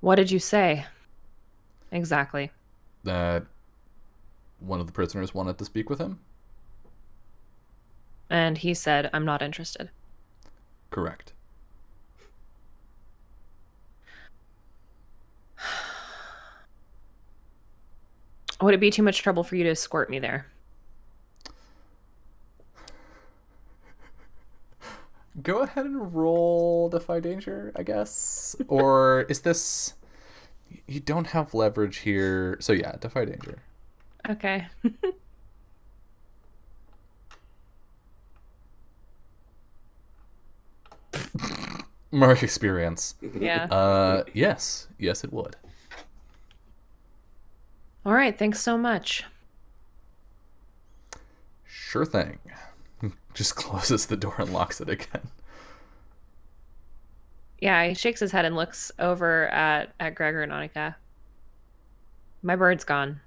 What did you say? Exactly. That one of the prisoners wanted to speak with him? And he said, I'm not interested. Correct. Would it be too much trouble for you to escort me there? Go ahead and roll Defy Danger, I guess. Or is this... You don't have leverage here. So yeah, Defy Danger. Okay. Mark experience. Yeah. Yes, it would. All right. Thanks so much. Sure thing. Just closes the door and locks it again. Yeah, he shakes his head and looks over at Gregor and Annika. My bird's gone.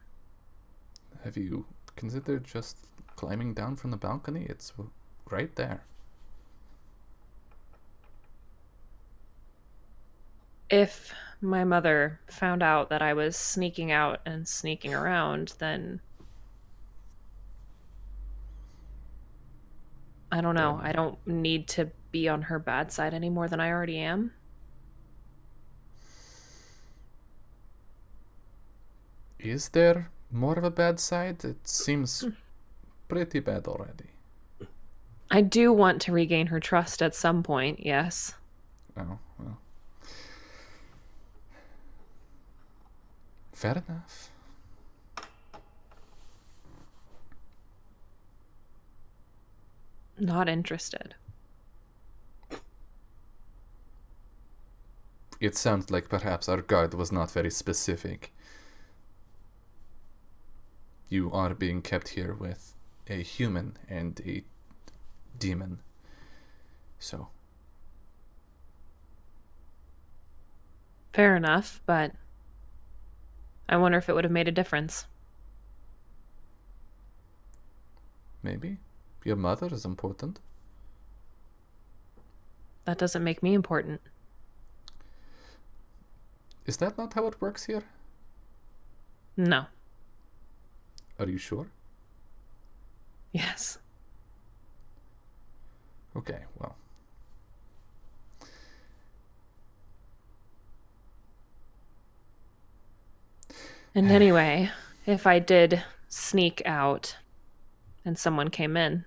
Have you considered just climbing down from the balcony? It's right there. If my mother found out that I was sneaking out and sneaking around, then I don't know. I don't need to be on her bad side any more than I already am. Is there more of a bad side? It seems pretty bad already. I do want to regain her trust at some point, yes. Oh, well. Fair enough. Not interested. It sounds like perhaps our guide was not very specific. You are being kept here with a human and a demon. So, Fair enough, but I wonder if it would have made a difference. maybe your mother is important. That doesn't make me important. Is that not how it works here? No. Are you sure? Yes. Okay, well. And anyway, if I did sneak out and someone came in,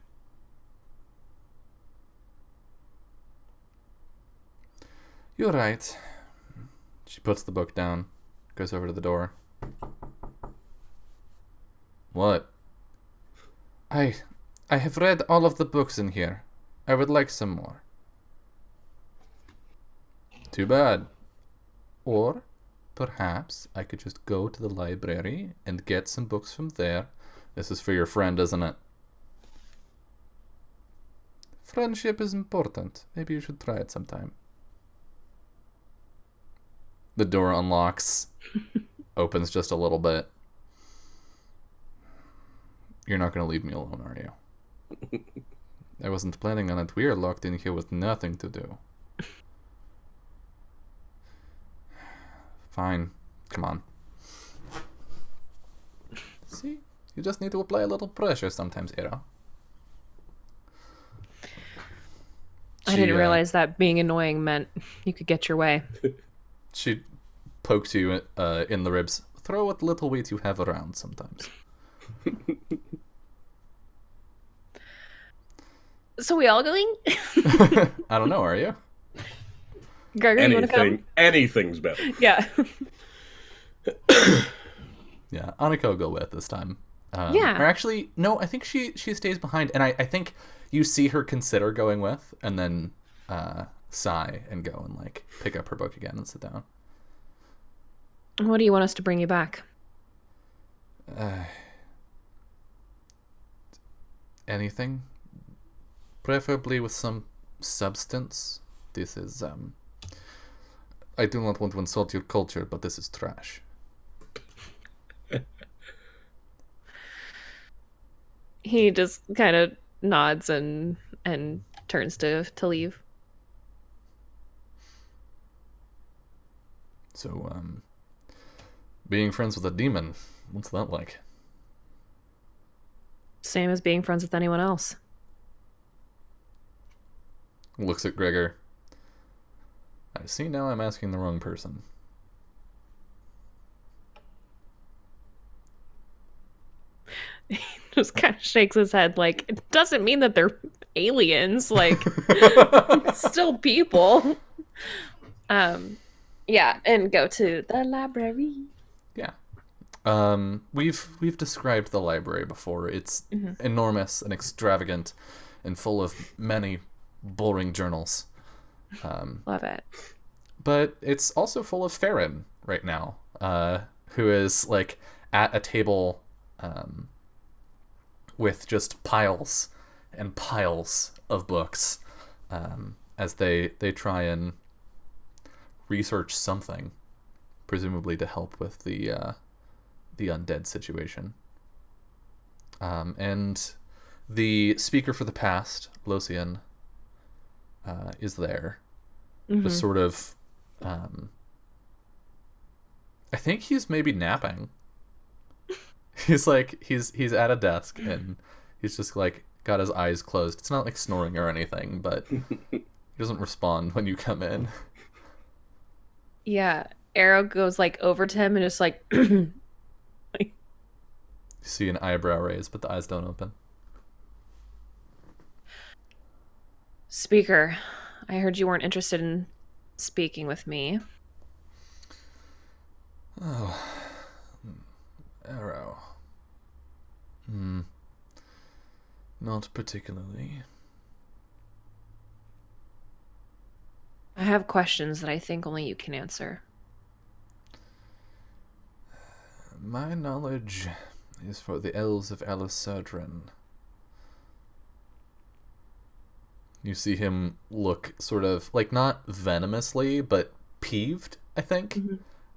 You're right. She puts the book down, goes over to the door. What? I have read all of the books in here. I would like some more. Too bad. Or perhaps I could just go to the library and get some books from there. This is for your friend, isn't it? Friendship is important. Maybe you should try it sometime. The door unlocks, opens just a little bit. You're not going to leave me alone, are you? I wasn't planning on it. We are locked in here with nothing to do. Fine. Come on. See? You just need to apply a little pressure sometimes, Era. I didn't realize that being annoying meant you could get your way. She pokes you in the ribs. Throw what little weight you have around sometimes. So we all going? I don't know, are you? Gregor, you want to come? Anything's better. Yeah. Yeah, Annika will go with this time. Yeah. Or actually, no, I think she stays behind, and I think you see her consider going with, and then sigh and go and like pick up her book again and sit down. What do you want us to bring you back? Anything, preferably with some substance. This is I do not want to insult your culture, but this is trash. He just kind of nods and turns to leave. So, being friends with a demon, what's that like? Same as being friends with anyone else. Looks at Gregor. I see now I'm asking the wrong person. He just kind of shakes his head like, it doesn't mean that they're aliens. Like, still people. Yeah, and go to the library. Yeah. We've described the library before. It's enormous and extravagant and full of many boring journals. Love it. But it's also full of Farron right now, who is like at a table with just piles and piles of books as they try and research something, presumably to help with the undead situation. And the speaker for the past, Losian, is there. Just sort of I think he's maybe napping. He's at a desk and he's just like got his eyes closed. It's not like snoring or anything, but he doesn't respond when you come in. Yeah, Arrow goes like over to him and just like You see an eyebrow raise, but the eyes don't open. Speaker, I heard you weren't interested in speaking with me. Oh, Arrow. Not particularly. I have questions that I think only you can answer. My knowledge is for the Elves of Eliserdran. You see him look sort of, like, not venomously, but peeved, I think,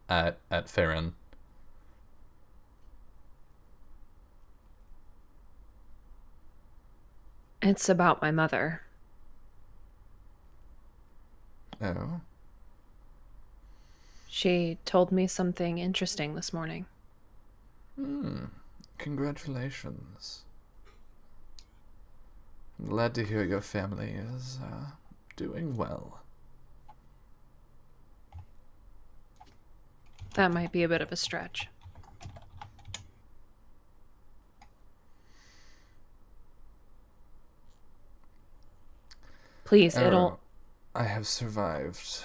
at Farron. It's about my mother. Oh? She told me something interesting this morning. Congratulations. I'm glad to hear your family is doing well. That might be a bit of a stretch. Please, Arrow, I have survived.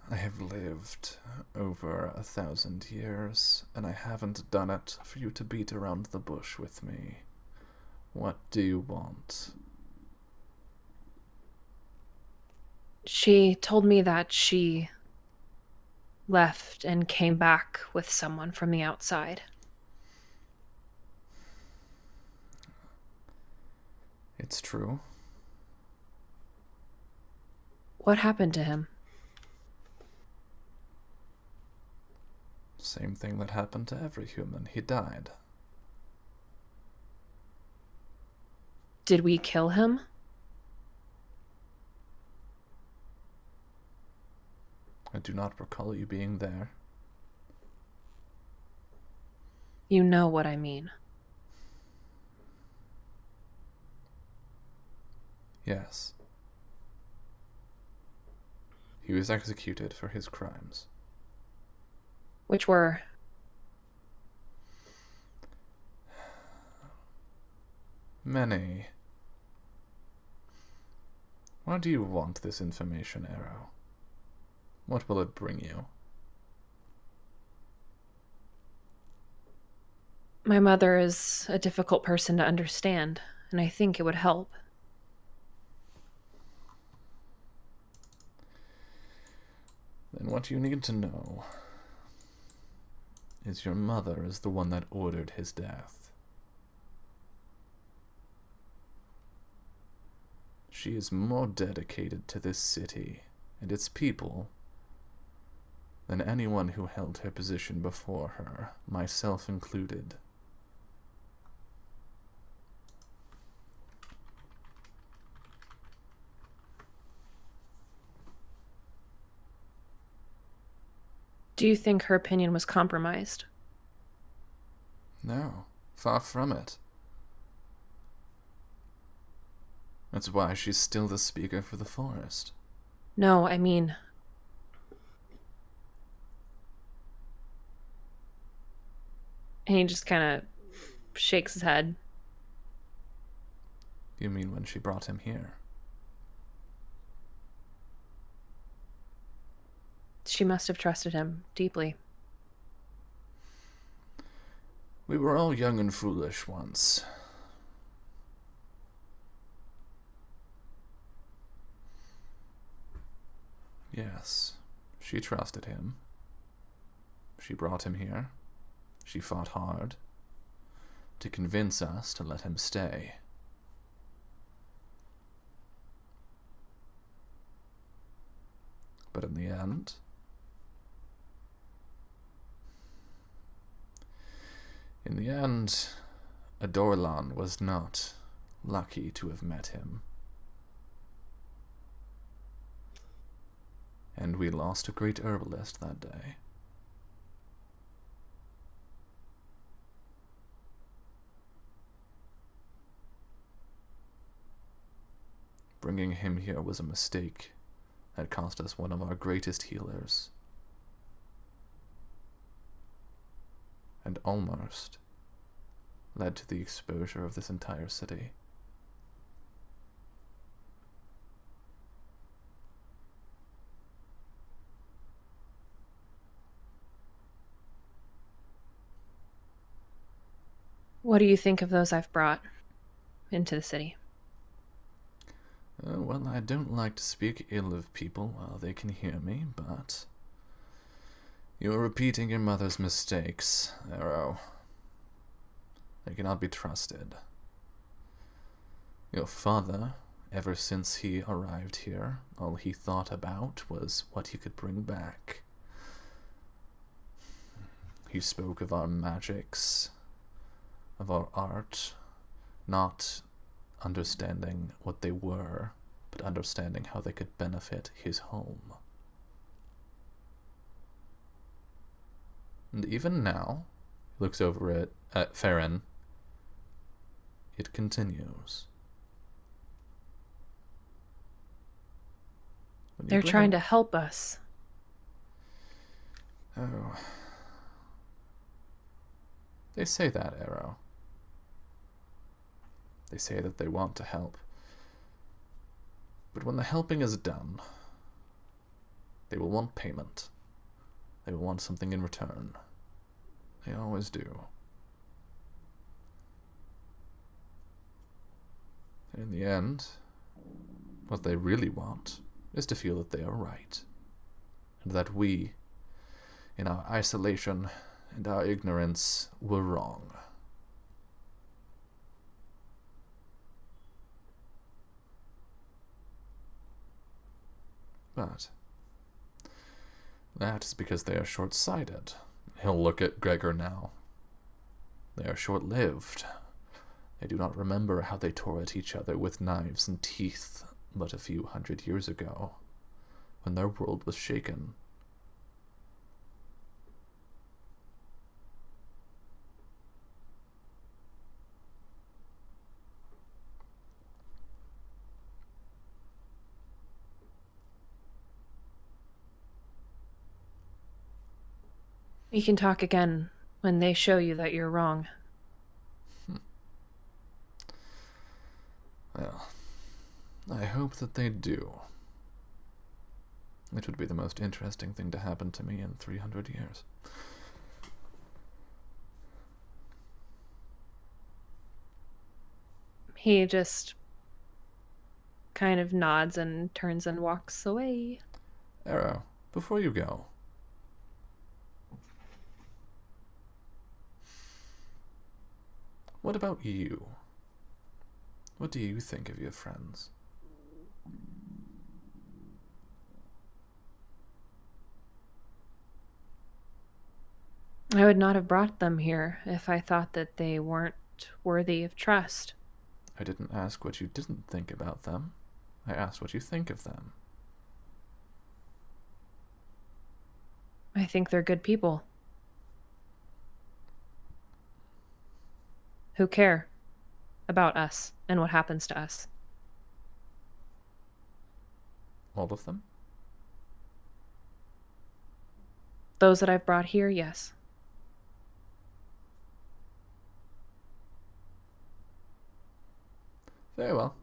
I have lived over 1,000 years, and I haven't done it for you to beat around the bush with me. What do you want? She told me that she left and came back with someone from the outside. It's true. What happened to him? Same thing that happened to every human. He died. Did we kill him? I do not recall you being there. You know what I mean. Yes. He was executed for his crimes. Which were? Many. Why do you want this information, Arrow? What will it bring you? My mother is a difficult person to understand, and I think it would help. Then what you need to know is your mother is the one that ordered his death. She is more dedicated to this city and its people than anyone who held her position before her, myself included. Do you think her opinion was compromised? No, far from it. That's why she's still the speaker for the forest. No, I mean... And he just kind of shakes his head. You mean when she brought him here? She must have trusted him deeply. We were all young and foolish once. Yes, she trusted him. She brought him here. She fought hard to convince us to let him stay. But in the end, Adorlan was not lucky to have met him. And we lost a great herbalist that day. Bringing him here was a mistake that cost us one of our greatest healers. And almost led to the exposure of this entire city. What do you think of those I've brought into the city? Well, I don't like to speak ill of people while they can hear me, but you're repeating your mother's mistakes, Arrow. They cannot be trusted. Your father, ever since he arrived here, all he thought about was what he could bring back. He spoke of our magics, of our art, not understanding what they were, but understanding how they could benefit his home. And even now, he looks over at Farron. It continues. They're trying to help us. Oh. They say that, Arrow. They say that they want to help. But when the helping is done, they will want payment. They will want something in return. They always do. And in the end, what they really want is to feel that they are right, and that we, in our isolation and our ignorance, were wrong. But that is because they are short-sighted. He'll look at Gregor now. They are short-lived. They do not remember how they tore at each other with knives and teeth but a few hundred years ago, when their world was shaken. We can talk again when they show you that you're wrong. Well, I hope that they do. It would be the most interesting thing to happen to me in 300 years. He just kind of nods and turns and walks away. Arrow, before you go, what about you? What do you think of your friends? I would not have brought them here if I thought that they weren't worthy of trust. I didn't ask what you didn't think about them. I asked what you think of them. I think they're good people who care about us and what happens to us. All of them? Those that I've brought here, yes. Very well.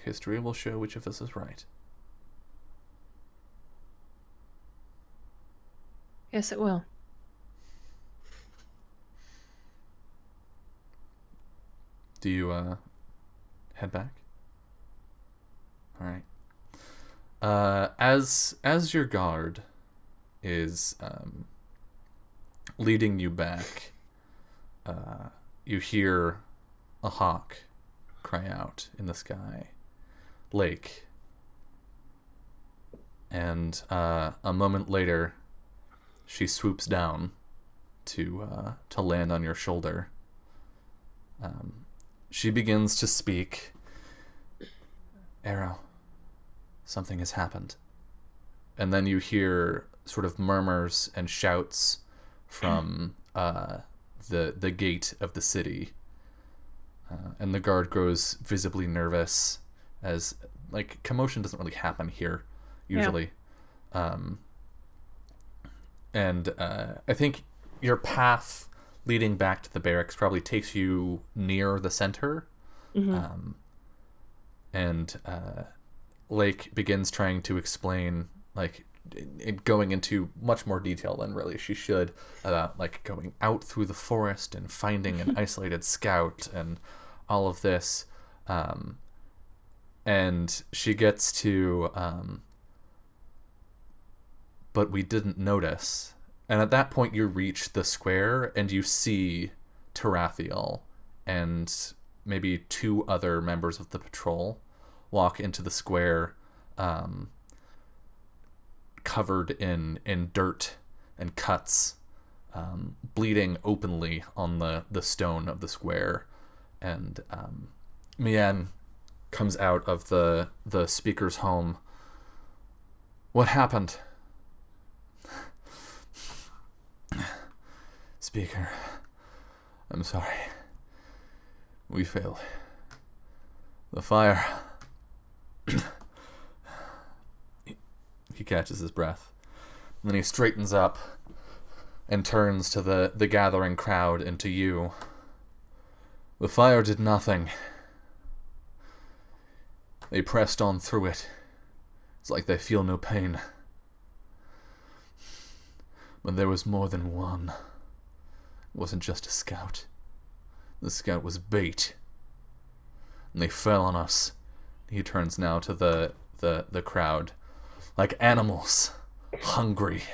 History will show which of us is right. Yes, it will. Do you, head back? Alright. As your guard is, leading you back, you hear a hawk cry out in the sky. Lake. And, a moment later, she swoops down to land on your shoulder. She begins to speak. Arrow, something has happened. And then you hear sort of murmurs and shouts from the gate of the city. And the guard grows visibly nervous, as, like, commotion doesn't really happen here, usually. Yeah. And I think your path leading back to the barracks probably takes you near the center. And Lake begins trying to explain, like, going into much more detail than really she should, about like going out through the forest and finding an isolated scout and all of this. And she gets to but we didn't notice. And at that point you reach the square and you see Tarathiel and maybe 2 other members of the patrol walk into the square, covered in dirt and cuts, bleeding openly on the stone of the square. And Mian comes out of the speaker's home. What happened? Speaker, I'm sorry. We failed. The fire. He catches his breath. And then he straightens up and turns to the gathering crowd and to you. The fire did nothing. They pressed on through it. It's like they feel no pain. But there was more than one. It wasn't just a scout. The scout was bait. And they fell on us. He turns now to the crowd. Like animals. Hungry.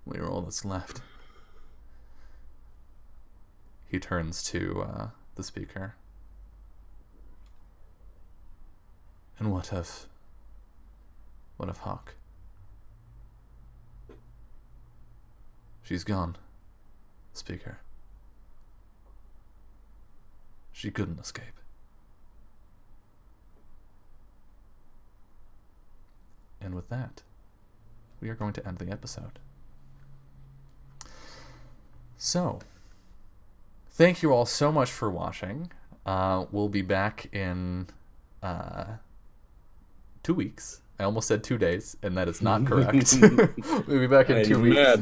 We are all that's left. He turns to the speaker. And what of Hawk? She's gone, speaker. She couldn't escape. And with that, we are going to end the episode. So, thank you all so much for watching. We'll be back in 2 weeks. I almost said 2 days, and that is not correct. We'll be back in 2 weeks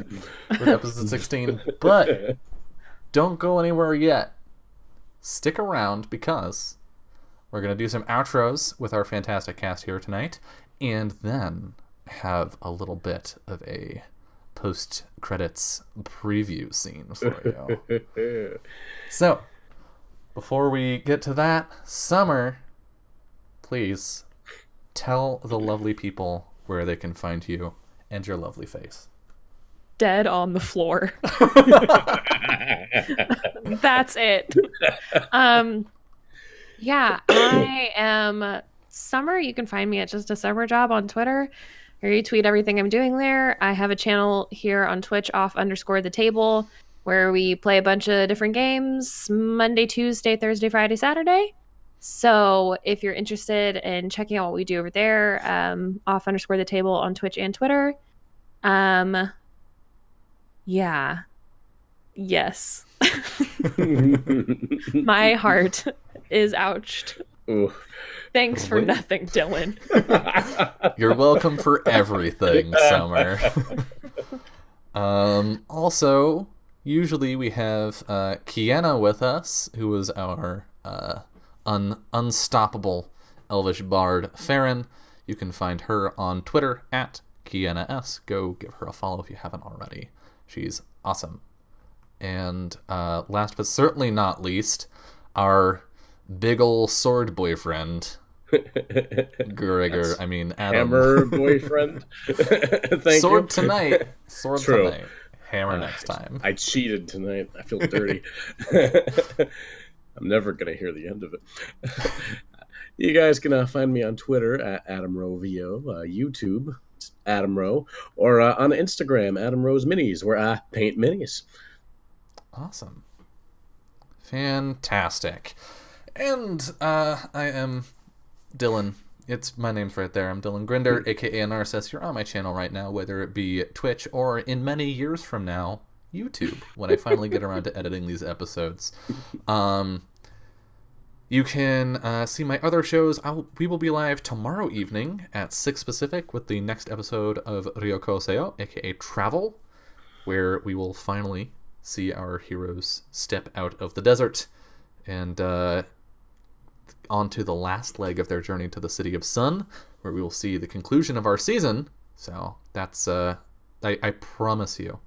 with episode 16. But don't go anywhere yet. Stick around, because we're going to do some outros with our fantastic cast here tonight, and then have a little bit of a post-credits preview scene for you. So, before we get to that, Summer, please tell the lovely people where they can find you and your lovely face. Dead on the floor. That's it. Yeah, I am Summer. You can find me at Just a Summer Job on Twitter. I retweet everything I'm doing there. I have a channel here on Twitch, off_the_table, where we play a bunch of different games Monday, Tuesday, Thursday, Friday, Saturday. So if you're interested in checking out what we do over there, off_the_table on Twitch and Twitter. Yeah. Yes. My heart is ouched. Ooh. Thanks for nothing, Dylan. You're welcome for everything, Summer. Also, usually we have Kiana with us, who is our unstoppable Elvish bard, Farron. You can find her on Twitter at KianaS. Go give her a follow if you haven't already. She's awesome. And last but certainly not least, our big ol' sword boyfriend, Gregor. I mean, Adam. Hammer boyfriend. Thank Sword you. Tonight. Sword True. tonight. Hammer next time. I cheated tonight. I feel dirty. I'm never going to hear the end of it. You guys can find me on Twitter at AdamRoVO, YouTube, Adam Rowe, or on Instagram, Adam Rowe's Minis, where I paint minis. Awesome. Fantastic. And I am Dylan. My name's right there. I'm Dylan Grinder, aka Narcissus. You're on my channel right now, whether it be Twitch or in many years from now, YouTube, when I finally get around to editing these episodes. You can see my other shows. We will be live tomorrow evening at 6 Pacific with the next episode of Ryoko Seo, aka Travel. where we will finally see our heroes step out of the desert and onto the last leg of their journey to the City of Sun, where we will see the conclusion of our season. So that's, I promise you,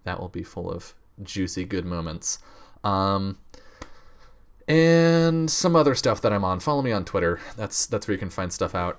that will be full of juicy, good moments. And some other stuff that I'm on. Follow me on Twitter. That's where you can find stuff out.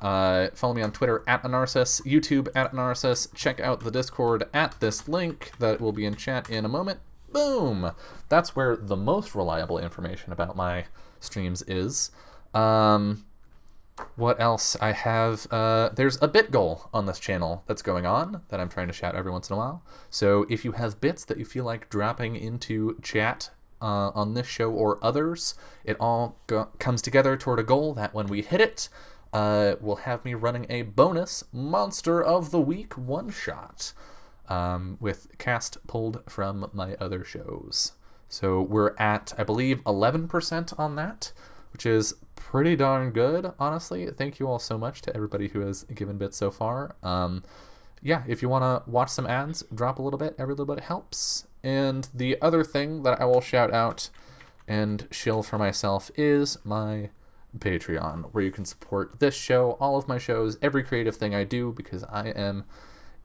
Follow me on Twitter @Anarsis, YouTube @Anarsis. Check out the Discord at this link that will be in chat in a moment. Boom! That's where the most reliable information about my streams is. What else? I have, there's a bit goal on this channel that's going on that I'm trying to shout every once in a while. So if you have bits that you feel like dropping into chat on this show or others, it all comes together toward a goal that when we hit it, will have me running a bonus Monster of the Week one-shot with cast pulled from my other shows. So we're at, I believe, 11% on that, which is pretty darn good, honestly. Thank you all so much to everybody who has given bits so far. Yeah, if you want to watch some ads, drop a little bit. Every little bit helps. And the other thing that I will shout out and shill for myself is my Patreon, where you can support this show, all of my shows, every creative thing I do, because I am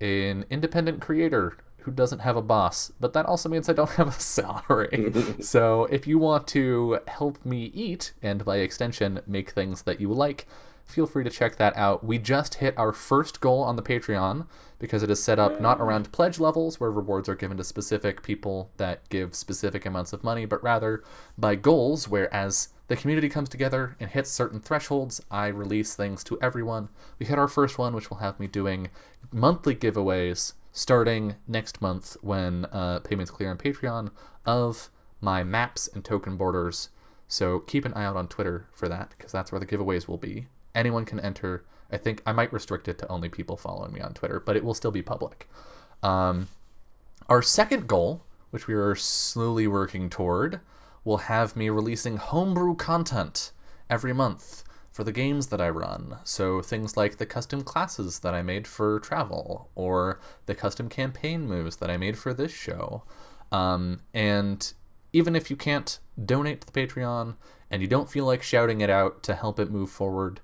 an independent creator who doesn't have a boss, but that also means I don't have a salary. So if you want to help me eat, and by extension make things that you like, feel free to check that out. We just hit our first goal on the Patreon, because it is set up not around pledge levels where rewards are given to specific people that give specific amounts of money, but rather by goals, where as the community comes together and hits certain thresholds, I release things to everyone. We hit our first one, which will have me doing monthly giveaways starting next month when payments clear on Patreon, of my maps and token borders. So keep an eye out on Twitter for that, because that's where the giveaways will be. Anyone can enter. I think I might restrict it to only people following me on Twitter, but it will still be public. Our second goal, which we are slowly working toward, will have me releasing homebrew content every month for the games that I run. So things like the custom classes that I made for travel, or the custom campaign moves that I made for this show. And even if you can't donate to the Patreon and you don't feel like shouting it out to help it move forward,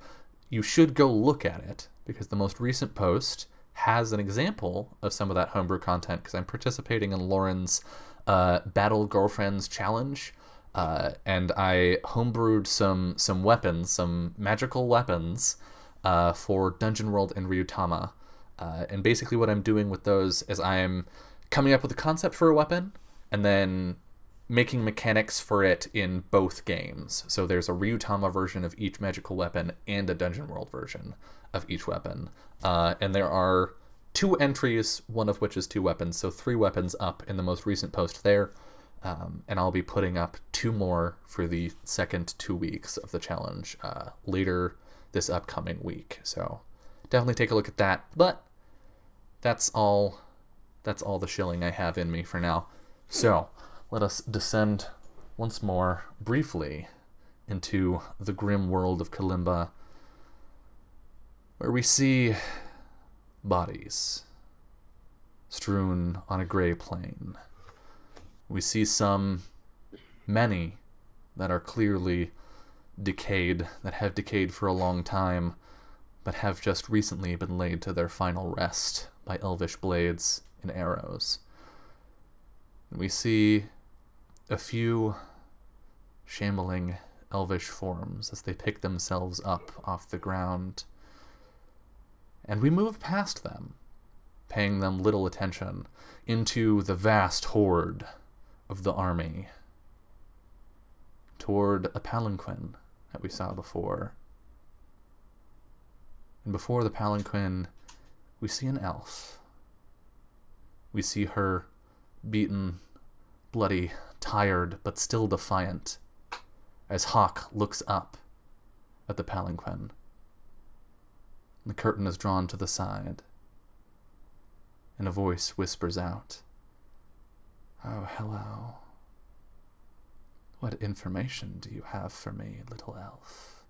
you should go look at it, because the most recent post has an example of some of that homebrew content, because I'm participating in Lauren's Battle Girlfriends Challenge, and I homebrewed some weapons, some magical weapons, for Dungeon World and Ryutama. And basically what I'm doing with those is I'm coming up with a concept for a weapon, and then making mechanics for it in both games. So there's a Ryutama version of each magical weapon and a Dungeon World version of each weapon. And there are 2 entries, one of which is 2 weapons, so 3 weapons up in the most recent post there. And I'll be putting up 2 more for the second 2 weeks of the challenge later this upcoming week. So definitely take a look at that. But that's all the shilling I have in me for now. So let us descend once more, briefly, into the grim world of Kalimba, where we see bodies strewn on a gray plain. We see many, that are clearly decayed, that have decayed for a long time, but have just recently been laid to their final rest by elvish blades and arrows. And we see a few shambling elvish forms as they pick themselves up off the ground. And we move past them, paying them little attention, into the vast horde of the army, toward a palanquin that we saw before. And before the palanquin, we see an elf. We see her beaten, bloody, tired, but still defiant, as Hawk looks up at the palanquin. The curtain is drawn to the side, and a voice whispers out, "Oh, hello. What information do you have for me, little elf?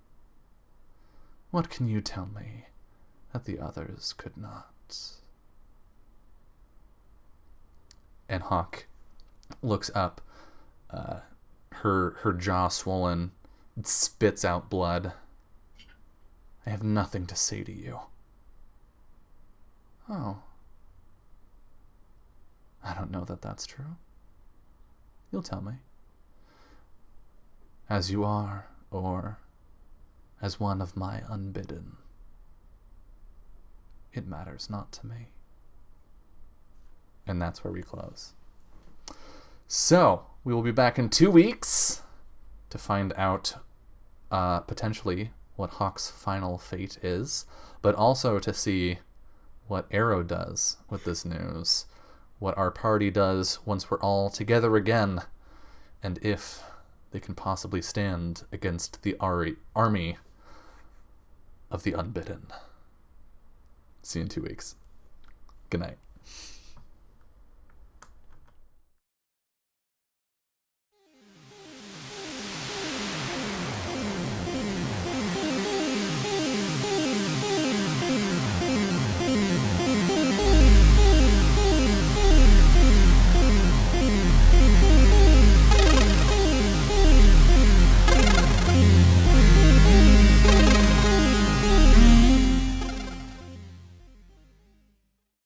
What can you tell me that the others could not?" And Hawk looks up, her jaw swollen, spits out blood. I have nothing to say to you. Oh. I don't know that that's true. You'll tell me. As you are, or as one of my unbidden. It matters not to me. And that's where we close. So, we will be back in 2 weeks to find out potentially what Hawk's final fate is, but also to see what Arrow does with this news, what our party does once we're all together again, and if they can possibly stand against the army of the unbidden. See you in 2 weeks. Good night.